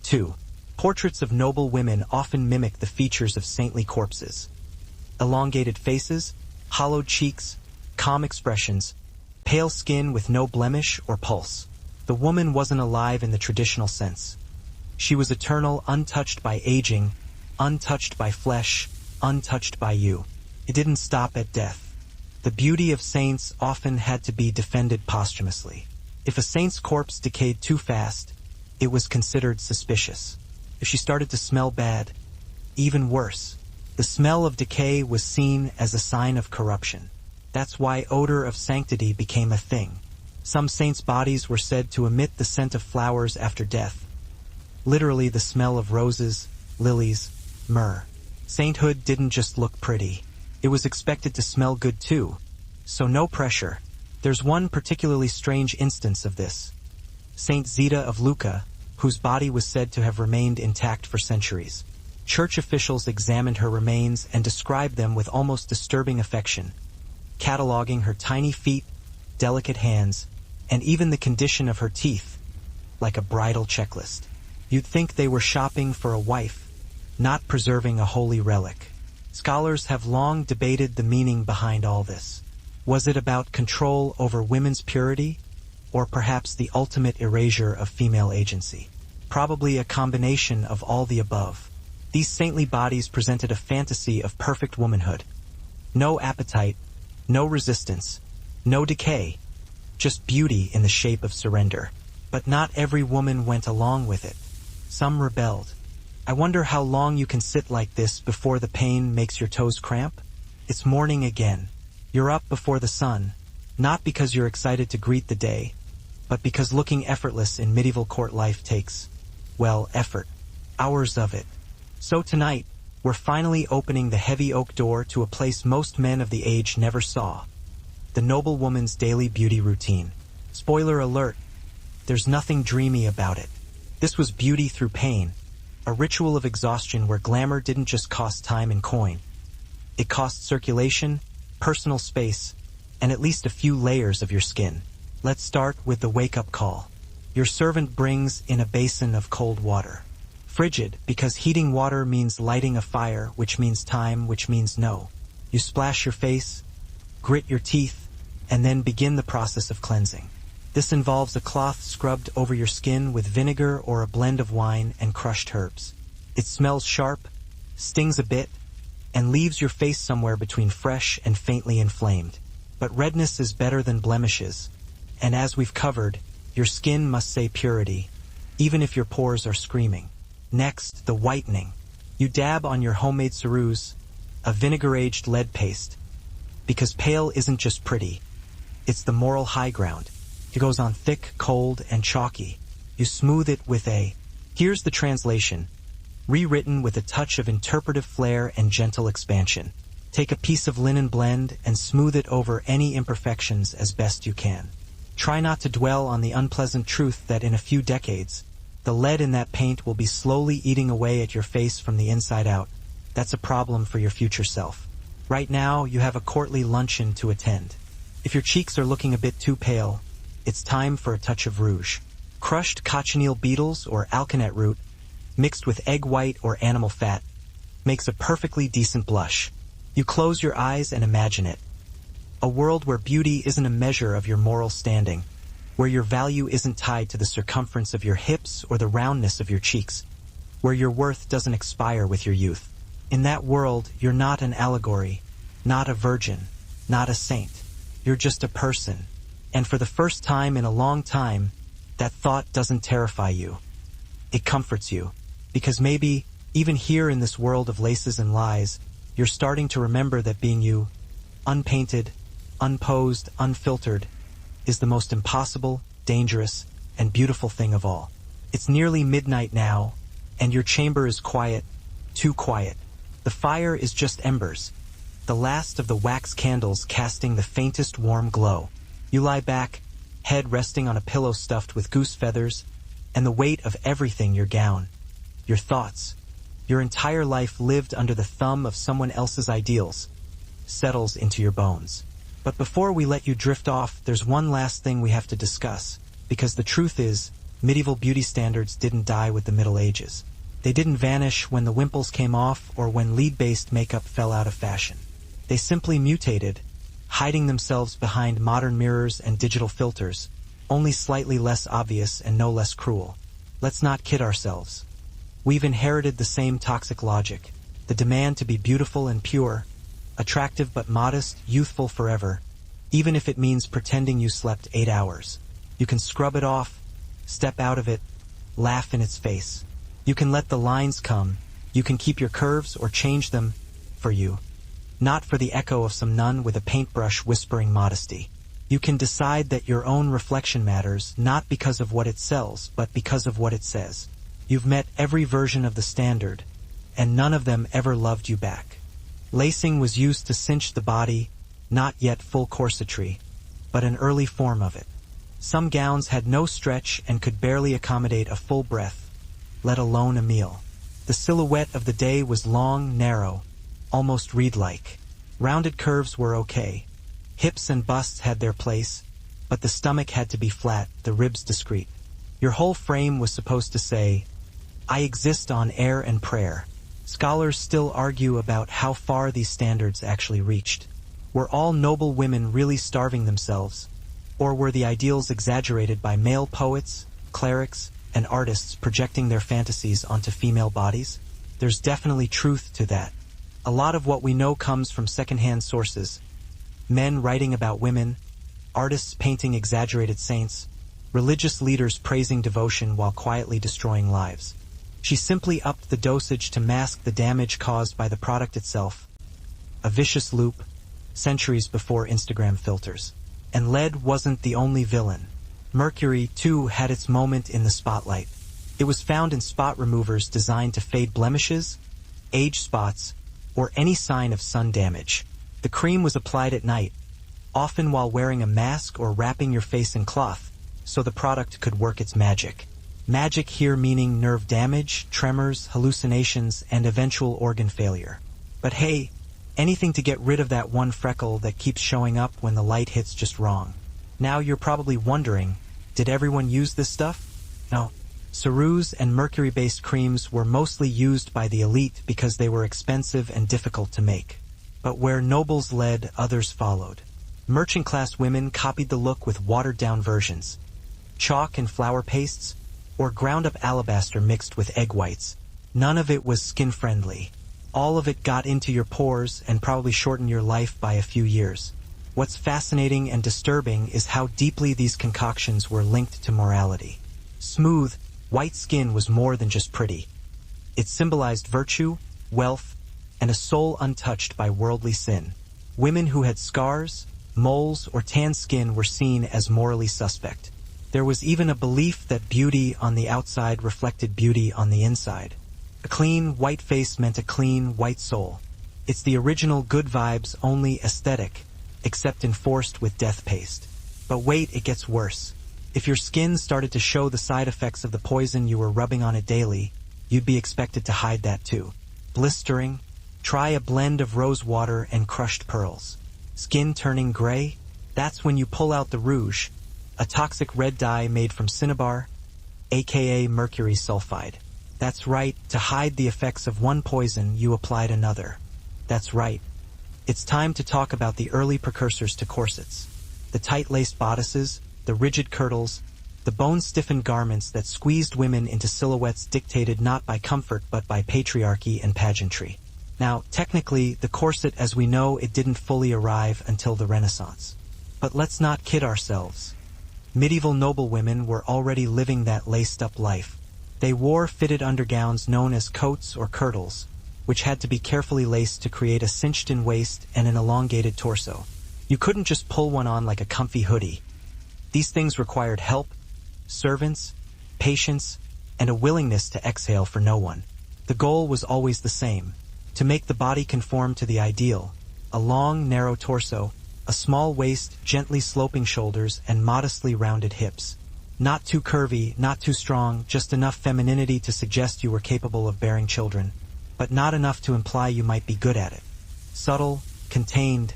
too. Portraits of noble women often mimic the features of saintly corpses. Elongated faces, hollowed cheeks, calm expressions, pale skin with no blemish or pulse. The woman wasn't alive in the traditional sense. She was eternal, untouched by aging, untouched by flesh, untouched by you. It didn't stop at death. The beauty of saints often had to be defended posthumously. If a saint's corpse decayed too fast, it was considered suspicious. If she started to smell bad, even worse. The smell of decay was seen as a sign of corruption. That's why odor of sanctity became a thing. Some saints' bodies were said to emit the scent of flowers after death. Literally the smell of roses, lilies, myrrh. Sainthood didn't just look pretty. It was expected to smell good too, so no pressure. There's one particularly strange instance of this. Saint Zita of Lucca, whose body was said to have remained intact for centuries. Church officials examined her remains and described them with almost disturbing affection, cataloging her tiny feet, delicate hands, and even the condition of her teeth, like a bridal checklist. You'd think they were shopping for a wife, not preserving a holy relic. Scholars have long debated the meaning behind all this. Was it about control over women's purity, or perhaps the ultimate erasure of female agency? Probably a combination of all the above. These saintly bodies presented a fantasy of perfect womanhood. No appetite, no resistance, no decay, just beauty in the shape of surrender. But not every woman went along with it. Some rebelled. I wonder how long you can sit like this before the pain makes your toes cramp? It's morning again. You're up before the sun, not because you're excited to greet the day, but because looking effortless in medieval court life takes, well, effort. Hours of it. So tonight, we're finally opening the heavy oak door to a place most men of the age never saw. The noble woman's daily beauty routine. Spoiler alert, there's nothing dreamy about it. This was beauty through pain, a ritual of exhaustion where glamour didn't just cost time and coin. It cost circulation, personal space, and at least a few layers of your skin. Let's start with the wake-up call. Your servant brings in a basin of cold water. Frigid, because heating water means lighting a fire, which means time, which means no. You splash your face, grit your teeth, and then begin the process of cleansing. This involves a cloth scrubbed over your skin with vinegar or a blend of wine and crushed herbs. It smells sharp, stings a bit, and leaves your face somewhere between fresh and faintly inflamed. But redness is better than blemishes, and as we've covered, your skin must say purity, even if your pores are screaming. Next, the whitening. You dab on your homemade ceruse, a vinegar-aged lead paste, because pale isn't just pretty, it's the moral high ground. It goes on thick, cold, and chalky. You smooth it with a, here's the translation, rewritten with a touch of interpretive flair and gentle expansion. Take a piece of linen blend and smooth it over any imperfections as best you can. Try not to dwell on the unpleasant truth that in a few decades, the lead in that paint will be slowly eating away at your face from the inside out. That's a problem for your future self. Right now, you have a courtly luncheon to attend. If your cheeks are looking a bit too pale, it's time for a touch of rouge. Crushed cochineal beetles or alkanet root, mixed with egg white or animal fat, makes a perfectly decent blush. You close your eyes and imagine it. A world where beauty isn't a measure of your moral standing, where your value isn't tied to the circumference of your hips or the roundness of your cheeks, where your worth doesn't expire with your youth. In that world, you're not an allegory, not a virgin, not a saint. You're just a person. And for the first time in a long time, that thought doesn't terrify you. It comforts you, because maybe, even here in this world of laces and lies, you're starting to remember that being you, unpainted, unposed, unfiltered, is the most impossible, dangerous, and beautiful thing of all. It's nearly midnight now, and your chamber is quiet, too quiet. The fire is just embers, the last of the wax candles casting the faintest warm glow. You lie back, head resting on a pillow stuffed with goose feathers, and the weight of everything, your gown, your thoughts, your entire life lived under the thumb of someone else's ideals, settles into your bones. But before we let you drift off, there's one last thing we have to discuss, because the truth is, medieval beauty standards didn't die with the Middle Ages. They didn't vanish when the wimples came off or when lead-based makeup fell out of fashion. They simply mutated, hiding themselves behind modern mirrors and digital filters, only slightly less obvious and no less cruel. Let's not kid ourselves. We've inherited the same toxic logic, the demand to be beautiful and pure, attractive but modest, youthful forever, even if it means pretending you slept 8 hours. You can scrub it off, step out of it, laugh in its face. You can let the lines come, you can keep your curves or change them for you, not for the echo of some nun with a paintbrush whispering modesty. You can decide that your own reflection matters not because of what it sells, but because of what it says. You've met every version of the standard, and none of them ever loved you back. Lacing was used to cinch the body, not yet full corsetry, but an early form of it. Some gowns had no stretch and could barely accommodate a full breath, let alone a meal. The silhouette of the day was long, narrow, almost reed-like. Rounded curves were okay. Hips and busts had their place, but the stomach had to be flat, the ribs discreet. Your whole frame was supposed to say, "I exist on air and prayer." Scholars still argue about how far these standards actually reached. Were all noble women really starving themselves, or were the ideals exaggerated by male poets, clerics, and artists projecting their fantasies onto female bodies? There's definitely truth to that. A lot of what we know comes from secondhand sources. Men writing about women, artists painting exaggerated saints, religious leaders praising devotion while quietly destroying lives. She simply upped the dosage to mask the damage caused by the product itself. A vicious loop, centuries before Instagram filters. And lead wasn't the only villain. Mercury, too, had its moment in the spotlight. It was found in spot removers designed to fade blemishes, age spots, or any sign of sun damage. The cream was applied at night, often while wearing a mask or wrapping your face in cloth, so the product could work its magic. Magic here meaning nerve damage, tremors, hallucinations, and eventual organ failure. But hey, anything to get rid of that one freckle that keeps showing up when the light hits just wrong. Now you're probably wondering, did everyone use this stuff? No. Ceruse and mercury-based creams were mostly used by the elite because they were expensive and difficult to make. But where nobles led, others followed. Merchant-class women copied the look with watered-down versions. Chalk and flour pastes, or ground-up alabaster mixed with egg whites. None of it was skin-friendly. All of it got into your pores and probably shortened your life by a few years. What's fascinating and disturbing is how deeply these concoctions were linked to morality. Smooth, white skin was more than just pretty. It symbolized virtue, wealth, and a soul untouched by worldly sin. Women who had scars, moles, or tan skin were seen as morally suspect. There was even a belief that beauty on the outside reflected beauty on the inside. A clean, white face meant a clean, white soul. It's the original good vibes only aesthetic, except enforced with death paste. But wait, it gets worse. If your skin started to show the side effects of the poison you were rubbing on it daily, you'd be expected to hide that too. Blistering? Try a blend of rose water and crushed pearls. Skin turning gray? That's when you pull out the rouge, a toxic red dye made from cinnabar, aka mercury sulfide. That's right, to hide the effects of one poison, you applied another. That's right. It's time to talk about the early precursors to corsets. The tight-laced bodices, the rigid kirtles, the bone-stiffened garments that squeezed women into silhouettes dictated not by comfort but by patriarchy and pageantry. Now, technically, the corset as we know it didn't fully arrive until the Renaissance. But let's not kid ourselves. Medieval noblewomen were already living that laced-up life. They wore fitted undergowns known as coats or kirtles, which had to be carefully laced to create a cinched-in waist and an elongated torso. You couldn't just pull one on like a comfy hoodie. These things required help, servants, patience, and a willingness to exhale for no one. The goal was always the same, to make the body conform to the ideal: a long, narrow torso, a small waist, gently sloping shoulders, and modestly rounded hips. Not too curvy, not too strong, just enough femininity to suggest you were capable of bearing children, but not enough to imply you might be good at it. Subtle, contained,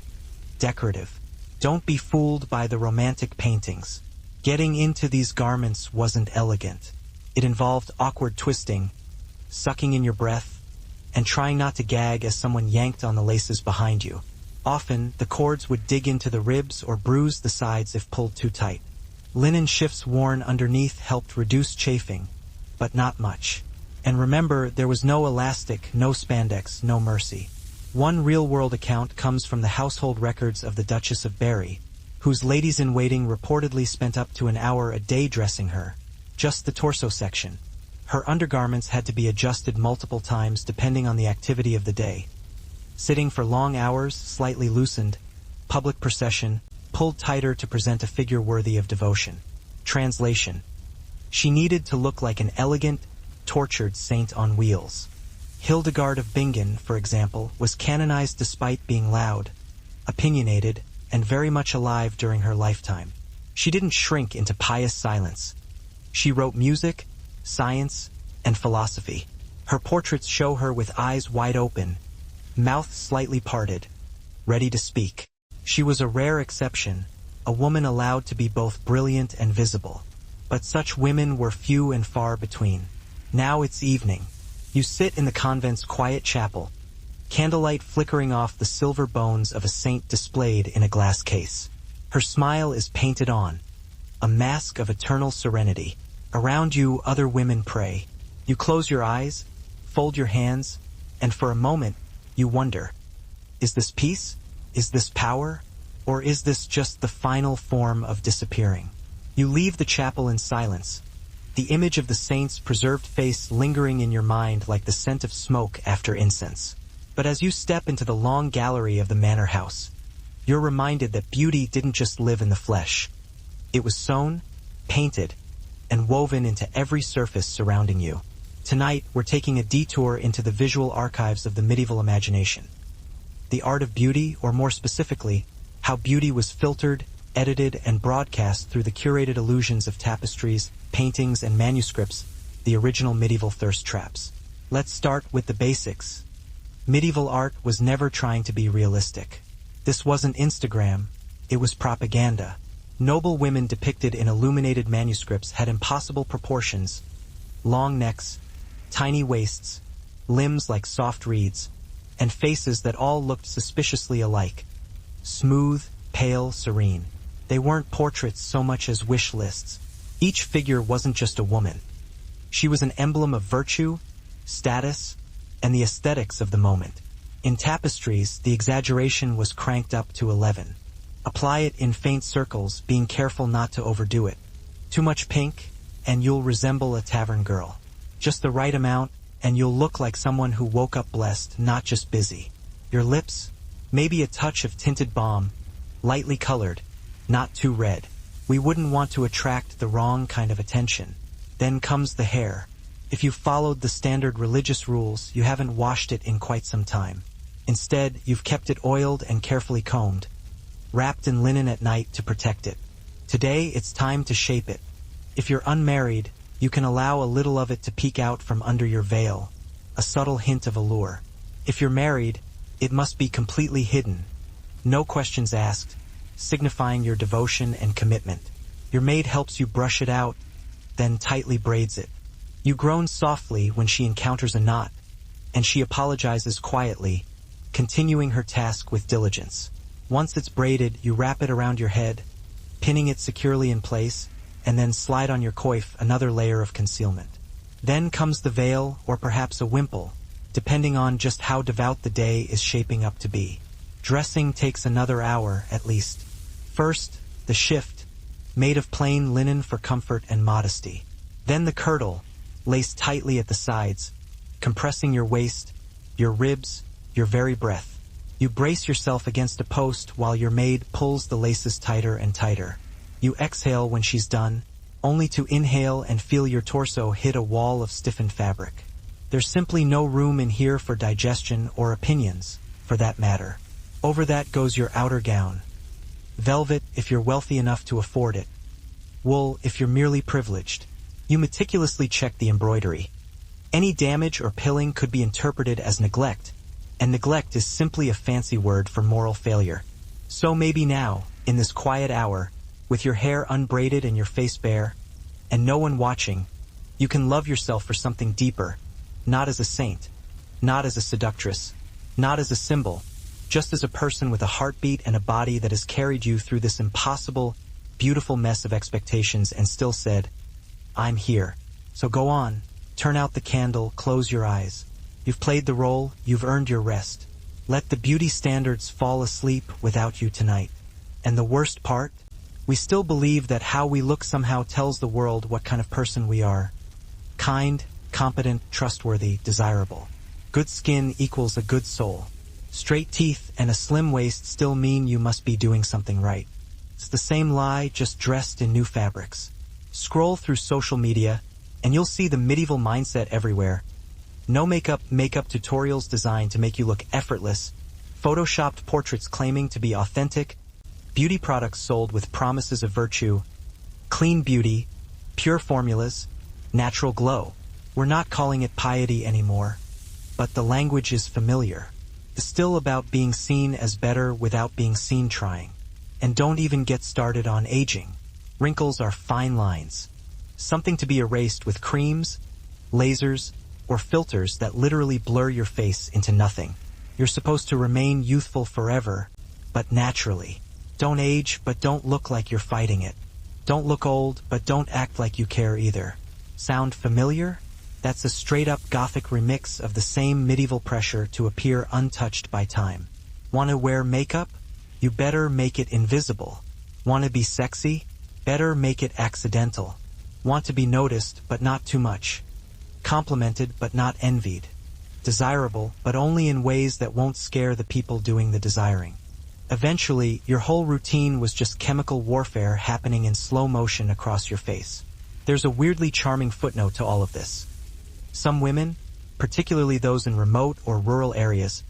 decorative. Don't be fooled by the romantic paintings. Getting into these garments wasn't elegant. It involved awkward twisting, sucking in your breath, and trying not to gag as someone yanked on the laces behind you. Often, the cords would dig into the ribs or bruise the sides if pulled too tight. Linen shifts worn underneath helped reduce chafing, but not much. And remember, there was no elastic, no spandex, no mercy. One real-world account comes from the household records of the Duchess of Berry, whose ladies-in-waiting reportedly spent up to an hour a day dressing her, just the torso section. Her undergarments had to be adjusted multiple times depending on the activity of the day. Sitting for long hours, slightly loosened, public procession, pulled tighter to present a figure worthy of devotion. Translation: she needed to look like an elegant, tortured saint on wheels. Hildegard of Bingen, for example, was canonized despite being loud, opinionated, and very much alive during her lifetime. She didn't shrink into pious silence. She wrote music, science, and philosophy. Her portraits show her with eyes wide open, mouth slightly parted, ready to speak. She was a rare exception, a woman allowed to be both brilliant and visible. But such women were few and far between. Now it's evening. You sit in the convent's quiet chapel, candlelight flickering off the silver bones of a saint displayed in a glass case. Her smile is painted on, a mask of eternal serenity. Around you, other women pray. You close your eyes, fold your hands, and for a moment, you wonder, is this peace? Is this power? Or is this just the final form of disappearing? You leave the chapel in silence, the image of the saint's preserved face lingering in your mind like the scent of smoke after incense. But as you step into the long gallery of the manor house, you're reminded that beauty didn't just live in the flesh. It was sewn, painted, and woven into every surface surrounding you. Tonight, we're taking a detour into the visual archives of the medieval imagination. The art of beauty, or more specifically, how beauty was filtered, edited, and broadcast through the curated illusions of tapestries, paintings, and manuscripts, the original medieval thirst traps. Let's start with the basics. Medieval art was never trying to be realistic. This wasn't Instagram, it was propaganda. Noble women depicted in illuminated manuscripts had impossible proportions, long necks, tiny waists, limbs like soft reeds, and faces that all looked suspiciously alike. Smooth, pale, serene. They weren't portraits so much as wish lists. Each figure wasn't just a woman. She was an emblem of virtue, status, and the aesthetics of the moment. In tapestries, the exaggeration was cranked up to 11. Apply it in faint circles, being careful not to overdo it. Too much pink, and you'll resemble a tavern girl. Just the right amount, and you'll look like someone who woke up blessed, not just busy. Your lips, maybe a touch of tinted balm, lightly colored, not too red. We wouldn't want to attract the wrong kind of attention. Then comes the hair. If you followed the standard religious rules, you haven't washed it in quite some time. Instead, you've kept it oiled and carefully combed, wrapped in linen at night to protect it. Today, it's time to shape it. If you're unmarried, you can allow a little of it to peek out from under your veil, a subtle hint of allure. If you're married, it must be completely hidden, no questions asked, signifying your devotion and commitment. Your maid helps you brush it out, then tightly braids it. You groan softly when she encounters a knot, and she apologizes quietly, continuing her task with diligence. Once it's braided, you wrap it around your head, pinning it securely in place, and then slide on your coif, another layer of concealment. Then comes the veil, or perhaps a wimple, depending on just how devout the day is shaping up to be. Dressing takes another hour, at least. First, the shift, made of plain linen for comfort and modesty. Then the kirtle, laced tightly at the sides, compressing your waist, your ribs, your very breath. You brace yourself against a post while your maid pulls the laces tighter and tighter. You exhale when she's done, only to inhale and feel your torso hit a wall of stiffened fabric. There's simply no room in here for digestion or opinions, for that matter. Over that goes your outer gown. Velvet if you're wealthy enough to afford it. Wool if you're merely privileged. You meticulously check the embroidery. Any damage or pilling could be interpreted as neglect, and neglect is simply a fancy word for moral failure. So maybe now, in this quiet hour, with your hair unbraided and your face bare, and no one watching, you can love yourself for something deeper, not as a saint, not as a seductress, not as a symbol, just as a person with a heartbeat and a body that has carried you through this impossible, beautiful mess of expectations and still said, I'm here. So go on, turn out the candle, close your eyes. You've played the role, you've earned your rest. Let the beauty standards fall asleep without you tonight. And the worst part? We still believe that how we look somehow tells the world what kind of person we are. Kind, competent, trustworthy, desirable. Good skin equals a good soul. Straight teeth and a slim waist still mean you must be doing something right. It's the same lie, just dressed in new fabrics. Scroll through social media, and you'll see the medieval mindset everywhere. No makeup tutorials designed to make you look effortless, photoshopped portraits claiming to be authentic, beauty products sold with promises of virtue, clean beauty, pure formulas, natural glow. We're not calling it piety anymore, but the language is familiar. It's still about being seen as better without being seen trying. And don't even get started on aging. Wrinkles are fine lines, something to be erased with creams, lasers, or filters that literally blur your face into nothing. You're supposed to remain youthful forever, but naturally. Don't age, but don't look like you're fighting it. Don't look old, but don't act like you care either. Sound familiar? That's a straight-up Gothic remix of the same medieval pressure to appear untouched by time. Want to wear makeup? You better make it invisible. Want to be sexy? Better make it accidental. Want to be noticed, but not too much. Complimented, but not envied. Desirable, but only in ways that won't scare the people doing the desiring. Eventually, your whole routine was just chemical warfare happening in slow motion across your face. There's a weirdly charming footnote to all of this. Some women, particularly those in remote or rural areas,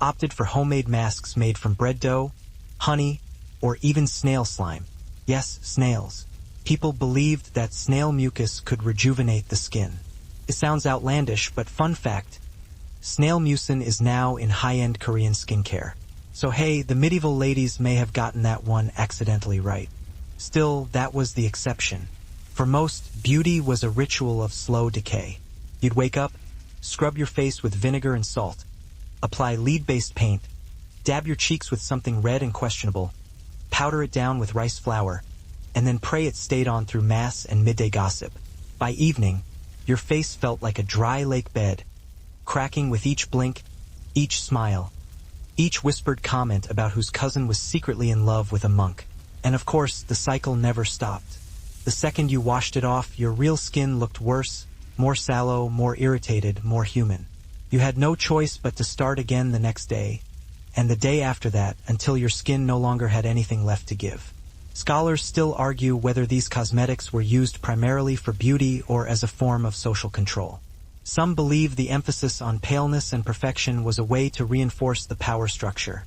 opted for homemade masks made from bread dough, honey, or even snail slime. Yes, snails. People believed that snail mucus could rejuvenate the skin. It sounds outlandish, but fun fact, snail mucin is now in high-end Korean skincare. So hey, the medieval ladies may have gotten that one accidentally right. Still, that was the exception. For most, beauty was a ritual of slow decay. You'd wake up, scrub your face with vinegar and salt, apply lead-based paint, dab your cheeks with something red and questionable, powder it down with rice flour, and then pray it stayed on through mass and midday gossip. By evening, your face felt like a dry lake bed, cracking with each blink, each smile, each whispered comment about whose cousin was secretly in love with a monk. And of course, the cycle never stopped. The second you washed it off, your real skin looked worse, more sallow, more irritated, more human. You had no choice but to start again the next day, and the day after that, until your skin no longer had anything left to give. Scholars still argue whether these cosmetics were used primarily for beauty or as a form of social control. Some believe the emphasis on paleness and perfection was a way to reinforce the power structure.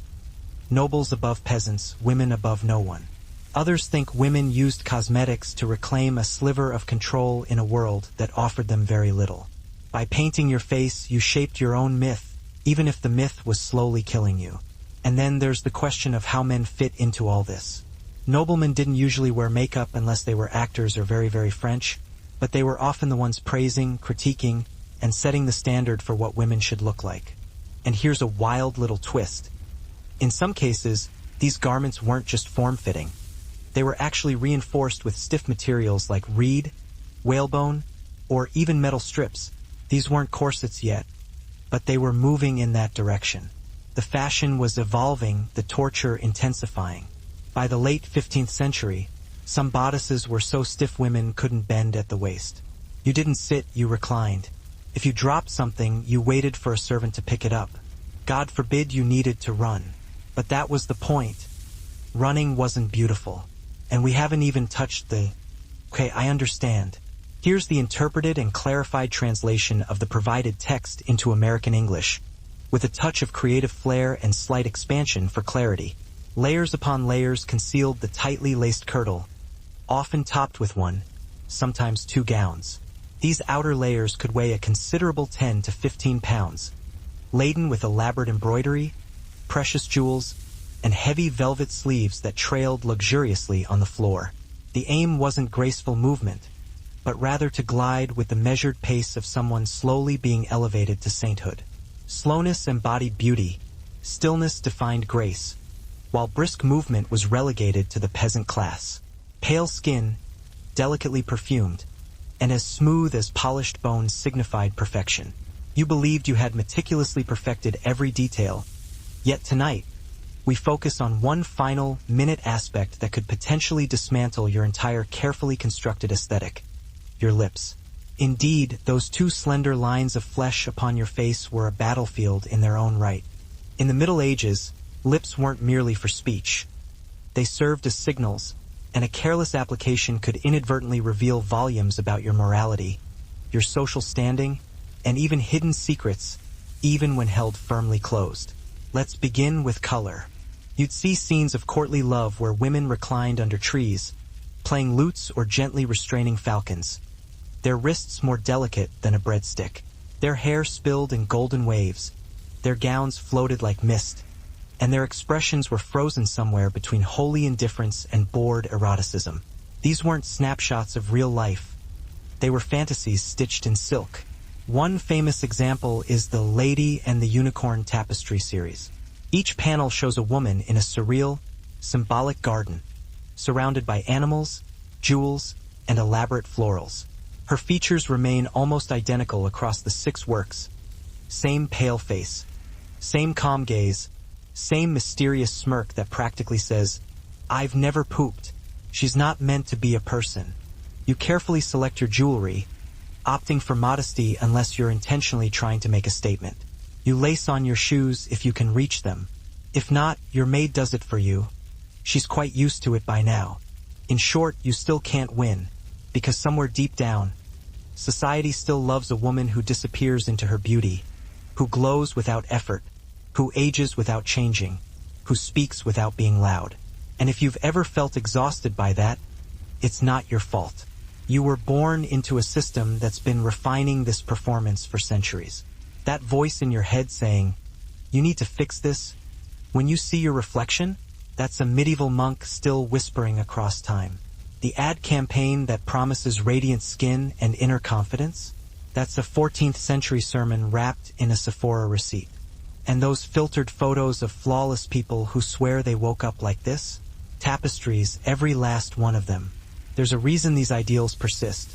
Nobles above peasants, women above no one. Others think women used cosmetics to reclaim a sliver of control in a world that offered them very little. By painting your face, you shaped your own myth, even if the myth was slowly killing you. And then there's the question of how men fit into all this. Noblemen didn't usually wear makeup unless they were actors or very, very French, but they were often the ones praising, critiquing, and setting the standard for what women should look like. And here's a wild little twist. In some cases, these garments weren't just form-fitting. They were actually reinforced with stiff materials like reed, whalebone, or even metal strips. These weren't corsets yet, but they were moving in that direction. The fashion was evolving, the torture intensifying. By the late 15th century, some bodices were so stiff women couldn't bend at the waist. You didn't sit, you reclined. If you dropped something, you waited for a servant to pick it up. God forbid you needed to run. But that was the point. Running wasn't beautiful. And we haven't even touched the... Okay, I understand. Here's the interpreted and clarified translation of the provided text into American English, with a touch of creative flair and slight expansion for clarity. Layers upon layers concealed the tightly laced kirtle, often topped with one, sometimes two gowns. These outer layers could weigh a considerable 10 to 15 pounds, laden with elaborate embroidery, precious jewels, and heavy velvet sleeves that trailed luxuriously on the floor. The aim wasn't graceful movement, but rather to glide with the measured pace of someone slowly being elevated to sainthood. Slowness embodied beauty, stillness defined grace, while brisk movement was relegated to the peasant class. Pale skin, delicately perfumed, and as smooth as polished bone signified perfection. You believed you had meticulously perfected every detail, yet tonight, we focus on one final, minute aspect that could potentially dismantle your entire carefully constructed aesthetic: your lips. Indeed, those two slender lines of flesh upon your face were a battlefield in their own right. In the Middle Ages, lips weren't merely for speech. They served as signals, and a careless application could inadvertently reveal volumes about your morality, your social standing, and even hidden secrets, even when held firmly closed. Let's begin with color. You'd see scenes of courtly love where women reclined under trees, playing lutes or gently restraining falcons, their wrists more delicate than a breadstick, their hair spilled in golden waves, their gowns floated like mist, and their expressions were frozen somewhere between holy indifference and bored eroticism. These weren't snapshots of real life. They were fantasies stitched in silk. One famous example is the Lady and the Unicorn tapestry series. Each panel shows a woman in a surreal, symbolic garden, surrounded by animals, jewels, and elaborate florals. Her features remain almost identical across the 6 works. Same pale face, same calm gaze, same mysterious smirk that practically says, "I've never pooped." She's not meant to be a person. You carefully select your jewelry, opting for modesty unless you're intentionally trying to make a statement. You lace on your shoes if you can reach them. If not, your maid does it for you. She's quite used to it by now. In short, you still can't win, because somewhere deep down, society still loves a woman who disappears into her beauty, who glows without effort, who ages without changing, who speaks without being loud. And if you've ever felt exhausted by that, it's not your fault. You were born into a system that's been refining this performance for centuries. That voice in your head saying, "You need to fix this," when you see your reflection, that's a medieval monk still whispering across time. The ad campaign that promises radiant skin and inner confidence, that's a 14th century sermon wrapped in a Sephora receipt. And those filtered photos of flawless people who swear they woke up like this? Tapestries, every last one of them. There's a reason these ideals persist.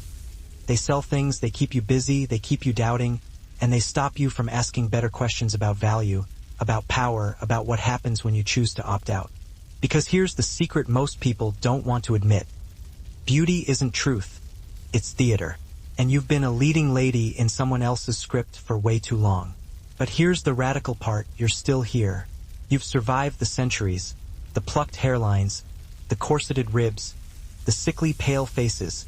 They sell things, they keep you busy, they keep you doubting, and they stop you from asking better questions about value, about power, about what happens when you choose to opt out. Because here's the secret most people don't want to admit. Beauty isn't truth, it's theater. And you've been a leading lady in someone else's script for way too long. But here's the radical part, you're still here. You've survived the centuries, the plucked hairlines, the corseted ribs, the sickly pale faces,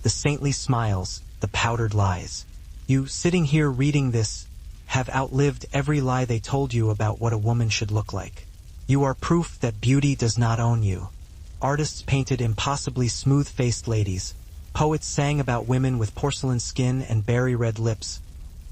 the saintly smiles, the powdered lies. You, sitting here reading this, have outlived every lie they told you about what a woman should look like. You are proof that beauty does not own you. Artists painted impossibly smooth-faced ladies. Poets sang about women with porcelain skin and berry-red lips.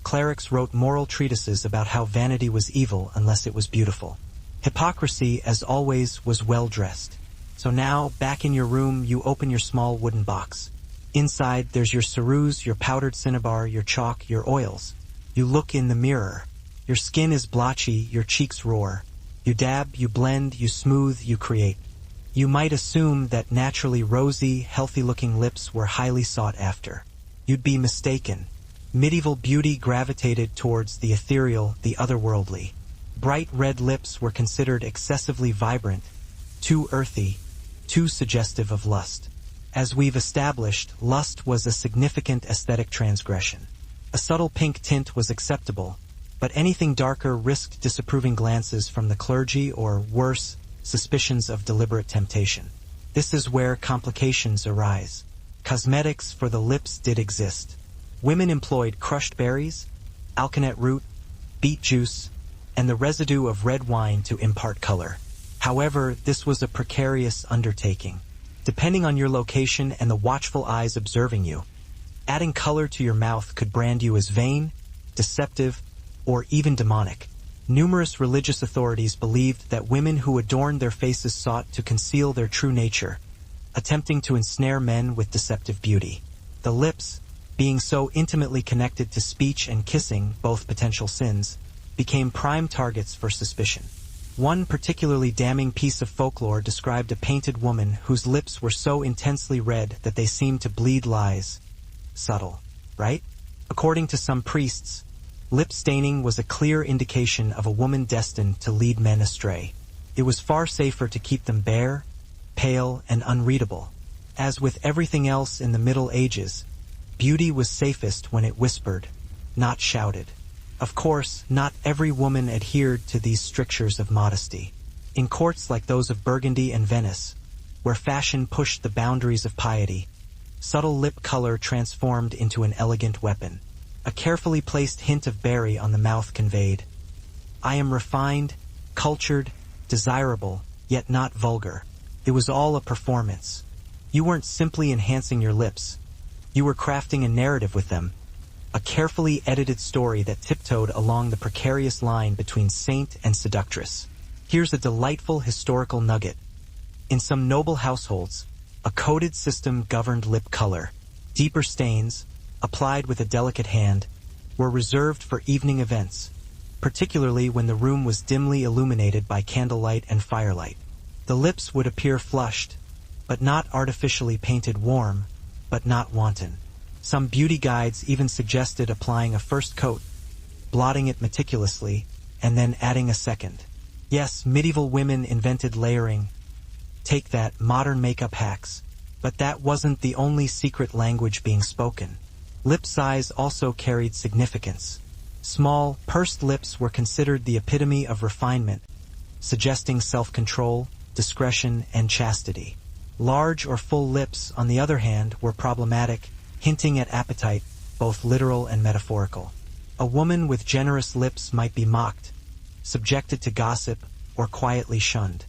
Clerics wrote moral treatises about how vanity was evil unless it was beautiful. Hypocrisy, as always, was well-dressed. So now, back in your room, you open your small wooden box. Inside, there's your ceruse, your powdered cinnabar, your chalk, your oils. You look in the mirror. Your skin is blotchy, your cheeks roar. You dab, you blend, you smooth, you create. You might assume that naturally rosy, healthy-looking lips were highly sought after. You'd be mistaken. Medieval beauty gravitated towards the ethereal, the otherworldly. Bright red lips were considered excessively vibrant, too earthy, too suggestive of lust. As we've established, lust was a significant aesthetic transgression. A subtle pink tint was acceptable, but anything darker risked disapproving glances from the clergy or, worse, suspicions of deliberate temptation. This is where complications arise. Cosmetics for the lips did exist. Women employed crushed berries, alkanet root, beet juice, and the residue of red wine to impart color. However, this was a precarious undertaking. Depending on your location and the watchful eyes observing you, adding color to your mouth could brand you as vain, deceptive, or even demonic. Numerous religious authorities believed that women who adorned their faces sought to conceal their true nature, attempting to ensnare men with deceptive beauty. The lips, being so intimately connected to speech and kissing, both potential sins, became prime targets for suspicion. One particularly damning piece of folklore described a painted woman whose lips were so intensely red that they seemed to bleed lies. Subtle, right? According to some priests, lip staining was a clear indication of a woman destined to lead men astray. It was far safer to keep them bare, pale, and unreadable. As with everything else in the Middle Ages, beauty was safest when it whispered, not shouted. Of course, not every woman adhered to these strictures of modesty. In courts like those of Burgundy and Venice, where fashion pushed the boundaries of piety, subtle lip color transformed into an elegant weapon. A carefully placed hint of berry on the mouth conveyed, "I am refined, cultured, desirable, yet not vulgar." It was all a performance. You weren't simply enhancing your lips. You were crafting a narrative with them, a carefully edited story that tiptoed along the precarious line between saint and seductress. Here's a delightful historical nugget. In some noble households, a coded system governed lip color. Deeper stains, applied with a delicate hand, were reserved for evening events, particularly when the room was dimly illuminated by candlelight and firelight. The lips would appear flushed, but not artificially painted, warm, but not wanton. Some beauty guides even suggested applying a first coat, blotting it meticulously, and then adding a second. Yes, medieval women invented layering. Take that, modern makeup hacks. But that wasn't the only secret language being spoken. Lip size also carried significance. Small, pursed lips were considered the epitome of refinement, suggesting self-control, discretion, and chastity. Large or full lips, on the other hand, were problematic, hinting at appetite, both literal and metaphorical. A woman with generous lips might be mocked, subjected to gossip, or quietly shunned.